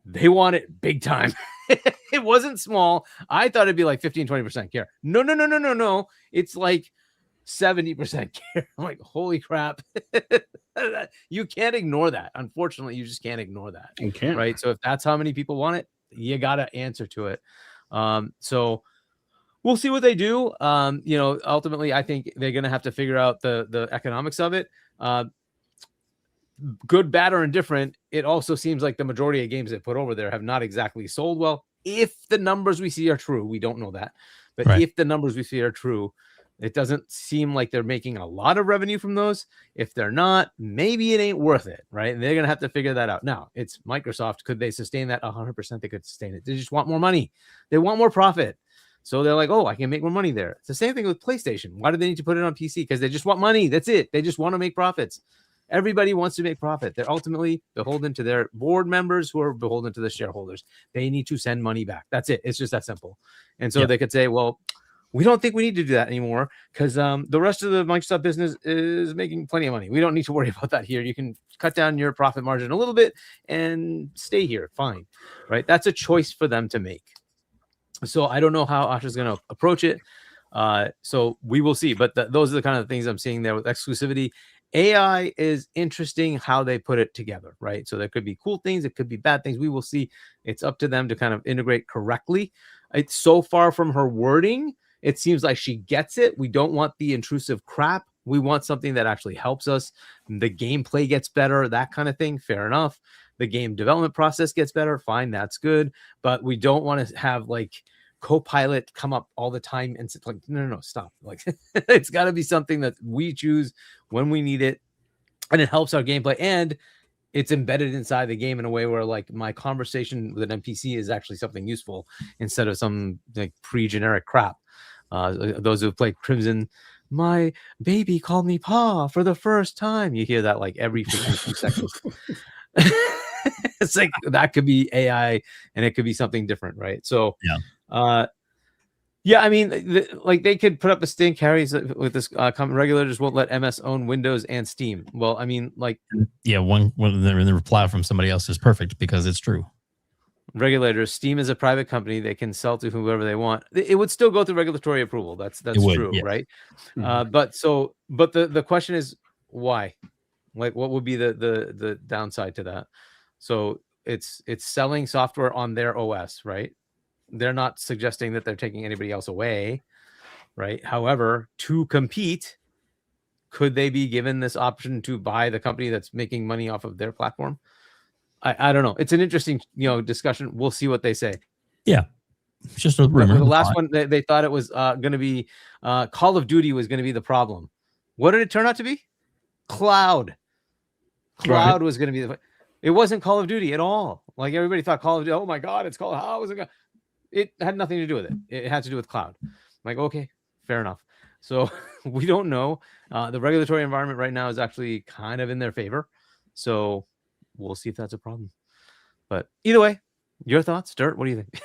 Speaker 3: They want it big time. It wasn't small. I thought it'd be like 15-20% care. No. It's like 70% care. I'm like, holy crap. You can't ignore that. Unfortunately, you just can't ignore that. You can't. Right. So if that's how many people want it, you got to answer to it. So we'll see what they do. Ultimately, I think they're going to have to figure out the economics of it. Good, bad, or indifferent, it also seems like the majority of games they put over there have not exactly sold well. If the numbers we see are true, we don't know that. But if the numbers we see are true, it doesn't seem like they're making a lot of revenue from those. If they're not, maybe it ain't worth it, right? And they're going to have to figure that out. Now, it's Microsoft. Could they sustain that? 100% they could sustain it. They just want more money. They want more profit. So they're like, oh, I can make more money there. It's the same thing with PlayStation. Why do they need to put it on PC? Because they just want money. That's it. They just want to make profits. Everybody wants to make profit. They're ultimately beholden to their board members who are beholden to the shareholders. They need to send money back. That's it. It's just that simple. And so they could say, well, we don't think we need to do that anymore because the rest of the Microsoft business is making plenty of money. We don't need to worry about that here. You can cut down your profit margin a little bit and stay here. Fine. Right. That's a choice for them to make. So I don't know how Asha's going to approach it. So we will see. But those are the kind of things I'm seeing there with exclusivity. AI is interesting how they put it together, right? So there could be cool things, it could be bad things. We will see. It's up to them to kind of integrate correctly. It's so far from her wording, it seems like she gets it. We don't want the intrusive crap. We want something that actually helps us. The gameplay gets better, that kind of thing. Fair enough. The game development process gets better. Fine, that's good. But we don't want to have like Copilot come up all the time and it's like, no, stop. Like it's got to be something that we choose when we need it, and it helps our gameplay, and it's embedded inside the game in a way where like my conversation with an NPC is actually something useful instead of some like pre-generic crap. Those who play Crimson, my baby called me Pa for the first time. You hear that like every 52 seconds. It's like that could be AI and it could be something different, right? So I mean, like they could put up a stink carries with this regulators won't let MS own Windows and Steam. Well, I mean, like
Speaker 2: one the reply from somebody else is perfect because it's true.
Speaker 3: Regulators, Steam is a private company. They can sell to whoever they want. It would still go through regulatory approval. That's true, yes. Right? Mm-hmm. But the question is why? Like, what would be the downside to that? So it's selling software on their OS, right? They're not suggesting that they're taking anybody else away, right? However, to compete, could they be given this option to buy the company that's making money off of their platform? I don't know. It's an interesting, discussion. We'll see what they say.
Speaker 2: Yeah. It's just a rumor.
Speaker 3: The last one, they thought it was going to be Call of Duty was going to be the problem. What did it turn out to be? Cloud was going to be it wasn't Call of Duty at all. Like everybody thought Call of Duty, oh my God, it's called, how was it going? It had nothing to do with it. It had to do with cloud. I'm like, okay, fair enough. So we don't know. The regulatory environment right now is actually kind of in their favor. So we'll see if that's a problem. But either way, your thoughts, Dirt? What do you think?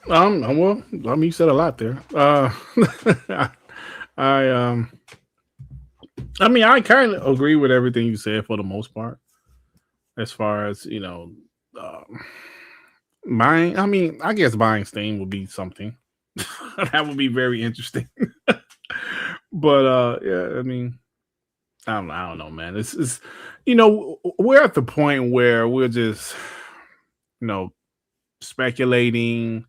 Speaker 5: Well, I mean, you said a lot there. I mean, I kind of agree with everything you said for the most part. As far as buying, I mean, I guess buying Steam would be something that would be very interesting. But yeah, I mean, I don't know, man. It's we're at the point where we're just speculating.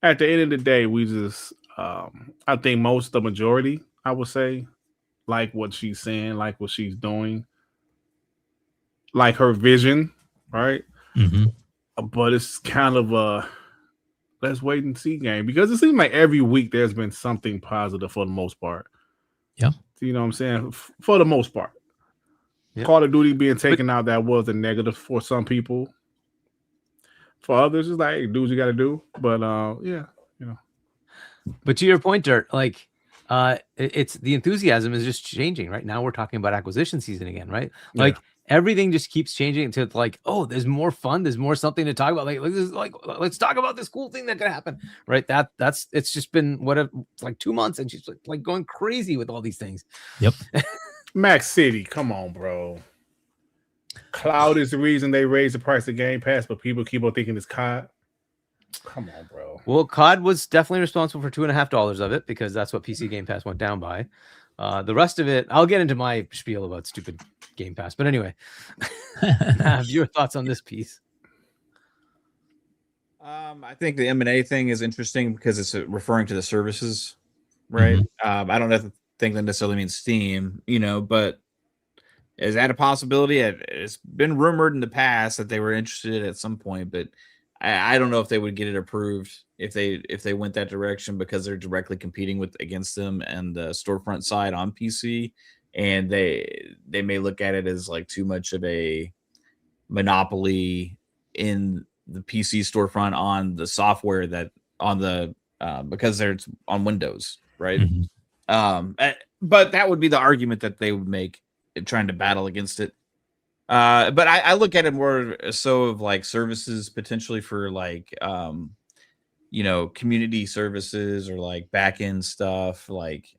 Speaker 5: At the end of the day, we just I think the majority, I would say, like what she's saying, like what she's doing, like her vision, right?
Speaker 2: Mm-hmm.
Speaker 5: But it's kind of a let's wait and see game because it seems like every week there's been something positive for the most part.
Speaker 2: Yeah.
Speaker 5: You know what I'm saying? For the most part. Yep. Call of Duty being taken out, that was a negative for some people. For others, it's like, hey, do what you got to do. But yeah,
Speaker 3: But to your point, Dirt, like it's the enthusiasm is just changing. Right now, we're talking about acquisition season again, right? Like everything just keeps changing to like, oh, there's more fun, there's more something to talk about. Let's talk about this cool thing that could happen, right? That's it's just been like 2 months, and she's like going crazy with all these things.
Speaker 2: Yep.
Speaker 5: Max City, come on, bro. Cloud is the reason they raised the price of Game Pass, but people keep on thinking it's COD. Come on, bro.
Speaker 3: Well, COD was definitely responsible for $2.50 of it because that's what PC Game Pass went down by. The rest of it, I'll get into my spiel about stupid Game Pass. But anyway, have your thoughts on this piece?
Speaker 4: I think the M&A thing is interesting because it's referring to the services, right? Mm-hmm. I don't think that necessarily means Steam, but is that a possibility? It's been rumored in the past that they were interested at some point, but I don't know if they would get it approved if they went that direction because they're directly competing against them and the storefront side on PC, and they may look at it as like too much of a monopoly in the PC storefront on the software because they're on Windows, right? Mm-hmm. But that would be the argument that they would make trying to battle against it. But I look at it more so of like services potentially for like community services or like back end stuff, like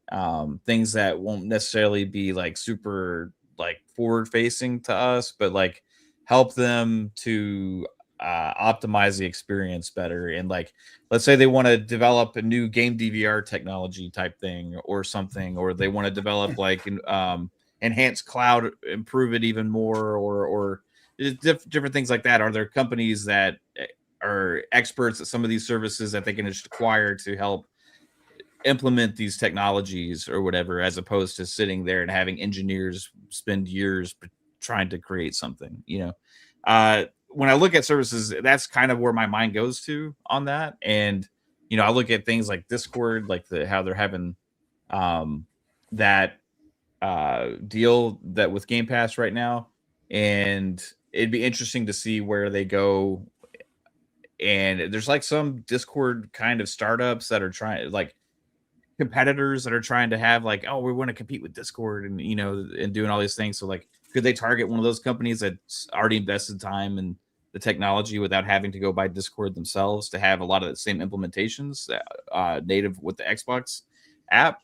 Speaker 4: things that won't necessarily be like super like forward facing to us, but like help them to optimize the experience better. And like, let's say they want to develop a new game DVR technology type thing or something, or they want to develop like enhanced cloud, improve it even more, or different things like that. Are there companies that are experts at some of these services that they can just acquire to help implement these technologies or whatever, as opposed to sitting there and having engineers spend years trying to create something, when I look at services, that's kind of where my mind goes to on that. And, I look at things like Discord, like how they're having that deal that with Game Pass right now. And it'd be interesting to see where they go. And there's like some Discord kind of startups that are trying, like competitors that are trying to have like, oh, we want to compete with Discord and, and doing all these things. So like, could they target one of those companies that's already invested time in the technology without having to go buy Discord themselves to have a lot of the same implementations native with the Xbox app,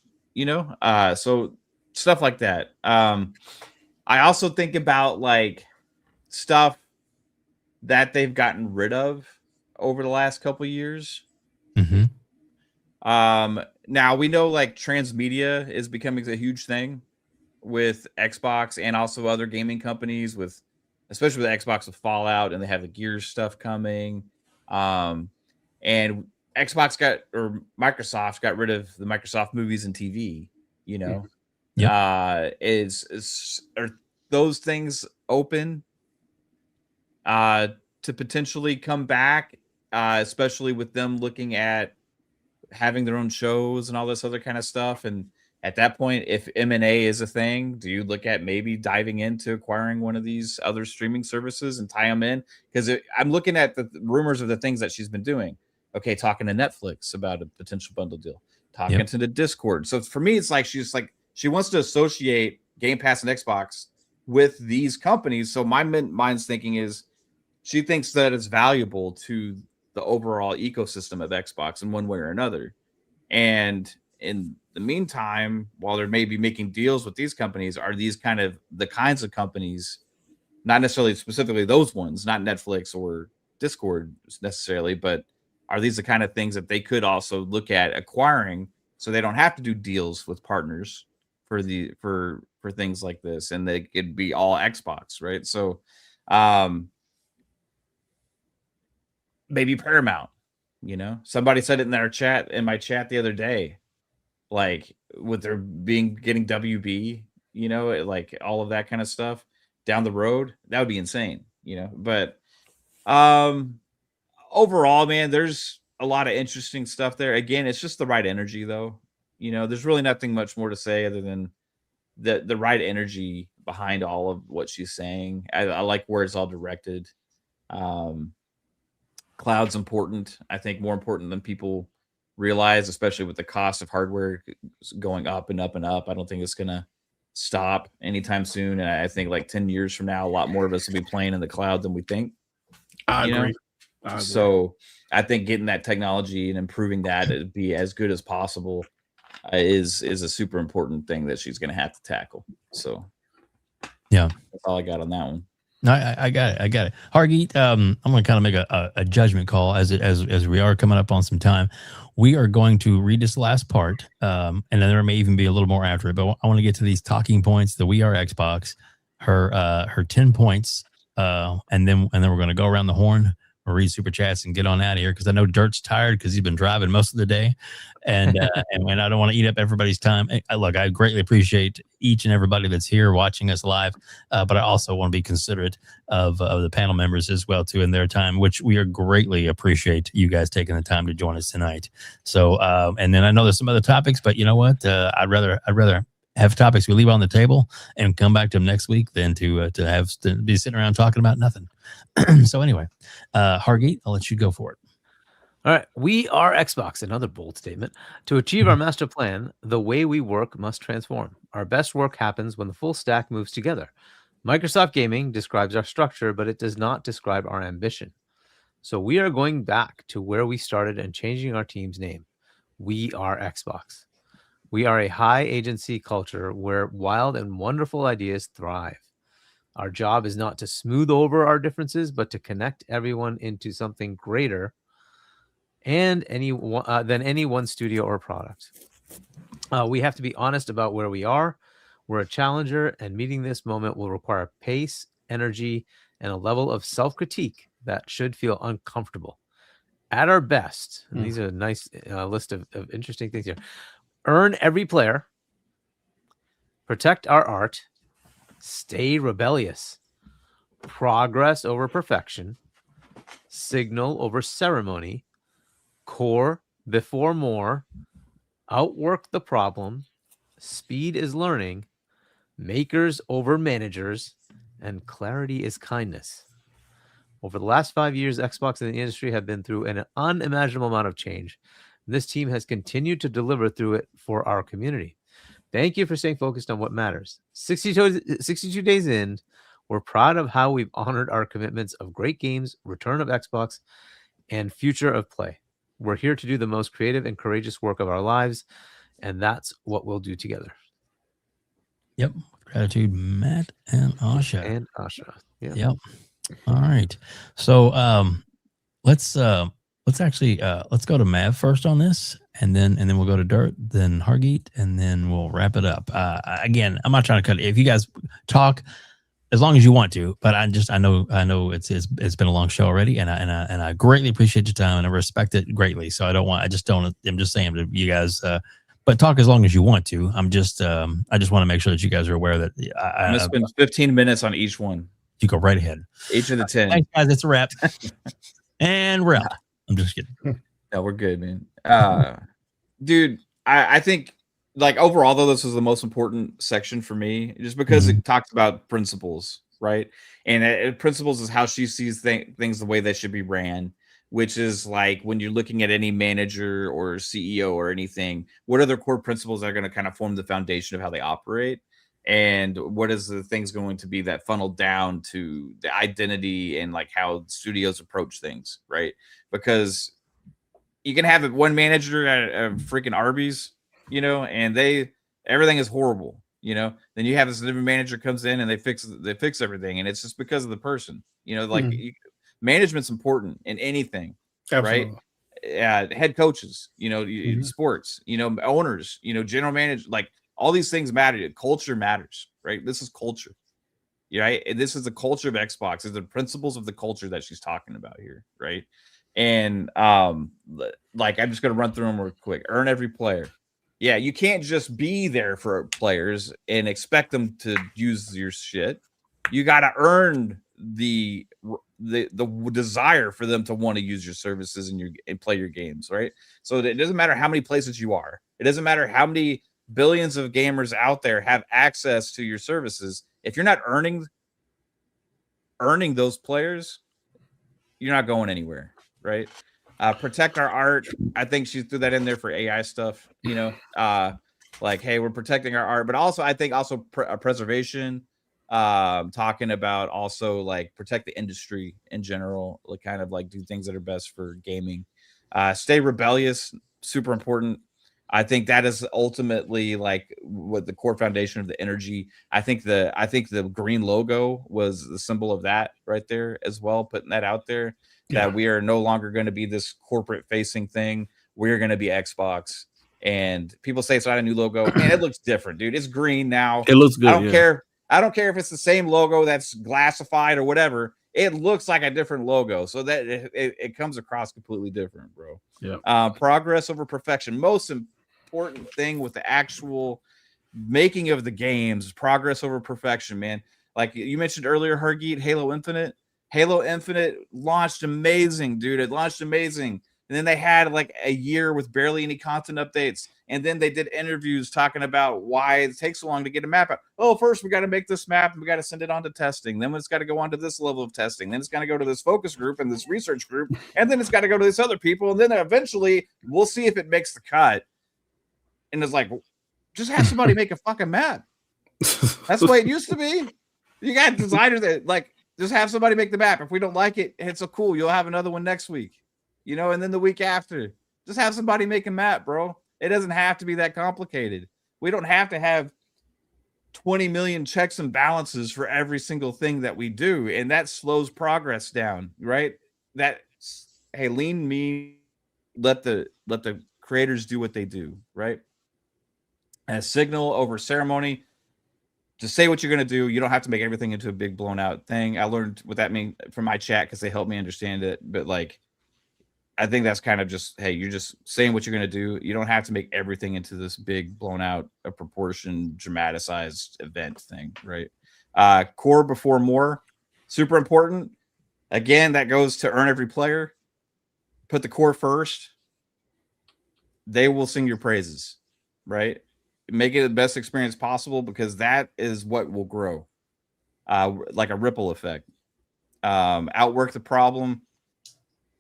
Speaker 4: so stuff like that. I also think about like stuff that they've gotten rid of over the last couple of years.
Speaker 2: Mm-hmm.
Speaker 4: Now we know like transmedia is becoming a huge thing with Xbox and also other gaming companies, with especially with Xbox with Fallout, and they have the Gears stuff coming. And Xbox Microsoft got rid of the Microsoft movies and TV,
Speaker 2: Yep.
Speaker 4: Are those things open to potentially come back, especially with them looking at having their own shows and all this other kind of stuff? And at that point, if M&A is a thing, do you look at maybe diving into acquiring one of these other streaming services and tie them in? Because I'm looking at the rumors of the things that she's been doing. Okay, talking to Netflix about a potential bundle deal, talking to the Discord. So for me, it's like she wants to associate Game Pass and Xbox with these companies. So my mind's thinking is she thinks that it's valuable to the overall ecosystem of Xbox in one way or another. And in the meantime, while they're maybe making deals with these companies, are these kind of the kinds of companies, not necessarily specifically those ones, not Netflix or Discord necessarily, but are these the kind of things that they could also look at acquiring so they don't have to do deals with partners for things like this, and they could be all Xbox, right? So maybe Paramount, somebody said it in my chat the other day, like with there getting WB, like all of that kind of stuff down the road, that would be insane, but overall, man, there's a lot of interesting stuff there. Again, it's just the right energy though. There's really nothing much more to say other than the right energy behind all of what she's saying. I like where it's all directed. Cloud's important. I think more important than people realize, especially with the cost of hardware going up and up and up. I don't think it's going to stop anytime soon. And I think like 10 years from now, a lot more of us will be playing in the cloud than we think.
Speaker 5: I agree.
Speaker 4: So I think getting that technology and improving that to be as good as possible is a super important thing that she's going to have to tackle. So
Speaker 2: yeah,
Speaker 4: that's all I got on that one.
Speaker 2: No, I got it. Hargeet, I'm going to kind of make a judgment call as we are coming up on some time. We are going to read this last part, and then there may even be a little more after it. But I want to get to these talking points. The We Are Xbox, her 10 points, and then we're going to go around the horn, read super chats, and get on out of here because I know Dirt's tired because he's been driving most of the day, and I don't want to eat up everybody's time. Look, I greatly appreciate each and everybody that's here watching us live, but I also want to be considerate of the panel members as well too in their time, which we are greatly appreciate you guys taking the time to join us tonight. So and then I know there's some other topics, but you know what? I'd rather have topics we leave on the table and come back to them next week than to be sitting around talking about nothing. So anyway, Hargeet, I'll let you go for it.
Speaker 3: All right. We are Xbox, another bold statement. To achieve our master plan, the way we work must transform. Our best work happens when the full stack moves together. Microsoft Gaming describes our structure, but it does not describe our ambition. So we are going back to where we started and changing our team's name. We are Xbox. We are a high agency culture where wild and wonderful ideas thrive. Our job is not to smooth over our differences, but to connect everyone into something greater and than any one studio or product. We have to be honest about where we are. We're a challenger, and meeting this moment will require pace, energy, and a level of self-critique that should feel uncomfortable. At our best, and these are a nice list of interesting things here. Earn every player, protect our art, stay rebellious, progress over perfection, signal over ceremony, core before more, outwork the problem, speed is learning, makers over managers, and clarity is kindness. Over the last 5 years, Xbox and the industry have been through an unimaginable amount of change. This team has continued to deliver through it for our community. Thank you for staying focused on what matters. 62 days in, we're proud of how we've honored our commitments of great games, return of Xbox, and future of play. We're here to do the most creative and courageous work of our lives, and that's what we'll do together.
Speaker 2: Yep. Gratitude, Matt and Asha.
Speaker 3: And Asha. Yeah.
Speaker 2: Yep. All right. So let's actually let's go to Mav first on this, and then we'll go to Dirt, then Hargeet, and then we'll wrap it up. Again, I'm not trying to cut it. If you guys talk as long as you want to, but I know it's been a long show already, and I greatly appreciate your time and I respect it greatly. So I'm just saying to you guys, but talk as long as you want to. I just want to make sure that you guys are aware that
Speaker 4: I'm gonna spend 15 minutes on each one.
Speaker 2: You go right ahead.
Speaker 4: Each of the 10.
Speaker 2: Thanks, guys. It's a wrap. And we're out. I'm just kidding.
Speaker 4: No, we're good, man. Dude, I think, like, overall, though, this was the most important section for me, just because it talks about principles, right? And principles is how she sees things the way they should be ran, which is like when you're looking at any manager or CEO or anything, what are their core principles that are going to kind of form the foundation of how they operate? And what is the things going to be that funnel down to the identity and like how studios approach things, right? Because you can have one manager at a freaking Arby's, you know, and everything is horrible, you know. Then you have this different manager comes in and they fix everything, and it's just because of the person, you know. Like management's important in anything,
Speaker 5: Absolutely.
Speaker 4: right? Head coaches, you know, sports, you know, owners, you know, general manager, like. All these things matter. Culture matters, right? This is culture, right? And this is the culture of Xbox. It's the principles of the culture that she's talking about here, right? And like I'm just gonna run through them real quick. Earn every player. Yeah, you can't just be there for players and expect them to use your shit. You got to earn the desire for them to want to use your services and play your games, right? So it doesn't matter how many places you are. It doesn't matter how many billions of gamers out there have access to your services. If you're not earning those players, you're not going anywhere, right? Protect our art. I think she threw that in there for AI stuff, you know, like, hey, we're protecting our art, but also I think also preservation, talking about also like protect the industry in general, like kind of like do things that are best for gaming. Stay rebellious, super important. I think that is ultimately like what the core foundation of the energy. I think the green logo was the symbol of that right there as well, putting that out there that we are no longer going to be this corporate facing thing. We're going to be Xbox. And people say it's not a new logo. Man, it looks different, dude. It's green now.
Speaker 5: It looks good.
Speaker 4: I don't care if it's the same logo that's glassified or whatever. It looks like a different logo, so that it comes across completely different, bro.
Speaker 5: Yeah.
Speaker 4: Progress over perfection. Most important thing with the actual making of the games, progress over perfection, man. Like you mentioned earlier, Hargeet, Halo Infinite launched amazing, dude. It launched amazing. And then they had like a year with barely any content updates. And then they did interviews talking about why it takes so long to get a map out. Oh, first we got to make this map and we got to send it on to testing. Then it's got to go on to this level of testing. Then it's got to go to this focus group and this research group. And then it's got to go to this other people. And then eventually we'll see if it makes the cut. And it's like, just have somebody make a fucking map. That's the way it used to be. You got designers that like Just have somebody make the map. If we don't like it, it's so cool. You'll have another one next week, and then the week after. Just have somebody make a map, bro. It doesn't have to be that complicated. We don't have to have 20 million checks and balances for every single thing that we do, and that slows progress down, right? Hey, lean, mean, let the creators do what they do, right? And signal over ceremony. Just say what you're going to do. You don't have to make everything into a big blown out thing. I learned what that means from my chat because they helped me understand it. But I think that's kind of just, hey, you're just saying what you're going to do. You don't have to make everything into this big blown out, a proportion, dramatized event thing, right? Core before more, super important. Again, that goes to earn every player. Put the core first. They will sing your praises, right? Make it the best experience possible because that is what will grow, like a ripple effect. Outwork the problem.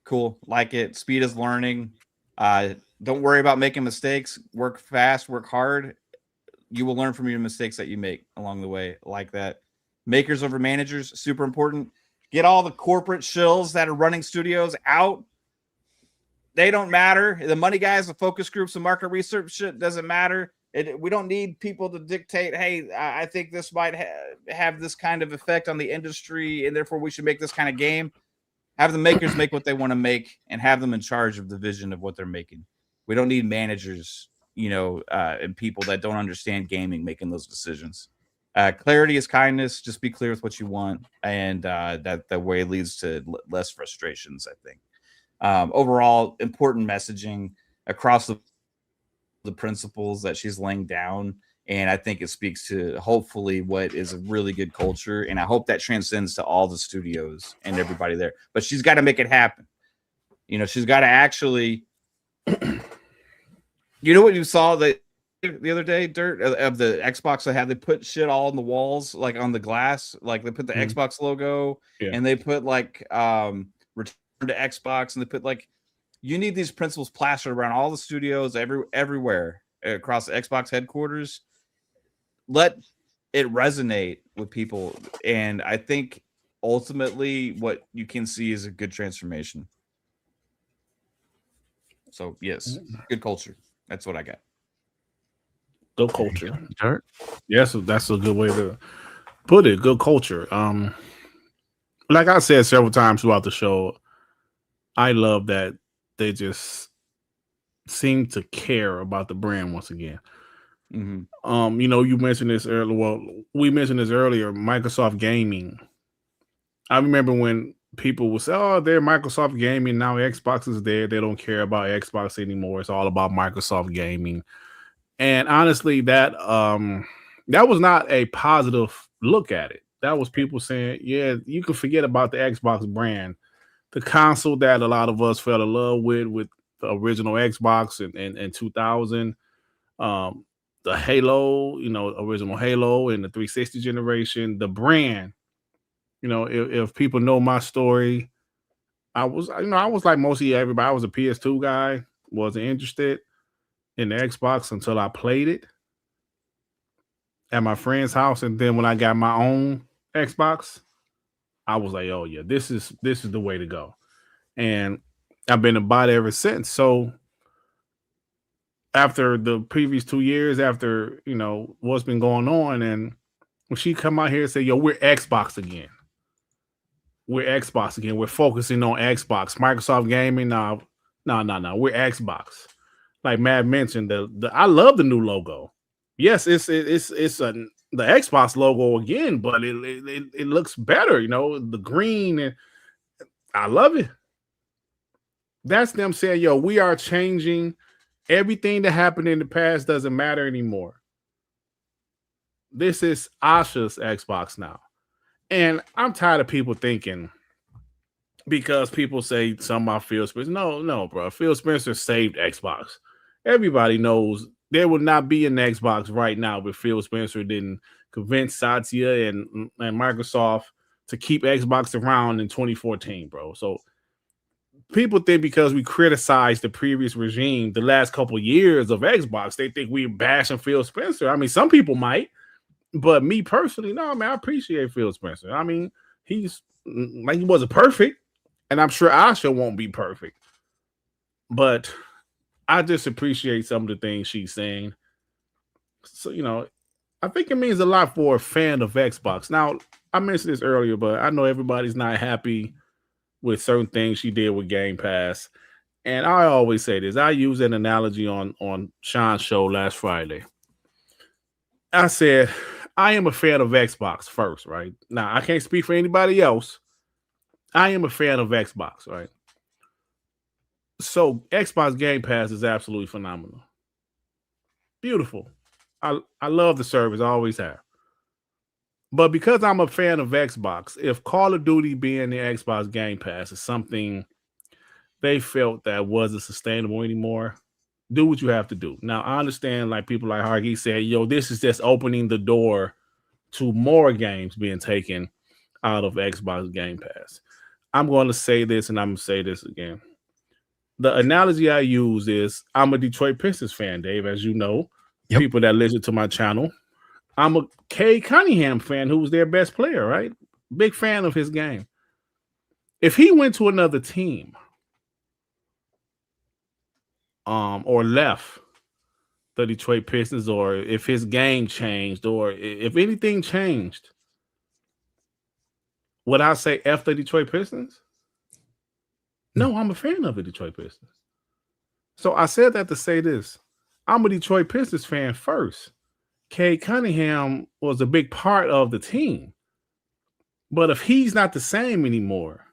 Speaker 4: Cool. Like it. Speed is learning. Don't worry about making mistakes. Work fast, work hard. You will learn from your mistakes that you make along the way. Like that. Makers over managers, super important. Get all the corporate shills that are running studios out. They don't matter. The money guys, the focus groups, the market research shit doesn't matter. We don't need people to dictate, hey, I think this might have this kind of effect on the industry, and therefore we should make this kind of game. Have the makers make what they want to make and have them in charge of the vision of what they're making. We don't need managers, and people that don't understand gaming making those decisions. Clarity is kindness. Just be clear with what you want, and that way leads to less frustrations, I think. Overall, important messaging across the principles that she's laying down, and I think it speaks to hopefully what is a really good culture, and I hope that transcends to all the studios and everybody there. But she's got to make it happen. She's got to actually what you saw the other day, Dirt, of the Xbox they put shit all on the walls, like on the glass, like they put the Xbox logo, and they put return to Xbox, and they put you need these principles plastered around all the studios, everywhere across the Xbox headquarters. Let it resonate with people, and I think ultimately what you can see is a good transformation. So yes, good culture. That's what I got.
Speaker 5: Good culture. Yes, that's a good way to put it. Good culture. Like I said several times throughout the show, I love that they just seem to care about the brand once again. Mm-hmm. You mentioned this earlier. Well, we mentioned this earlier. Microsoft Gaming. I remember when people would say, "Oh, they're Microsoft Gaming now. Xbox is there. They don't care about Xbox anymore. It's all about Microsoft Gaming." And honestly, that was not a positive look at it. That was people saying, "Yeah, you can forget about the Xbox brand, the console that a lot of us fell in love with the original Xbox in 2000." The Halo, original Halo and the 360 generation, the brand, if people know my story, I was like most of everybody. I was a PS2 guy, wasn't interested in the Xbox until I played it at my friend's house. And then when I got my own Xbox, I was like, oh yeah, this is the way to go. And I've been about it ever since. So after the previous 2 years, after what's been going on, and when she come out here and say, "Yo, we're Xbox again. We're Xbox again. We're focusing on Xbox. Microsoft Gaming, no. We're Xbox." Like Matt mentioned, I love the new logo. Yes, it's the Xbox logo again, but it looks better. The green, and I love it. That's them saying, "Yo, we are changing." Everything that happened in the past doesn't matter anymore. This is Asha's Xbox now. And I'm tired of people thinking, because people say something about Phil Spencer. No, bro. Phil Spencer saved Xbox. Everybody knows there would not be an Xbox right now if Phil Spencer didn't convince Satya and Microsoft to keep Xbox around in 2014, bro. So people think because we criticized the previous regime the last couple of years of Xbox, they think we're bashing Phil Spencer. I mean, some people might, but me personally, no, man, I appreciate Phil Spencer. I mean, he's like he wasn't perfect, and I'm sure Asha won't be perfect. But I just appreciate some of the things she's saying. So, I think it means a lot for a fan of Xbox. Now, I mentioned this earlier, but I know everybody's not happy with certain things she did with Game Pass. And I always say this. I used an analogy on Sean's show last Friday. I said, I am a fan of Xbox first, right? Now, I can't speak for anybody else. I am a fan of Xbox, right? So Xbox Game Pass is absolutely phenomenal. Beautiful. I love the service. I always have. But because I'm a fan of Xbox, if Call of Duty being the Xbox Game Pass is something they felt that wasn't sustainable anymore, do what you have to do. Now, I understand, like people like Hargeet said, this is just opening the door to more games being taken out of Xbox Game Pass. I'm going to say this, and I'm going to say this again. The analogy I use is I'm a Detroit Pistons fan, Dave, as you know. Yep. People that listen to my channel. I'm a Kay Cunningham fan who was their best player, right? Big fan of his game. If he went to another team or left the Detroit Pistons, or if his game changed, or if anything changed, would I say F the Detroit Pistons? No, I'm a fan of the Detroit Pistons. So I said that to say this. I'm a Detroit Pistons fan first. Kay Cunningham was a big part of the team. But if he's not the same anymore,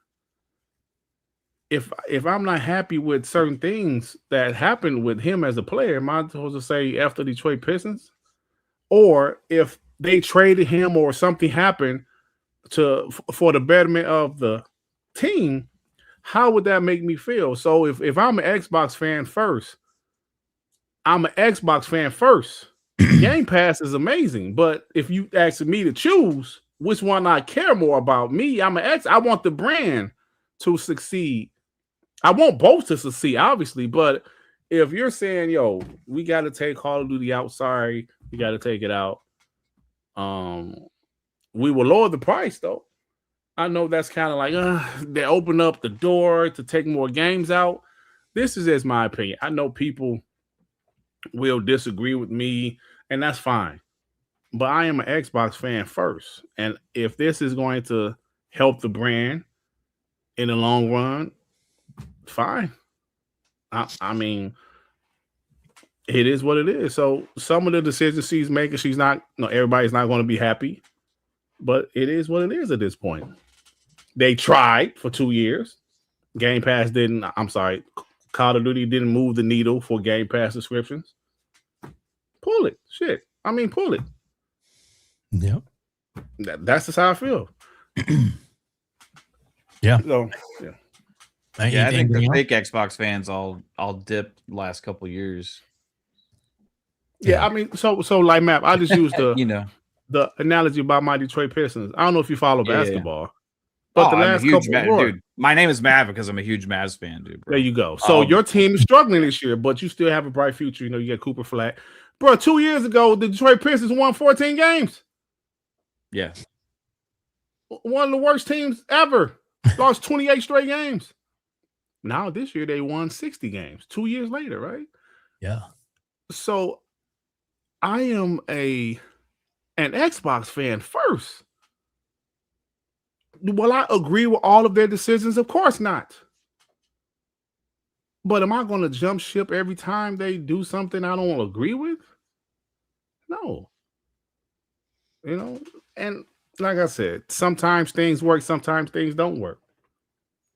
Speaker 5: if I'm not happy with certain things that happened with him as a player, am I supposed to say after Detroit Pistons? Or if they traded him or something happened for the betterment of the team, how would that make me feel? So if I'm an Xbox fan first, I'm an Xbox fan first. Game Pass is amazing, but if you ask me to choose which one I care more about, I want the brand to succeed. I want both to succeed, obviously, but if you're saying, we got to take Call of Duty out, sorry, we got to take it out. We will lower the price, though. I know that's kind of like, they open up the door to take more games out. This is just my opinion. I know people will disagree with me, and that's fine. But I am an Xbox fan first. And if this is going to help the brand in the long run, fine. I mean, it is what it is. So some of the decisions she's making, everybody's not going to be happy. But it is what it is at this point. They tried for 2 years. Game Pass Call of Duty didn't move the needle for Game Pass subscriptions. Pull it. Shit. Pull it.
Speaker 2: Yep.
Speaker 5: That's just how I feel.
Speaker 2: Yeah.
Speaker 5: So, yeah.
Speaker 4: I think the fake Xbox fans all dipped last couple years.
Speaker 5: Yeah, so like Map, I just used
Speaker 4: the
Speaker 5: analogy about my Detroit Pistons. I don't know if you follow basketball, but the last couple
Speaker 4: dude. My name is Mav because I'm a huge Mavs fan, dude. Bro.
Speaker 5: There you go. So your team is struggling this year, but you still have a bright future. You get Cooper Flat. Bro, 2 years ago, the Detroit Pistons won 14 games.
Speaker 4: Yeah.
Speaker 5: One of the worst teams ever. Lost 28 straight games. Now this year they won 60 games 2 years later, right?
Speaker 2: Yeah.
Speaker 5: So I am an Xbox fan first. Will I agree with all of their decisions? Of course not. But am I going to jump ship every time they do something I don't agree with? No. And like I said, sometimes things work, sometimes things don't work.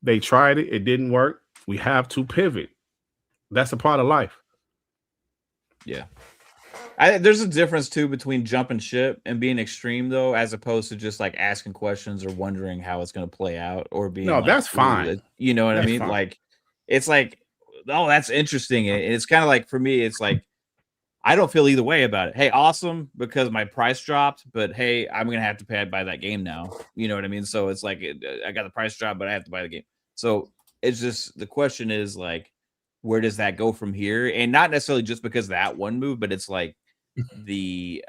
Speaker 5: They tried it, it didn't work. We have to pivot. That's a part of life.
Speaker 4: Yeah. There's a difference too between jumping ship and being extreme, though, as opposed to just like asking questions or wondering how it's going to play out or being.
Speaker 5: No, that's fine.
Speaker 4: You know what I mean? Fine. Like, it's like, oh, that's interesting. And it's kind of like, for me, it's like, I don't feel either way about it. Hey, awesome, because my price dropped, but hey, I'm going to have to buy that game now. You know what I mean? So it's like, I got the price drop, but I have to buy the game. So it's just, the question is like, where does that go from here? And not necessarily just because of that one move, but it's like the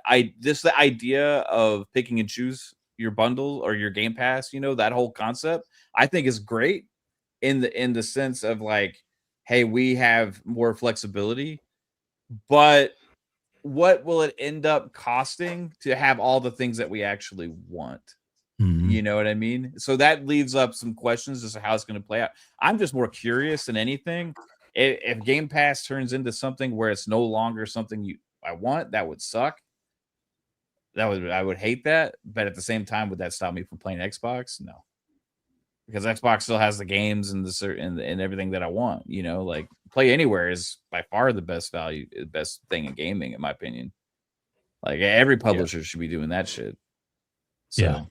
Speaker 4: idea of picking and choose your bundle or your Game Pass, you know, that whole concept, I think is great in the sense of like, hey, we have more flexibility, but what will it end up costing to have all the things that we actually want? You know what I mean? So that leaves up some questions as to how it's going to play out. I'm just more curious than anything. If Game Pass turns into something where it's no longer something I want, that would suck. I would hate that. But at the same time, would that stop me from playing Xbox? No, because Xbox still has the games and and everything that I want. You know, like Play Anywhere is by far the best thing in gaming, in my opinion. Like every publisher should be doing that shit. So,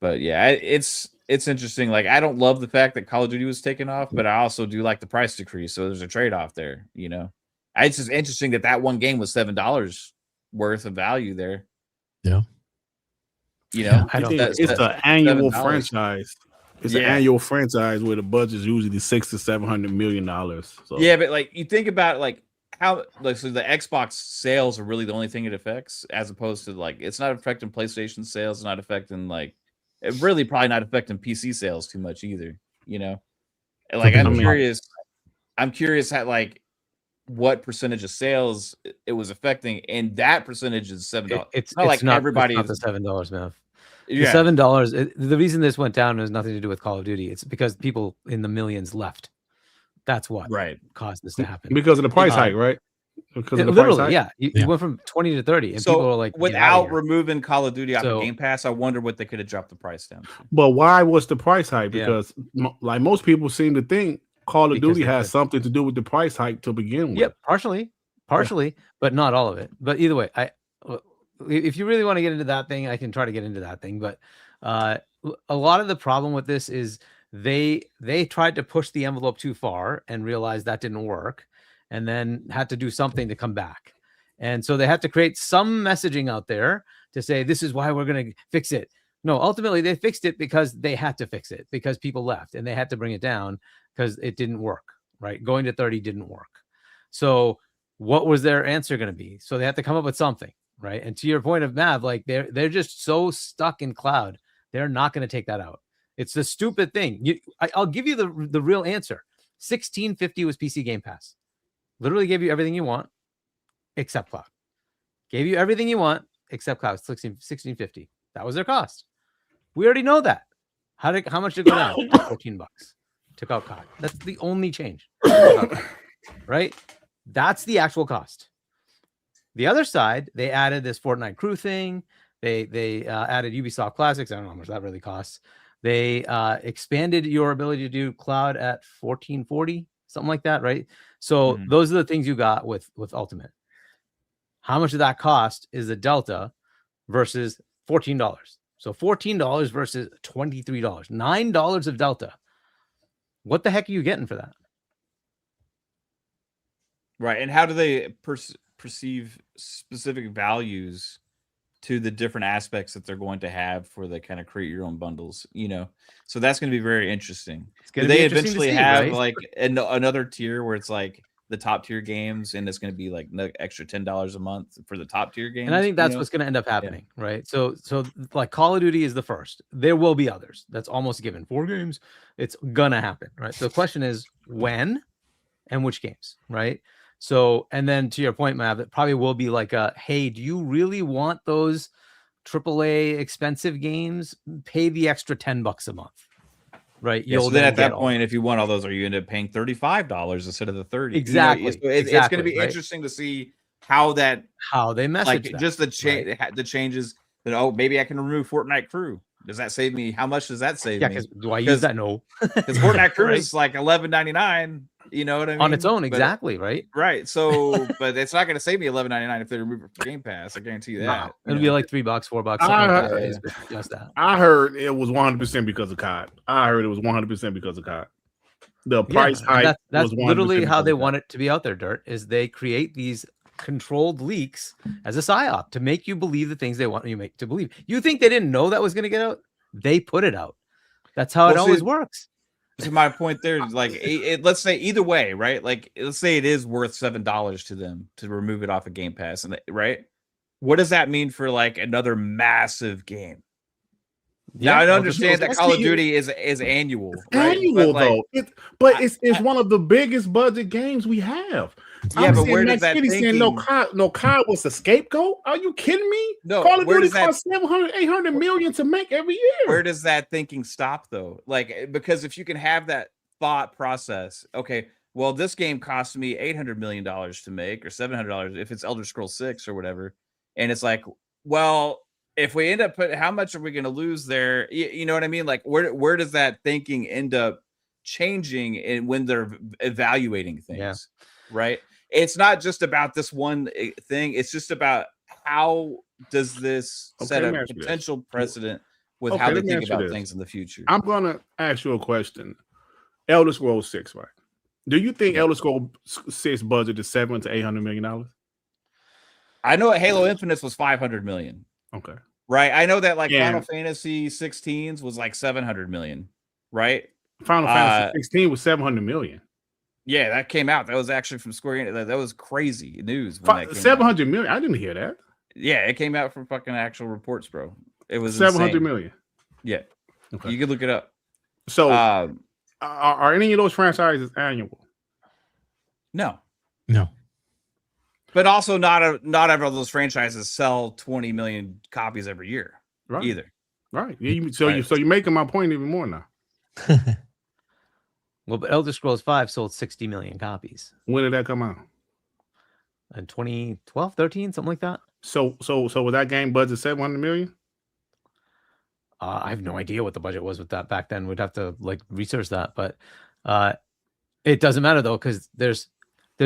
Speaker 4: but yeah, it's interesting. Like I don't love the fact that Call of Duty was taken off, but I also do like the price decrease. So there's a trade off there. You know, it's just interesting that one game was $7 worth of value there.
Speaker 2: Yeah.
Speaker 4: You know,
Speaker 5: it's the annual franchise. It's an annual franchise where the budget is usually $600 to $700 million. So
Speaker 4: yeah, but like you think about like how like so the Xbox sales are really the only thing it affects, as opposed to like it's not affecting PlayStation sales, it's not affecting like it really probably not affecting PC sales too much either. You know, and like I'm curious how like what percentage of sales it was affecting, and that percentage is $7. It's not like everybody.
Speaker 3: It's not the $7, man.
Speaker 4: Yeah.
Speaker 3: The $7. The reason this went down has nothing to do with Call of Duty. It's because people in the millions left. That's what caused this to happen.
Speaker 5: Because of the price hike, right? Because of the
Speaker 3: literally,
Speaker 5: price hike?
Speaker 3: You went from 20 to 30, and people are like,
Speaker 4: without removing Call of Duty out of Game Pass, I wonder what they could have dropped the price down to.
Speaker 5: But why was the price hike? Because like most people seem to think Call of Duty has something to do with the price hike to begin with.
Speaker 3: Yep, partially, but not all of it. But either way, if you really want to get into that thing, I can try to get into that thing. But a lot of the problem with this is they tried to push the envelope too far and realized that didn't work, and then had to do something to come back. And so they had to create some messaging out there to say, this is why we're going to fix it. No, ultimately they fixed it because they had to fix it because people left, and they had to bring it down because it didn't work, right? Going to 30 didn't work. So what was their answer going to be? So they had to come up with something. Right. And to your point of Mav, like they're just so stuck in cloud. They're not going to take that out. It's the stupid thing. I'll give you the real answer. $16.50 was PC Game Pass. Literally gave you everything you want except cloud. Gave you everything you want except cloud. $16.50. That was their cost. We already know that. How much did it go down? $14. Took out cloud. That's the only change. Right? That's the actual cost. The other side, they added this Fortnite crew thing. They added Ubisoft Classics. I don't know how much that really costs. They expanded your ability to do cloud at 1440, something like that, right? So those are the things you got with Ultimate. How much of that cost is the delta versus $14? So $14 versus $23, $9 of delta. What the heck are you getting for that?
Speaker 4: Right, and how do they perceive specific values to the different aspects that they're going to have for the kind of create your own bundles, you know? So that's going to be very interesting. Do they eventually have like another tier where it's like the top tier games, and it's going to be like extra $10 a month for the top tier games?
Speaker 3: And I think that's what's going to end up happening, right? So like Call of Duty is the first. There will be others. That's almost given. 4 games, it's gonna happen, right? So the question is when and which games, right? So, and then to your point, Mav, it probably will be like hey, do you really want those AAA expensive games? Pay the extra $10 a month, right?
Speaker 4: So then at that point, if you want all those, are you end up paying $35 instead of the 30?
Speaker 3: Exactly.
Speaker 4: You know, it's going to be interesting to see how they message
Speaker 3: that,
Speaker 4: just the changes. That maybe I can remove Fortnite crew. Does that save me? How much does that save me?
Speaker 3: Because do I use that? No,
Speaker 4: because Fortnite crew is like $11.99. You know what I mean?
Speaker 3: On its own, exactly, right?
Speaker 4: Right. So, but it's not going to save me $11.99 if they remove it from Game Pass. I guarantee you that.
Speaker 3: It'll be like $3, $4. Just that.
Speaker 5: I heard it was 100% because of COD. I heard it was 100% because of COD. The price hike.
Speaker 3: That's literally how they want it to be out there. Dirt is they create these controlled leaks as a psyop to make you believe the things they want you to believe. You think they didn't know that was going to get out? They put it out. That's how it always works.
Speaker 4: So my point there is like, let's say either way, right? Like, let's say it is worth $7 to them to remove it off of Game Pass, and right? What does that mean for like another massive game? Now I
Speaker 3: well,
Speaker 4: understand that
Speaker 5: That's
Speaker 4: Call of
Speaker 5: the-
Speaker 4: Duty is annual,
Speaker 5: It's
Speaker 4: right?
Speaker 5: annual
Speaker 4: But, like,
Speaker 5: though. It's one of the biggest budget games we have.
Speaker 4: Yeah,
Speaker 5: I'm
Speaker 4: but
Speaker 5: seeing
Speaker 4: where does
Speaker 5: Max
Speaker 4: that
Speaker 5: City saying no
Speaker 4: thinking?
Speaker 5: Kai was the scapegoat? Are you kidding me?
Speaker 4: No,
Speaker 5: Call of
Speaker 4: where
Speaker 5: Duty
Speaker 4: does that-
Speaker 5: costs 700, 800 million to make every year.
Speaker 4: Where does that thinking stop though? Like, because if you can have that thought process, okay, well, this game cost me $800 million to make, or $700 if it's Elder Scrolls 6 or whatever, and it's like, well, if we end up how much are we going to lose there? You know what I mean? Like, where does that thinking end up changing and when they're evaluating things, right? It's not just about this one thing. It's just about how does this set a potential precedent with how they think about things in the future.
Speaker 5: I'm going to ask you a question. Elder Scrolls 6, right? Do you think Elder Scrolls 6 budget is $700 to $800 million?
Speaker 4: I know Halo Infinite was 500 million.
Speaker 5: Okay.
Speaker 4: Right. I know that like Final Fantasy 16s was like 700 million. Right.
Speaker 5: Final Fantasy 16 was 700 million.
Speaker 4: Yeah, that came out. That was actually from Square Enix. That was crazy news. When that came
Speaker 5: 700 million. I didn't hear that.
Speaker 4: Yeah, it came out from fucking actual reports, bro. It was
Speaker 5: 700
Speaker 4: insane.
Speaker 5: million.
Speaker 4: Yeah.
Speaker 5: Okay.
Speaker 4: You can look it up.
Speaker 5: So are any of those franchises annual?
Speaker 2: No.
Speaker 4: But also not every of those franchises sell 20 million copies every year,
Speaker 5: right?
Speaker 4: Either.
Speaker 5: Right. So you're making my point even more now.
Speaker 3: Well, but Elder Scrolls 5 sold 60 million copies.
Speaker 5: When did that come out?
Speaker 3: In 2012, 13, something like that.
Speaker 5: So was that game budget 700 million?
Speaker 3: I have no idea what the budget was with that back then. We'd have to like research that, but it doesn't matter though, because there's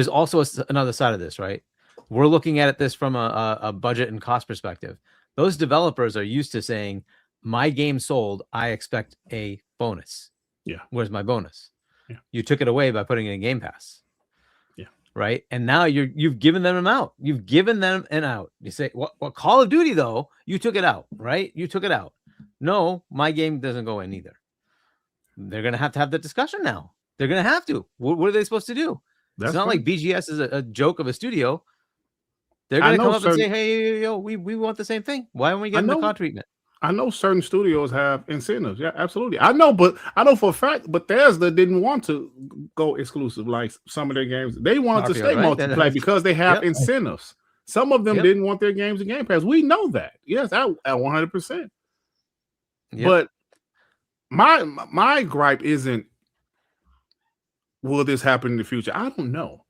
Speaker 3: also another side of this, right? We're looking at this from a budget and cost perspective. Those developers are used to saying, my game sold, I expect a bonus.
Speaker 5: Yeah.
Speaker 3: Where's my bonus?
Speaker 5: Yeah.
Speaker 3: You took it away by putting it in Game Pass.
Speaker 5: Yeah.
Speaker 3: Right. And now you've given them an out. You've given them an out. You say, what Call of Duty though, you took it out, right? You took it out. No, my game doesn't go in either. They're gonna have to have the discussion now. They're gonna have to. What are they supposed to do? It's not like BGS is a joke of a studio. They're gonna come up and say, "Hey, yo, we want the same thing. Why aren't we getting the COD treatment?"
Speaker 5: I know certain studios have incentives. Yeah, absolutely. I know for a fact Bethesda didn't want to go exclusive like some of their games. They wanted to stay multiplayer because they have incentives. Some of them didn't want their games in Game Pass. We know that. Yes, at 100%. But my gripe isn't, will this happen in the future? I don't know.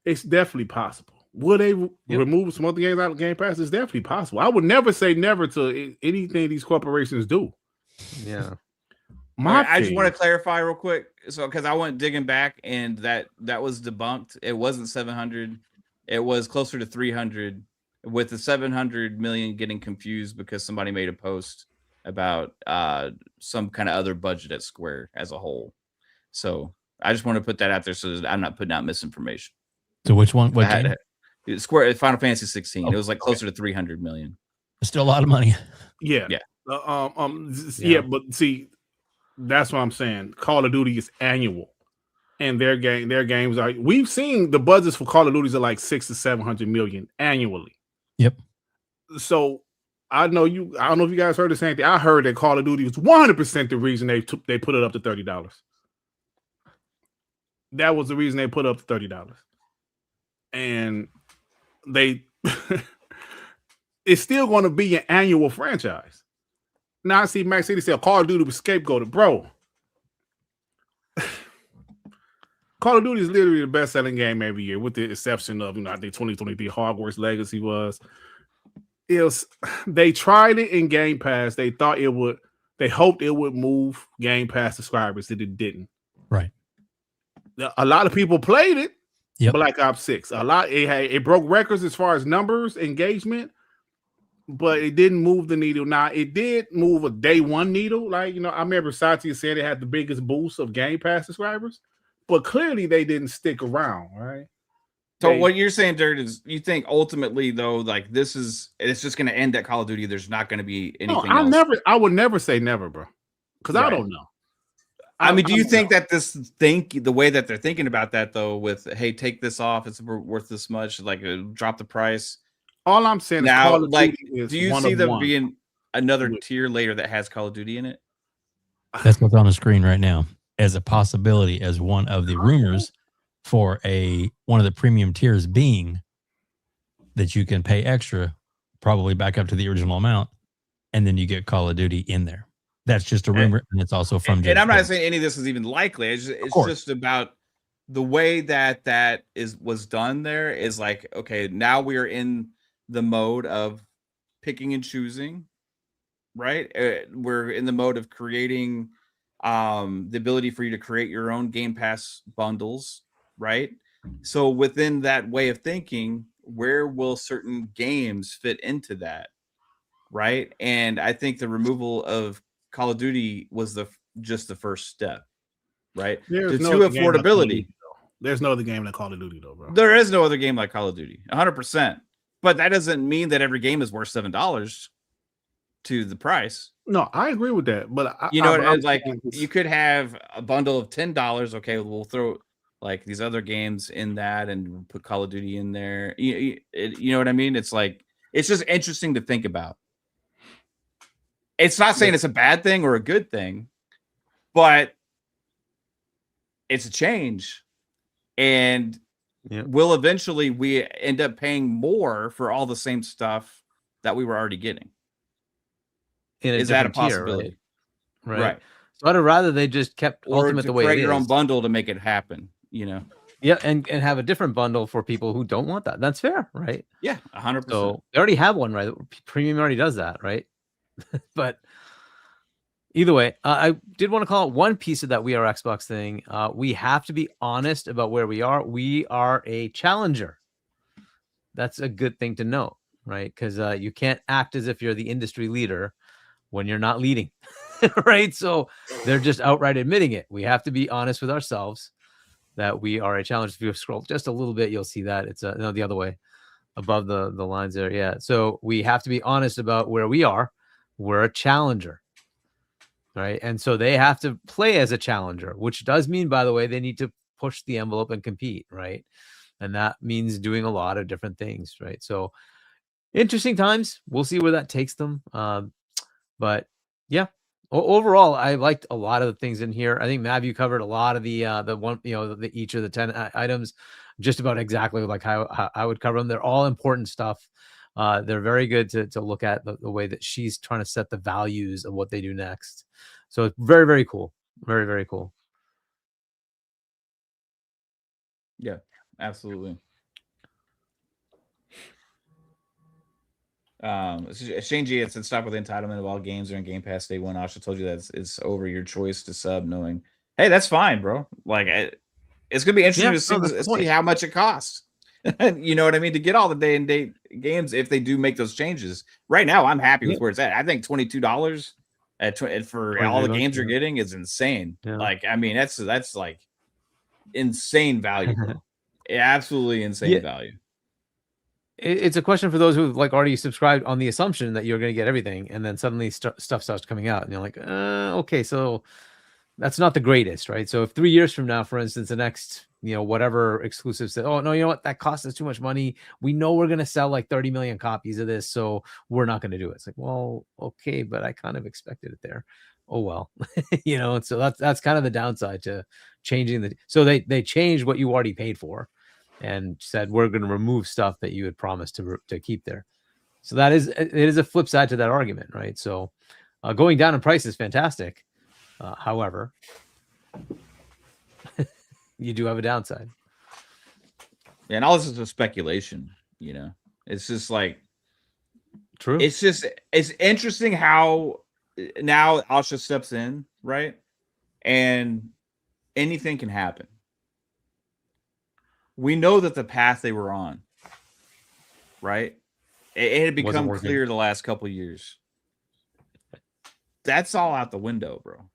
Speaker 5: It's definitely possible. Will they remove some other games out of Game Pass? It's definitely possible. I would never say never to anything these corporations do.
Speaker 3: Yeah.
Speaker 4: I just want to clarify real quick. So, because I went digging back and that was debunked. It wasn't 700. It was closer to 300, with the 700 million getting confused because somebody made a post about some kind of other budget at Square as a whole. So I just want to put that out there so that I'm not putting out misinformation.
Speaker 2: So which one? What game?
Speaker 4: Square Final Fantasy 16. It was like closer to 300 million.
Speaker 2: It's still a lot of money.
Speaker 5: Yeah. But see, that's what I'm saying. Call of Duty is annual, and their games are. We've seen the budgets for Call of Duty are like 600 to 700 million annually.
Speaker 2: Yep.
Speaker 5: So I don't know if you guys heard the same thing. I heard that Call of Duty was 100% the reason they put it up to $30. That was the reason they put up to $30, and they it's still going to be an annual franchise. Now I see Max City say Call of Duty was scapegoated, bro. Call of Duty is literally the best-selling game every year, with the exception of, I think 2023 Hogwarts Legacy was. They tried it in Game Pass. They thought it would. They hoped it would move Game Pass subscribers, and it didn't.
Speaker 2: Right.
Speaker 5: A lot of people played it.
Speaker 2: Yep.
Speaker 5: Black Ops 6. It broke records as far as numbers, engagement, but it didn't move the needle. Now, it did move a day one needle. Like, I remember Satya said it had the biggest boost of Game Pass subscribers, but clearly they didn't stick around, right?
Speaker 4: So what you're saying, Dirt, is you think ultimately, though, like it's just going to end at Call of Duty. There's not going to be anything else.
Speaker 5: I would never say never, bro, because I don't know.
Speaker 4: I mean, do you think that the way that they're thinking about that, though, with, hey, take this off, it's worth this much, like drop the price?
Speaker 5: All I'm saying
Speaker 4: now,
Speaker 5: is Call of
Speaker 4: like,
Speaker 5: Duty is
Speaker 4: do you
Speaker 5: one
Speaker 4: see
Speaker 5: of
Speaker 4: them
Speaker 5: one.
Speaker 4: being? another tier later that has Call of Duty in it?
Speaker 2: That's what's on the screen right now as a possibility, as one of the rumors for one of the premium tiers being that you can pay extra, probably back up to the original amount, and then you get Call of Duty in there. That's just a rumor, and it's also from.
Speaker 4: And I'm not saying any of this is even likely. It's just about the way that was done. There is like, okay, now we are in the mode of picking and choosing, right? We're in the mode of creating the ability for you to create your own Game Pass bundles, right? So within that way of thinking, where will certain games fit into that, right? And I think the removal of Call of Duty was just the first step, right?
Speaker 5: There's
Speaker 4: to
Speaker 5: no other game like Call of
Speaker 4: affordability.
Speaker 5: Duty, though. There's no other game like Call of Duty, though, bro.
Speaker 4: There is no other game like Call of Duty, 100%. But that doesn't mean that every game is worth $7 to the price.
Speaker 5: No, I agree with that. But
Speaker 4: you could have a bundle of $10. Okay, we'll throw like these other games in that and put Call of Duty in there. You know what I mean? It's like, it's just interesting to think about. It's not saying it's a bad thing or a good thing, but it's a change. And will eventually we end up paying more for all the same stuff that we were already getting? Is that a possibility?
Speaker 3: Tier, right. So I'd rather they just kept Ultimate the way it is.
Speaker 4: Create your own bundle to make it happen, you know?
Speaker 3: Yeah, and have a different bundle for people who don't want that. That's fair, right?
Speaker 4: Yeah, 100%.
Speaker 3: So they already have one, right? Premium already does that, right? But either way, I did want to call out one piece of that We Are Xbox thing. We have to be honest about where we are. We are a challenger. That's a good thing to know, right? Because you can't act as if you're the industry leader when you're not leading, right? So they're just outright admitting it. We have to be honest with ourselves that we are a challenger. If you scroll just a little bit, you'll see that it's no, the other way, above the lines there. Yeah. So we have to be honest about where we are. We're a challenger, right? And so they have to play as a challenger, which does mean, by the way, they need to push the envelope and compete, right? And that means doing a lot of different things, right? So interesting times. We'll see where that takes them. But yeah, overall, I liked a lot of the things in here. I think Mav, you covered a lot of the one, each of the 10 items, just about exactly like how I would cover them. They're all important stuff. They're very good to look at the way that she's trying to set the values of what they do next. So it's very, very cool. Very, very cool.
Speaker 4: Yeah, absolutely. Shane G said, stop with the entitlement of all games are in Game Pass day one. Asha told you that it's over your choice to sub, knowing, hey, that's fine, bro. Like, it's gonna be interesting to see how much it costs. You know what I mean? To get all the day and date games if they do make those changes. Right now, I'm happy with where it's at. I think $22 for all the games you're getting is insane.
Speaker 3: Yeah.
Speaker 4: Like, I mean, that's like insane value, bro. Absolutely insane value.
Speaker 3: It's a question for those who like already subscribed on the assumption that you're going to get everything, and then suddenly stuff starts coming out, and you're like, okay, so that's not the greatest, right? So if 3 years from now, for instance, the next, whatever exclusive said, oh no, you know what, that costs us too much money. We know we're going to sell like 30 million copies of this, so we're not going to do it. It's like, well, okay, but I kind of expected it there. Oh well, and so that's kind of the downside to changing so they changed what you already paid for and said, we're going to remove stuff that you had promised to keep there. So it is a flip side to that argument, right? So going down in price is fantastic. However, you do have a downside.
Speaker 4: Yeah, and all this is a speculation, It's just like,
Speaker 3: true.
Speaker 4: It's interesting how now Asha steps in, right? And anything can happen. We know that the path they were on, right? It had become clear the last couple of years. That's all out the window, bro.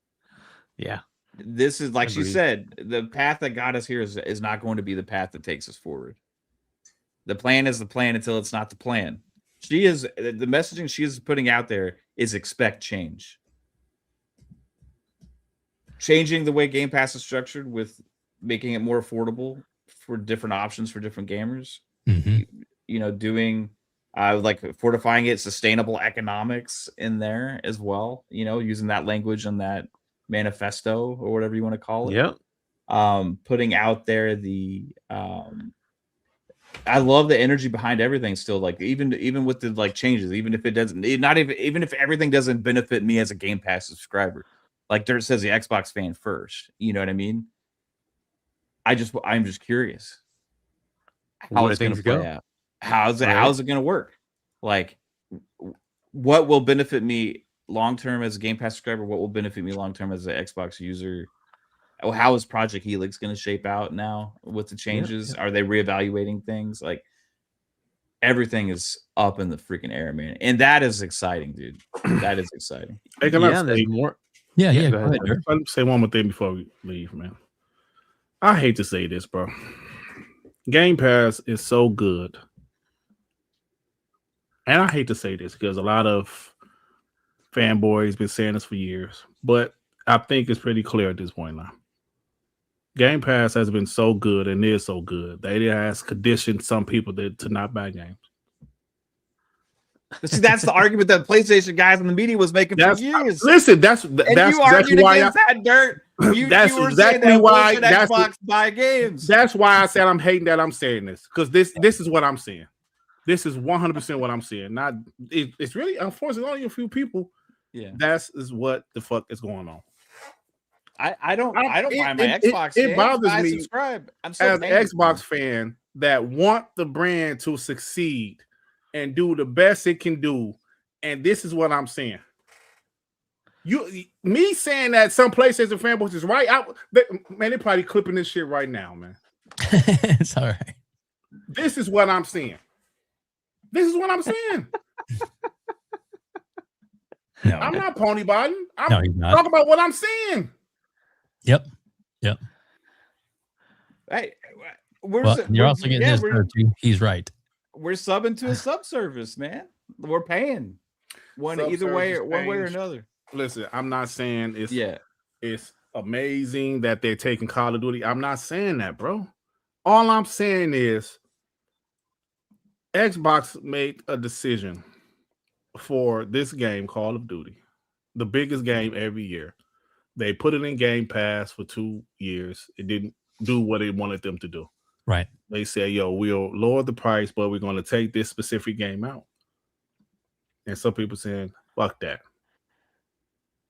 Speaker 3: Yeah.
Speaker 4: This is, like she said, the path that got us here is not going to be the path that takes us forward. The plan is the plan until it's not the plan. The messaging she is putting out there is expect change. Changing the way Game Pass is structured with making it more affordable for different options for different gamers.
Speaker 2: Mm-hmm.
Speaker 4: Doing like fortifying it, sustainable economics in there as well, you know, using that language in that manifesto or whatever you want to call it.
Speaker 3: Yep.
Speaker 4: Putting out there the I love the energy behind everything still, like even with the like changes, even if it doesn't, even if everything doesn't benefit me as a Game Pass subscriber, like Dirt says, the Xbox fan first, you know what I mean? I'm just curious how
Speaker 3: Where
Speaker 4: it's going
Speaker 3: things
Speaker 4: to play
Speaker 3: go.
Speaker 4: out. How's
Speaker 3: Right.
Speaker 4: it going to work? Like, what will benefit me long term as a Game Pass subscriber? What will benefit me long term as an Xbox user? How is Project Helix going to shape out now with the changes? Are they reevaluating things? Like, everything is up in the freaking air, man, and that is exciting, dude. That is exciting.
Speaker 5: Hey, can
Speaker 3: Yeah,
Speaker 5: I
Speaker 3: there's
Speaker 5: say,
Speaker 3: more.
Speaker 2: Yeah,
Speaker 3: Yeah,
Speaker 2: yeah.
Speaker 3: go
Speaker 2: Go
Speaker 3: ahead.
Speaker 2: ahead, Dirk.
Speaker 5: let me say one more thing before we leave, man. I hate to say this, bro. Game Pass is so good. And I hate to say this because a lot of fanboys been saying this for years, but I think it's pretty clear at this point now. Game Pass has been so good and is so good that it has conditioned some people to not buy games.
Speaker 4: See, that's the argument that PlayStation guys in the media was making for years.
Speaker 5: Listen, that's
Speaker 4: and
Speaker 5: that's
Speaker 4: you argued
Speaker 5: exactly why
Speaker 4: against that, Dirt.
Speaker 5: that's
Speaker 4: you were
Speaker 5: exactly
Speaker 4: saying that
Speaker 5: why
Speaker 4: bullshit Xbox buy games.
Speaker 5: That's why I said I'm hating that I'm saying this, because this is what I'm saying. This is 100% what I'm saying. Not it's really, unfortunately, only a few people.
Speaker 4: Yeah,
Speaker 5: that's what the fuck is going on.
Speaker 4: I don't buy my Xbox.
Speaker 5: It bothers
Speaker 4: I
Speaker 5: me
Speaker 4: subscribe. I'm still
Speaker 5: as an Xbox fan that want the brand to succeed and do the best it can do. And this is what I'm saying. Me saying that some PlayStation fanboys is right. Man, they're probably clipping this shit right now, man.
Speaker 2: It's all right.
Speaker 5: This is what I'm saying. This is what I'm saying.
Speaker 2: No,
Speaker 5: I'm not pony botting.
Speaker 2: No, he's not.
Speaker 5: Talking about what I'm saying.
Speaker 2: Yep.
Speaker 4: Hey,
Speaker 2: You're also getting this too. He's right.
Speaker 4: We're subbing to a subservice, man. We're paying either way, one way or another.
Speaker 5: Listen, I'm not saying it's amazing that they're taking Call of Duty. I'm not saying that, bro. All I'm saying is Xbox made a decision for this game, Call of Duty, the biggest game every year. They put it in Game Pass for 2 years. It didn't do what they wanted them to do.
Speaker 2: Right.
Speaker 5: They say, yo, we'll lower the price, but we're going to take this specific game out. And some people saying, fuck that.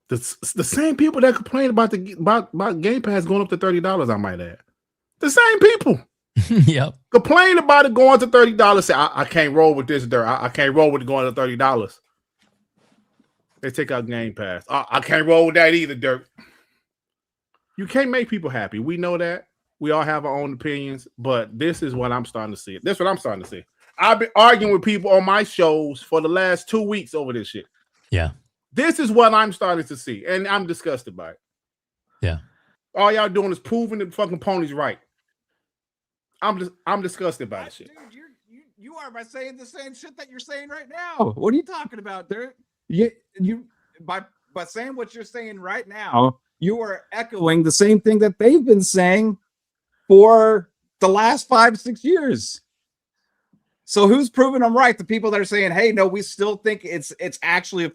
Speaker 5: The same people that complain about about Game Pass going up to $30, I might add. The same people.
Speaker 2: Yep.
Speaker 5: Complain about it going to $30. Say, I can't roll with this, Dirt. I can't roll with it going to $30. They take out Game Pass. I can't roll with that either, Dirt. You can't make people happy. We know that. We all have our own opinions, but this is what I'm starting to see. This is what I'm starting to see. I've been arguing with people on my shows for the last 2 weeks over this shit.
Speaker 2: Yeah.
Speaker 5: This is what I'm starting to see, and I'm disgusted by it.
Speaker 2: Yeah.
Speaker 5: All y'all doing is proving the fucking ponies right. I'm disgusted by this shit.
Speaker 4: Dude, you are by saying the same shit that you're saying right now. What are you talking about, Dirt? You by saying what you're saying right now, you are echoing the same thing that they've been saying for the last 5-6 years. So who's proving them right? The people that are saying, "Hey, no, we still think it's actually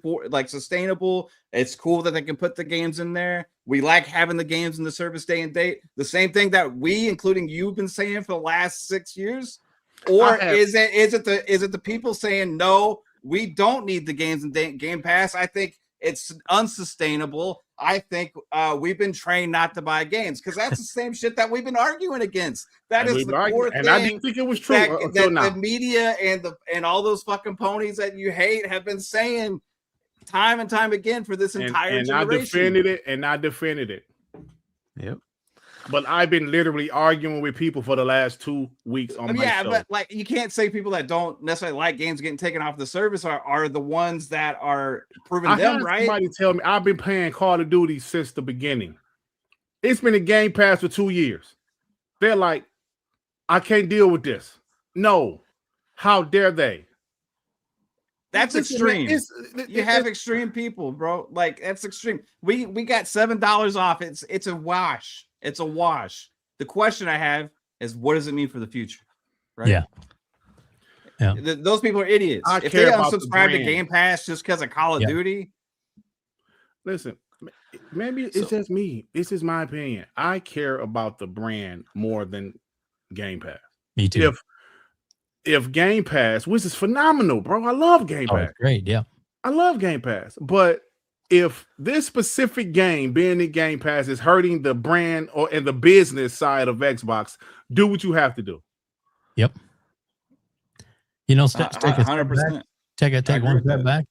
Speaker 4: sustainable. It's cool that they can put the games in there. We like having the games in the service day and date." The same thing that we, including you, have been saying for the last 6 years, or is it the people saying, "No, we don't need the games in Game Pass"? I think it's unsustainable. I think we've been trained not to buy games because that's the same shit that we've been arguing against. That is the core thing.
Speaker 5: And I didn't think it was true until now.
Speaker 4: The media and all those fucking ponies that you hate have been saying time and time again for this entire generation.
Speaker 5: I defended it.
Speaker 3: Yep.
Speaker 5: But I've been literally arguing with people for the last 2 weeks on my show.
Speaker 4: But like you can't say people that don't necessarily like games getting taken off the service are the ones that are proving them right.
Speaker 5: Somebody tell me I've been playing Call of Duty since the beginning. It's been in Game Pass for 2 years. They're like, I can't deal with this. No, how dare they?
Speaker 4: That's extreme. You have extreme people, bro. Like that's extreme. We got $7 off. It's a wash. It's a wash. The question I have is, what does it mean for the future? Right?
Speaker 2: Yeah. Yeah.
Speaker 4: Those people are idiots.
Speaker 5: I
Speaker 4: If
Speaker 5: care
Speaker 4: they
Speaker 5: about the
Speaker 4: unsubscribe to
Speaker 5: brand.
Speaker 4: Game Pass just because of Call of
Speaker 2: Yeah.
Speaker 4: Duty,
Speaker 5: Listen, maybe it's just me. This is my opinion. I care about the brand more than Game Pass.
Speaker 2: Me too.
Speaker 5: If Game Pass, which is phenomenal, bro. I love Game
Speaker 2: Oh,
Speaker 5: Pass.
Speaker 2: it's great. Yeah.
Speaker 5: I love Game Pass. But if this specific game being in Game Pass is hurting the brand and the business side of Xbox, do what you have to do.
Speaker 2: Yep. You know, take a step
Speaker 4: 100%.
Speaker 2: back. Take one step back.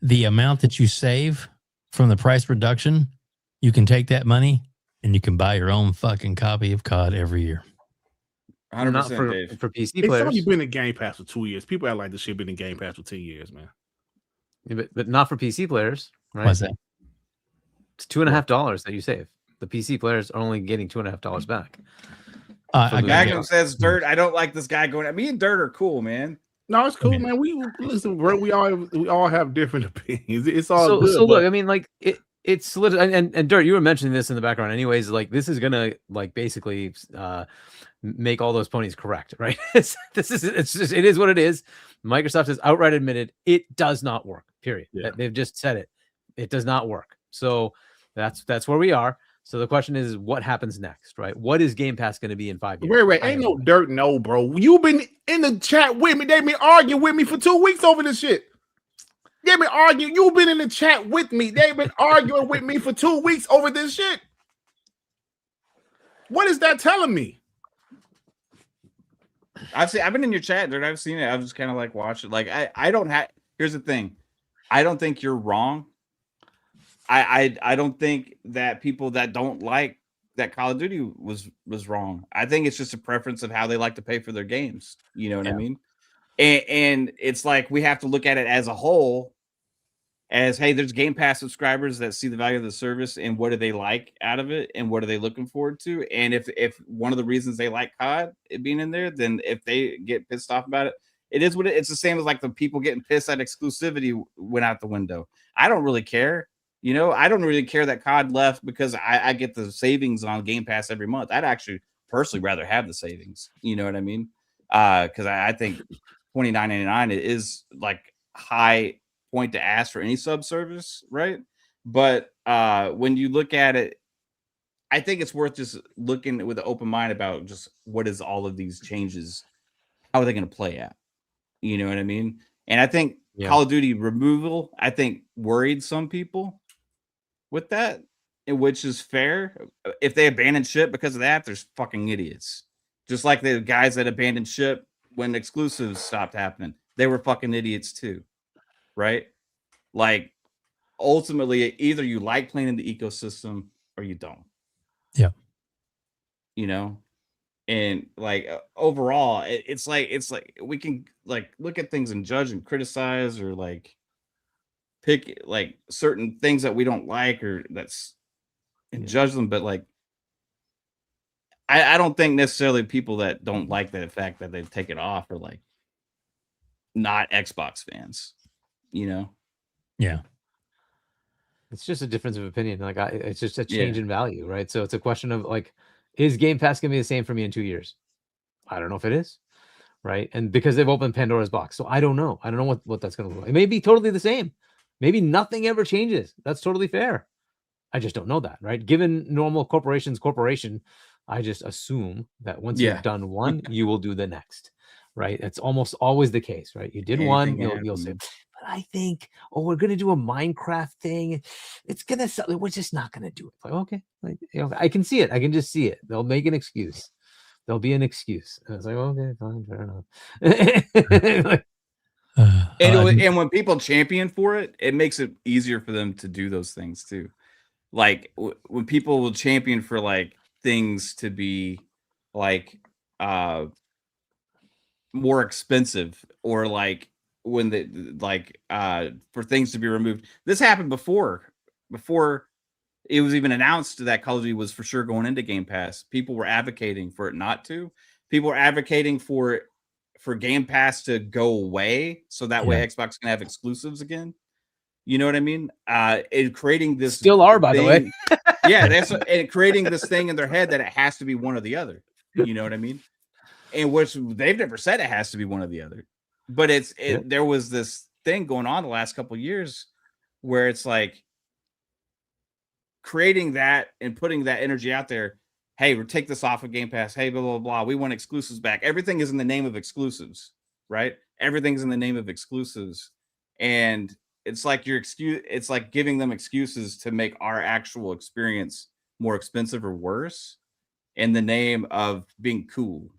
Speaker 2: The amount that you save from the price reduction, you can take that money and you can buy your own fucking copy of COD every year.
Speaker 4: 100%,
Speaker 3: Not for
Speaker 4: Dave.
Speaker 3: PC
Speaker 5: It's
Speaker 3: players.
Speaker 5: only been in Game Pass for 2 years. People act like this shit been in Game Pass for 10 years, man.
Speaker 3: Yeah, but not for PC players, right?
Speaker 2: What's that?
Speaker 3: It's $2.50 that you save. The PC players are only getting $2.50 back.
Speaker 4: Magnum says, "Dirt, I don't like this guy going." Me and Dirt are cool, man.
Speaker 5: No, it's cool, man. We listen, bro. We all have different opinions. It's all
Speaker 3: so,
Speaker 5: good.
Speaker 3: so
Speaker 5: but
Speaker 3: look, I mean, like it's solid. And Dirt, you were mentioning this in the background, anyways. Like this is gonna like basically make all those ponies correct, right? It is what it is. Microsoft has outright admitted it does not work. Period.
Speaker 5: Yeah.
Speaker 3: They've just said it. It does not work. So that's where we are. So the question is, what happens next, right? What is Game Pass going to be in 5 years?
Speaker 5: wait, ain't no Dirt, no, bro. You've been in the chat with me. They've been arguing with me for 2 weeks over this shit. They've been arguing. You've been in the chat with me. They've been arguing with me for 2 weeks over this shit. What is that telling me?
Speaker 4: I've been in your chat, Dirt. I've seen it. I've just kind of like watched it. Like I don't have. Here's the thing. I don't think you're wrong. I don't think that people that don't like that Call of Duty was wrong. I think it's just a preference of how they like to pay for their games. You know what I mean? And it's like we have to look at it as a whole. As hey, there's Game Pass subscribers that see the value of the service and what do they like out of it and what are they looking forward to. And if one of the reasons they like COD it being in there, then if they get pissed off about it, it is what it's the same as like the people getting pissed at exclusivity went out the window. I don't really care. You know, I don't really care that COD left because I get the savings on Game Pass every month. I'd actually personally rather have the savings. You know what I mean? Because I think $29.99 is like high point to ask for any sub service, right? But when you look at it, I think it's worth just looking with an open mind about just what is all of these changes, how are they going to play out? You know what I mean? And I think Call of Duty removal, I think worried some people with that, which is fair. If they abandon ship because of that, there's fucking idiots. Just like the guys that abandoned ship when exclusives stopped happening, they were fucking idiots too, right? Like ultimately, either you like playing in the ecosystem or you don't.
Speaker 2: Yeah.
Speaker 4: You know, and like overall, it's like we can like look at things and judge and criticize or like pick like certain things that we don't like or that's and judge them, but like I don't think necessarily people that don't like the fact that they've taken off are like not Xbox fans, you know?
Speaker 2: Yeah.
Speaker 3: It's just a difference of opinion. Like it's just a change in value, right? So it's a question of like, is Game Pass gonna be the same for me in 2 years? I don't know if it is, right? And because they've opened Pandora's box, so I don't know. I don't know what that's gonna look like. It may be totally the same. Maybe nothing ever changes. That's totally fair. I just don't know that, right? Given normal corporation, I just assume that once you've done one, you will do the next, right? It's almost always the case, right? You did one, you'll say, but I think, we're gonna do a Minecraft thing. It's gonna sell. We're just not gonna do it. Like, okay, like I can see it. I can just see it. They'll make an excuse. There'll be an excuse. And it's like, okay, fine, fair enough.
Speaker 4: And when people champion for it, it makes it easier for them to do those things too. Like when people will champion for like things to be like more expensive or like when they like for things to be removed. This happened before it was even announced that Call of Duty was for sure going into Game Pass. People were advocating for it not to. People were advocating for Game Pass to go away so that way Xbox can have exclusives again. You know what I mean? And creating this
Speaker 3: still are, by the way.
Speaker 4: And creating this thing in their head that it has to be one or the other. You know what I mean? And which they've never said it has to be one or the other. But there was this thing going on the last couple of years where it's like creating that and putting that energy out there. Hey, we'll take this off of Game Pass. Hey, blah, blah, blah. We want exclusives back. Everything is in the name of exclusives, right? Everything's in the name of exclusives. And it's like it's like giving them excuses to make our actual experience more expensive or worse in the name of being cool.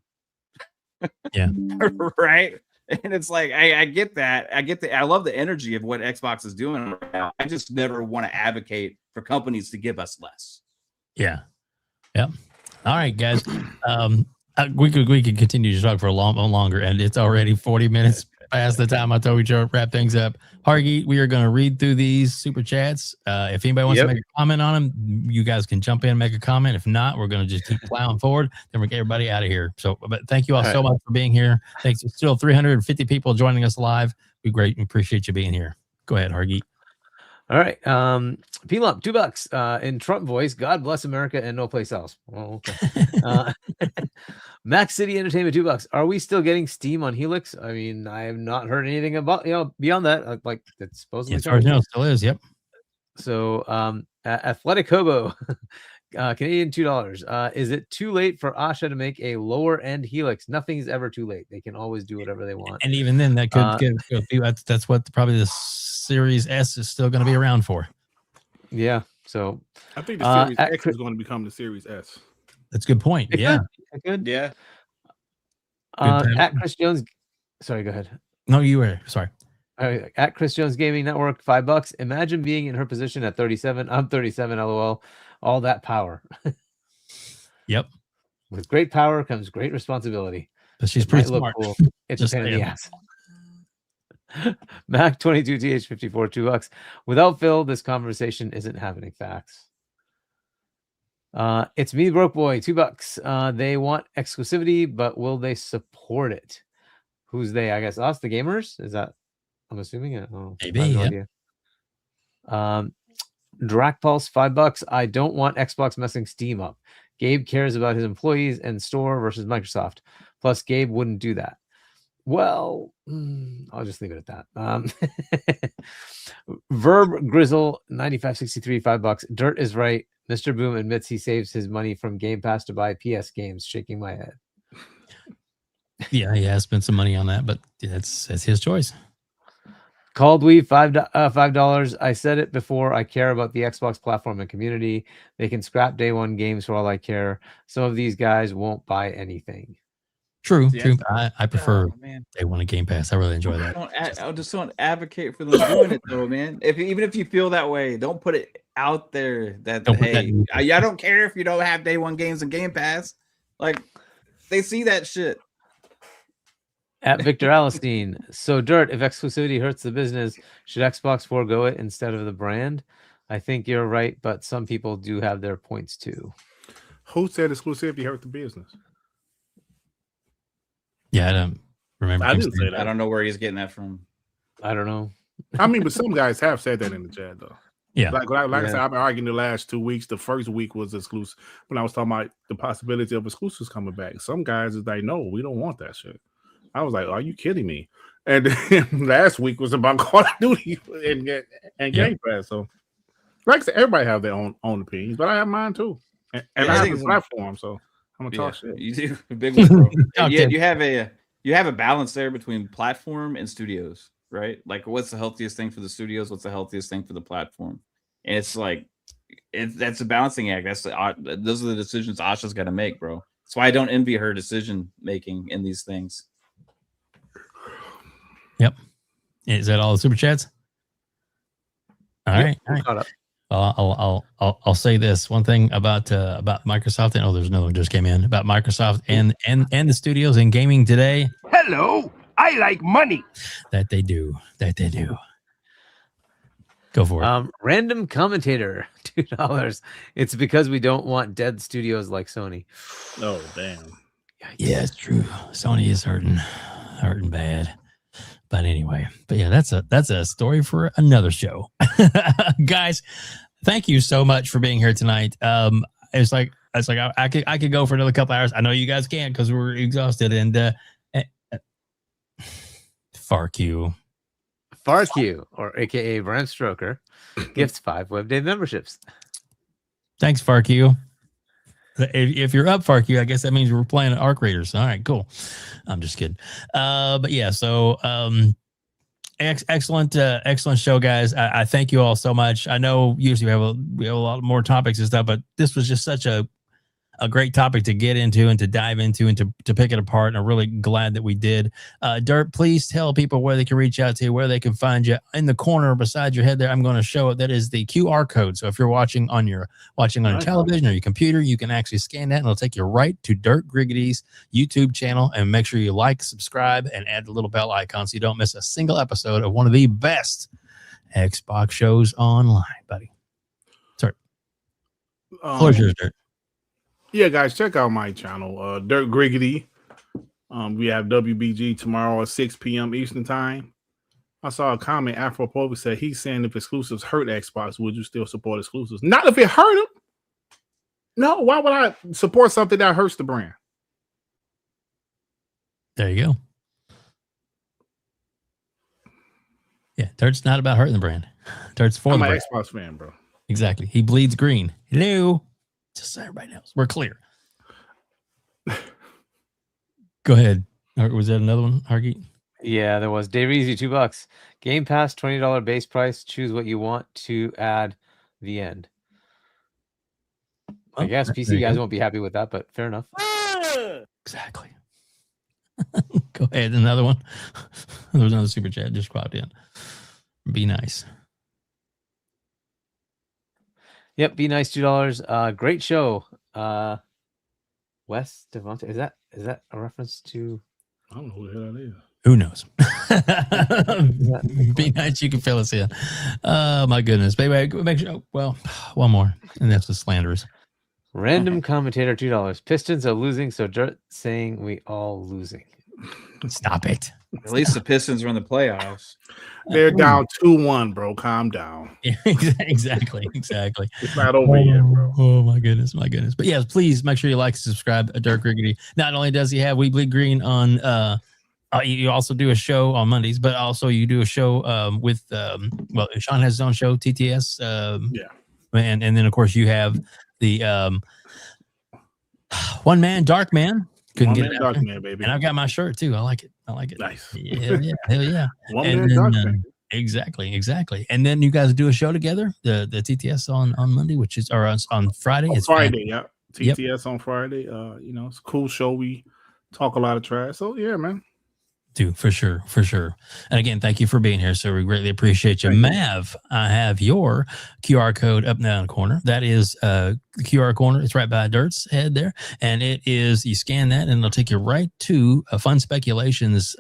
Speaker 2: Yeah.
Speaker 4: Right. And it's like, I get that. I love the energy of what Xbox is doing right now. I just never want to advocate for companies to give us less.
Speaker 2: Yeah. Yep. All right, guys. We could continue to talk for a long longer, and it's already 40 minutes past the time I told you to wrap things up. Hargeet, we are going to read through these super chats. If anybody wants to make a comment on them, you guys can jump in and make a comment. If not, we're going to just keep plowing forward. Then we'll get everybody out of here. So, but thank you all so much for being here. Thanks. There's still 350 people joining us live. We greatly appreciate you being here. Go ahead, Hargeet.
Speaker 3: All right. P-Lump, $2 in Trump voice. God bless America and no place else. Oh, okay. Max City Entertainment, $2. Are we still getting Steam on Helix? I mean, I have not heard anything about, beyond that. Like that's supposedly
Speaker 2: as far as I know, still is. Yep.
Speaker 3: So, Athletic Hobo, Canadian $2. Is it too late for Asha to make a lower end Helix? Nothing's ever too late. They can always do whatever they want.
Speaker 2: And even then, that could that's what probably the Series S is still going to be around for.
Speaker 3: Yeah. So
Speaker 5: I think the Series X is going to become the Series S.
Speaker 2: That's a good point. Yeah.
Speaker 3: Good.
Speaker 4: Yeah.
Speaker 3: At Chris Jones. Sorry, go ahead.
Speaker 2: No, you were. Sorry.
Speaker 3: At Chris Jones Gaming Network, $5. Imagine being in her position at 37. I'm 37. LOL. All that power.
Speaker 2: Yep.
Speaker 3: With great power comes great responsibility.
Speaker 2: But she's pretty smart.
Speaker 3: Cool. It's just a pain in the ass. Mac 22 TH54, $2. Without Phil, this conversation isn't happening. Facts. It's me, broke boy, $2. They want exclusivity, but will they support it? Who's they? I guess us, the gamers. Is that? I'm assuming it. Oh,
Speaker 2: maybe.
Speaker 3: I have no idea. Drakpulse, $5. I don't want Xbox messing Steam up. Gabe cares about his employees and store versus Microsoft. Plus, Gabe wouldn't do that. Well, I'll just leave it at that. Verb Grizzle 9563, $5. Dirt is right. Mr. Boom admits he saves his money from Game Pass to buy PS games. Shaking my head.
Speaker 2: Yeah, he has spent some money on that, but that's his choice.
Speaker 3: Called Weave, $5. I said it before. I care about the Xbox platform and community. They can scrap day one games for all I care. Some of these guys won't buy anything.
Speaker 2: True. I prefer day one of Game Pass. I really enjoy that.
Speaker 4: I just don't advocate for them doing it though, man. Even if you feel that way, don't put it out there that I don't care if you don't have day one games and Game Pass. Like they see that shit.
Speaker 3: At Victor Alistine. So Dirt, if exclusivity hurts the business, should Xbox forego it instead of the brand? I think you're right, but some people do have their points too.
Speaker 5: Who said exclusivity hurt the business?
Speaker 2: Yeah, I don't remember.
Speaker 5: I didn't say that.
Speaker 4: I don't know where he's getting that from.
Speaker 3: I don't know.
Speaker 5: I mean, but some guys have said that in the chat though.
Speaker 2: Yeah.
Speaker 5: Like I said, I've been arguing the last 2 weeks. The first week was exclusive. When I was talking about the possibility of exclusives coming back. Some guys is like, no, we don't want that shit. I was like, are you kidding me? And then last week was about Call of Duty and Game Pass. So like I said, everybody have their own opinions, but I have mine too. And I have a platform, so I'm gonna talk shit.
Speaker 4: You do a big one, bro. You have a balance there between platform and studios, right? Like what's the healthiest thing for the studios? What's the healthiest thing for the platform? And it's like that's a balancing act. Those are the decisions Asha's got to make, bro. That's why I don't envy her decision making in these things.
Speaker 2: Yep. Is that all the super chats? All right. I'll say this one thing about Microsoft. And there's another one just came in about Microsoft and the studios and gaming today.
Speaker 1: Hello, I like money.
Speaker 2: That they do. Go for it.
Speaker 3: Random commentator, $2. It's because we don't want dead studios like Sony.
Speaker 5: Oh damn.
Speaker 2: Yeah, it's true. Sony is hurting bad. But anyway, yeah, that's a story for another show. Guys, thank you so much for being here tonight. It's like I could go for another couple hours. I know you guys can't because we're exhausted. And FARK QUE.
Speaker 3: FARK QUE, or AKA Bram Stroker, gifts 5 WebDave memberships.
Speaker 2: Thanks, FARK QUE. If you're up, FARK QUE, I guess that means we're playing Arc Raiders. All right, cool. I'm just kidding. But yeah, so excellent show, guys. I thank you all so much. I know usually we have a lot more topics and stuff, but this was just such a great topic to get into and to dive into and to pick it apart. And I'm really glad that we did. Dirt, please tell people where they can reach out to, where they can find you. In the corner beside your head there, I'm going to show it. That is the QR code. So if you're watching on your television or your computer, you can actually scan that and it'll take you right to Dirt Griggity's YouTube channel. And make sure you like, subscribe, and add the little bell icon so you don't miss a single episode of one of the best Xbox shows online, buddy. Sorry. Floor's yours, Dirt.
Speaker 5: Yeah, guys, check out my channel, Dirt Griggity. We have WBG tomorrow at 6 p.m. Eastern Time. I saw a comment. Afro said he's saying if exclusives hurt Xbox, would you still support exclusives? Not if it hurt them. No, why would I support something that hurts the brand?
Speaker 2: There you go. Yeah, Dirt's not about hurting the brand. Dirt's for
Speaker 5: I'm
Speaker 2: the
Speaker 5: an
Speaker 2: brand.
Speaker 5: Xbox fan, bro.
Speaker 2: Exactly. He bleeds green. Hello. Just so everybody knows. We're clear. Go ahead. Or was that another one, Hargeet?
Speaker 3: Yeah, there was. Dave Easy, $2. Game Pass, $20 base price. Choose what you want to add. The end. I guess PC guys won't be happy with that, but fair enough.
Speaker 2: Exactly. Go ahead. Another one. There was another super chat just popped in. Be nice.
Speaker 3: Yep, be nice, $2. Great show. Wes Devonta, is that a reference to?
Speaker 5: I don't know who the hell that is.
Speaker 2: Who knows? Be nice. You can fill us in. Oh my goodness, baby. Make sure. Well, one more, and that's the slanderers.
Speaker 3: Random commentator, $2. Pistons are losing, so Dirt saying we all losing.
Speaker 2: Stop it.
Speaker 4: At least the Pistons are in the playoffs.
Speaker 5: They're down 2-1, bro. Calm down.
Speaker 2: Exactly.
Speaker 5: It's not over yet, bro.
Speaker 2: Oh my goodness. But yes, please make sure you like, subscribe. Dirt Griggity. Not only does he have We Bleed Green on, you also do a show on Mondays, but also you do a show with Sean has his own show, TTS.
Speaker 5: Yeah.
Speaker 2: And then of course you have the One Man, Dark Man. Couldn't get it out there.
Speaker 5: Man, baby.
Speaker 2: And I've got my shirt too. I like it.
Speaker 5: Nice.
Speaker 2: Yeah, hell yeah.
Speaker 5: One
Speaker 2: And
Speaker 5: Man,
Speaker 2: then,
Speaker 5: Dark Man.
Speaker 2: Exactly. And then you guys do a show together, the TTS on Monday, which is on Friday.
Speaker 5: On
Speaker 2: It's
Speaker 5: Friday, yeah.
Speaker 2: Yep.
Speaker 5: TTS on Friday. It's a cool show. We talk a lot of trash. So yeah, man.
Speaker 2: Dude, for sure. And again, thank you for being here. So we greatly appreciate you. Mav, I have your QR code up now in the corner. That is the QR corner. It's right by Dirt's head there. And it is, you scan that and it'll take you right to Fun Speculations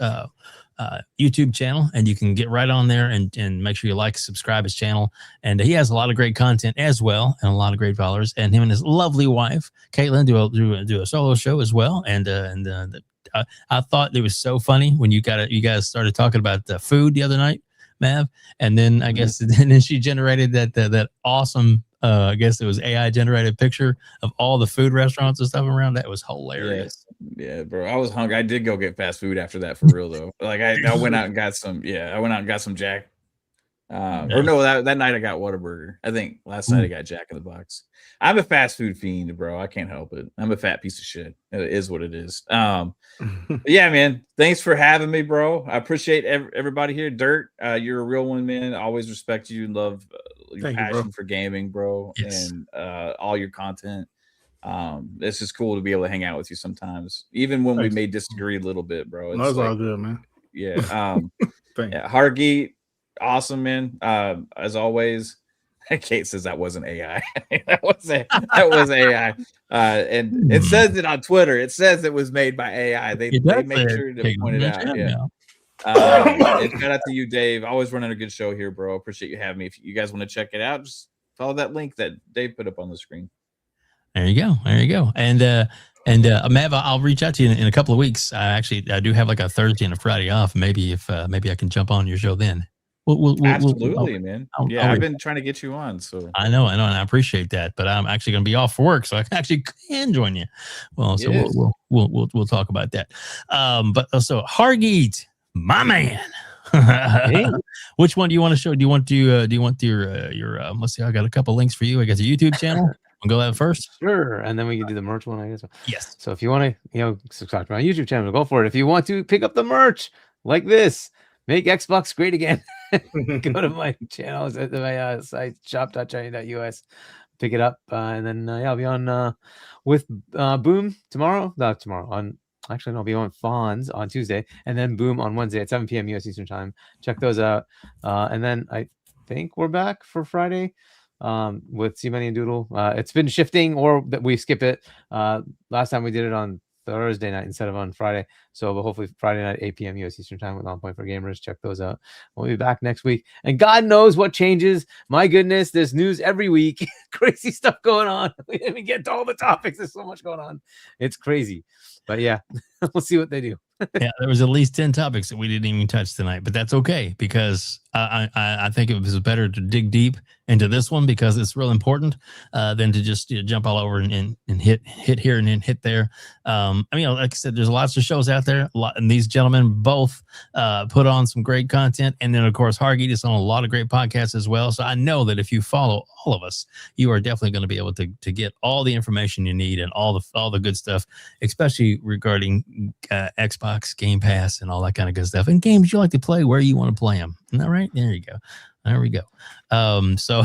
Speaker 2: YouTube channel. And you can get right on there and make sure you like, subscribe his channel. And he has a lot of great content as well, and a lot of great followers. And him and his lovely wife, Caitlin, do a solo show as well. I thought it was so funny when you guys started talking about the food the other night, Mav, and then I guess then she generated that awesome I guess it was AI generated picture of all the food restaurants and stuff around. That was hilarious.
Speaker 4: Yeah, bro. I was hungry. I did go get fast food after that for real though. Like I went out and got some. Yeah, I went out and got some Jack. Or no, that night I got Whataburger. I think last night I got Jack in the Box. I'm a fast food fiend, bro. I can't help it. I'm a fat piece of shit. It is what it is. Yeah, man. Thanks for having me, bro. I appreciate everybody here. Dirt, you're a real one, man. I always respect you and love your passion for gaming, bro, and all your content. It's just cool to be able to hang out with you sometimes, even when we may disagree a little bit, bro.
Speaker 5: That's all good, man.
Speaker 4: Yeah. Yeah. Hargeet, awesome, man. As always. Kate says that wasn't AI. that was AI. And it says it on Twitter. It says it was made by AI. They make sure to point it out. Yeah. And shout out to you, Dave. Always running a good show here, bro. Appreciate you having me. If you guys want to check it out, just follow that link that Dave put up on the screen.
Speaker 2: There you go. And Mav, I'll reach out to you in a couple of weeks. I do have like a Thursday and a Friday off. Maybe I can jump on your show then.
Speaker 4: Absolutely, man. I've been trying to get you on. So
Speaker 2: I know, and I appreciate that. But I'm actually going to be off for work, so I actually can join you. Well, so we'll talk about that. But also Hargeet, My man.
Speaker 3: Hey.
Speaker 2: Which one do you want to show? Do you want your let's see, I got a couple links for you. I got the YouTube channel. We'll go that first.
Speaker 3: Sure. And then we can do the merch one, I guess.
Speaker 2: Yes.
Speaker 3: So if you want to, subscribe to my YouTube channel, go for it. If you want to pick up the merch like this, make Xbox great again, go to my channel, at my site, shop.chani.us, pick it up. And then, I'll be on with Boom tomorrow. Not tomorrow. Actually, no, I'll be on Fonz on Tuesday, and then Boom on Wednesday at 7 p.m. US Eastern Time. Check those out. And then I think we're back for Friday with See Money and Doodle. It's been shifting, or that we skip it. Last time we did it on Thursday night instead of on Friday. So hopefully Friday night, 8 p.m. US Eastern Time with On Point for Gamers. Check those out. We'll be back next week. And God knows what changes. My goodness, there's news every week. Crazy stuff going on. We didn't even get to all the topics. There's so much going on. It's crazy. But yeah, we'll see what they do.
Speaker 2: Yeah, there was at least 10 topics that we didn't even touch tonight, but that's okay because I think it was better to dig deep into this one because it's real important than to just jump all over and hit here and then hit there. I mean, like I said, there's lots of shows out there, and these gentlemen both put on some great content, and then of course Hargeet is on a lot of great podcasts as well. So I know that if you follow all of us, you are definitely going to be able to get all the information you need and all the good stuff, especially regarding Xbox, Game Pass, and all that kind of good stuff, and games you like to play where you want to play them. Isn't that right? There you go. There we go. So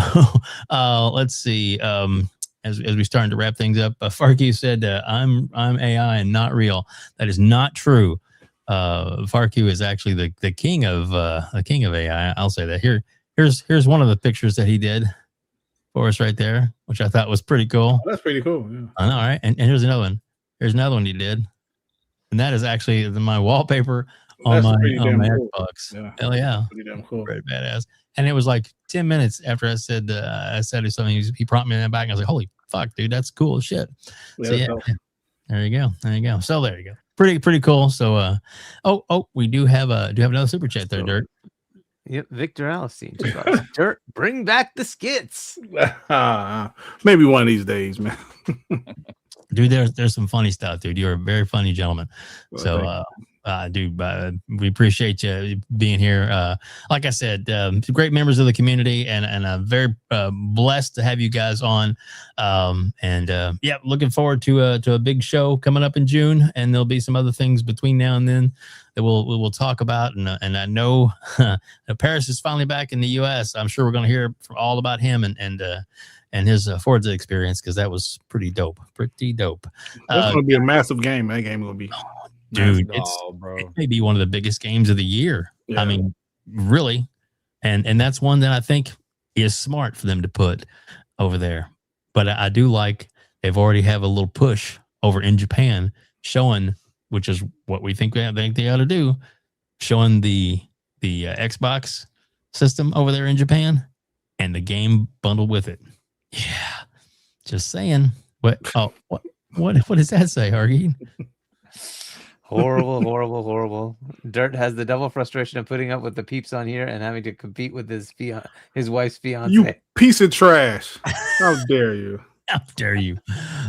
Speaker 2: let's see. As we starting to wrap things up, FARK QUE said, "I'm AI and not real." That is not true. FARK QUE is actually the king of AI. I'll say that. Here's one of the pictures that he did for us right there, which I thought was pretty cool.
Speaker 5: Oh, that's pretty cool. Yeah.
Speaker 2: I know, right? And here's another one. Here's another one he did, and that is actually my wallpaper on my
Speaker 5: cool.
Speaker 2: Xbox.
Speaker 5: Yeah.
Speaker 2: Hell yeah,
Speaker 5: Pretty damn cool.
Speaker 2: very badass. And it was like 10 minutes after I said something. He prompted me in the back, and I was like, "Holy fuck, dude, that's cool as shit."
Speaker 5: Yeah,
Speaker 2: So yeah, there you go. So there you go. Pretty cool. So we do have another super chat there, Dirt.
Speaker 3: Yep, Victor Alistine. Dirt, bring back the skits.
Speaker 5: Maybe one of these days, man.
Speaker 2: Dude, there's some funny stuff, dude. You're a very funny gentleman.
Speaker 5: Well,
Speaker 2: So dude, we appreciate you being here. Like I said, great members of the community, and very blessed to have you guys on. Yeah, looking forward to a big show coming up in June, and there'll be some other things between now and then that we'll talk about. And I know Paris is finally back in the U.S. I'm sure we're going to hear all about him and his Forza experience, because that was pretty dope. That's
Speaker 5: going to be a massive game. That game will be.
Speaker 2: Dude,
Speaker 4: bro.
Speaker 2: it may be one of the biggest games of the year.
Speaker 5: Yeah.
Speaker 2: I mean, really. And that's one that I think is smart for them to put over there. But I do like they've already have a little push over in Japan showing, which is what we think they ought to do, showing the Xbox system over there in Japan and the game bundled with it. Yeah. Just saying. What does that say, Hargeet?
Speaker 3: Horrible. Dirt has the double frustration of putting up with the peeps on here and having to compete with his wife's fiance.
Speaker 5: You piece of trash. How dare you?
Speaker 2: How dare you?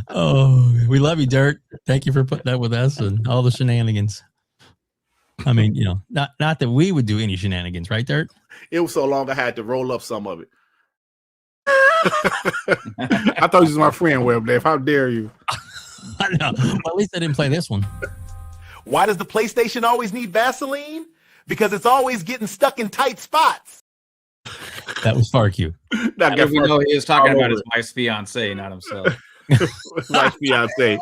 Speaker 2: Oh, we love you, Dirt. Thank you for putting up with us and all the shenanigans. I mean, not that we would do any shenanigans, right, Dirt?
Speaker 5: It was so long I had to roll up some of it. I thought you was my friend, WEBDAVE. How dare you?
Speaker 2: I know. Well, at least I didn't play this one.
Speaker 1: Why does the PlayStation always need Vaseline? Because it's always getting stuck in tight spots.
Speaker 2: That was FARK QUE.
Speaker 4: How did we know he was talking about his wife's fiance, not himself?
Speaker 5: Wife's fiance.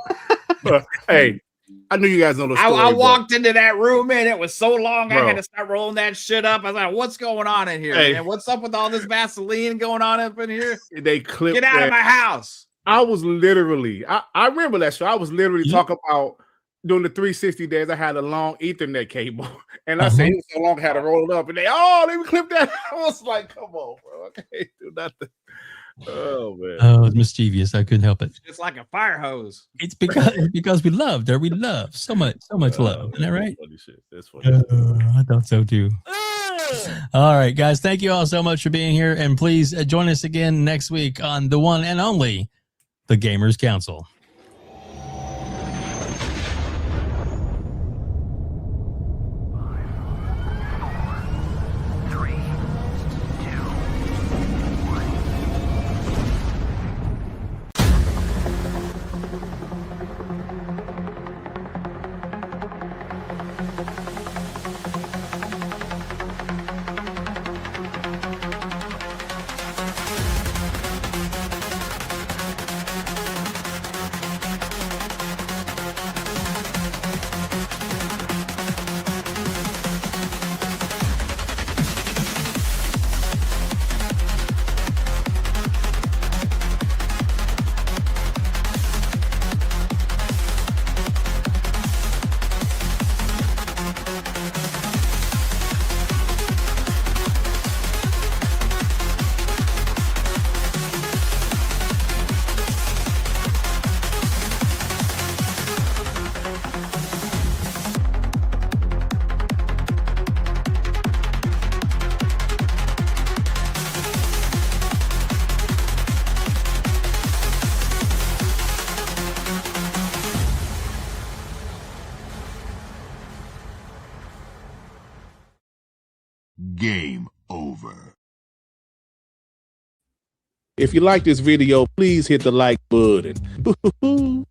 Speaker 5: Hey, I knew you guys know the story.
Speaker 4: I walked into that room and it was so long I had to start rolling that shit up. I was like, "What's going on in here, man? What's up with all this Vaseline going on up in here?
Speaker 5: They clipped.
Speaker 4: Get out of my house!"
Speaker 5: I was literally. I remember that show. I was literally talking about. During the 360 days, I had a long Ethernet cable, and I said it was so long I had to roll it up, and let me clip that. I was like, "Come on, bro, I can't do nothing." Oh man,
Speaker 2: oh, it's mischievous. I couldn't help it.
Speaker 4: It's like a fire hose.
Speaker 2: It's because we love her. We love so much love. Isn't that right?
Speaker 5: Funny shit. That's funny.
Speaker 2: I thought so too. All right, guys. Thank you all so much for being here, and please join us again next week on the one and only the Gamers Council.
Speaker 11: Game over.
Speaker 5: If you like this video, please hit the like button.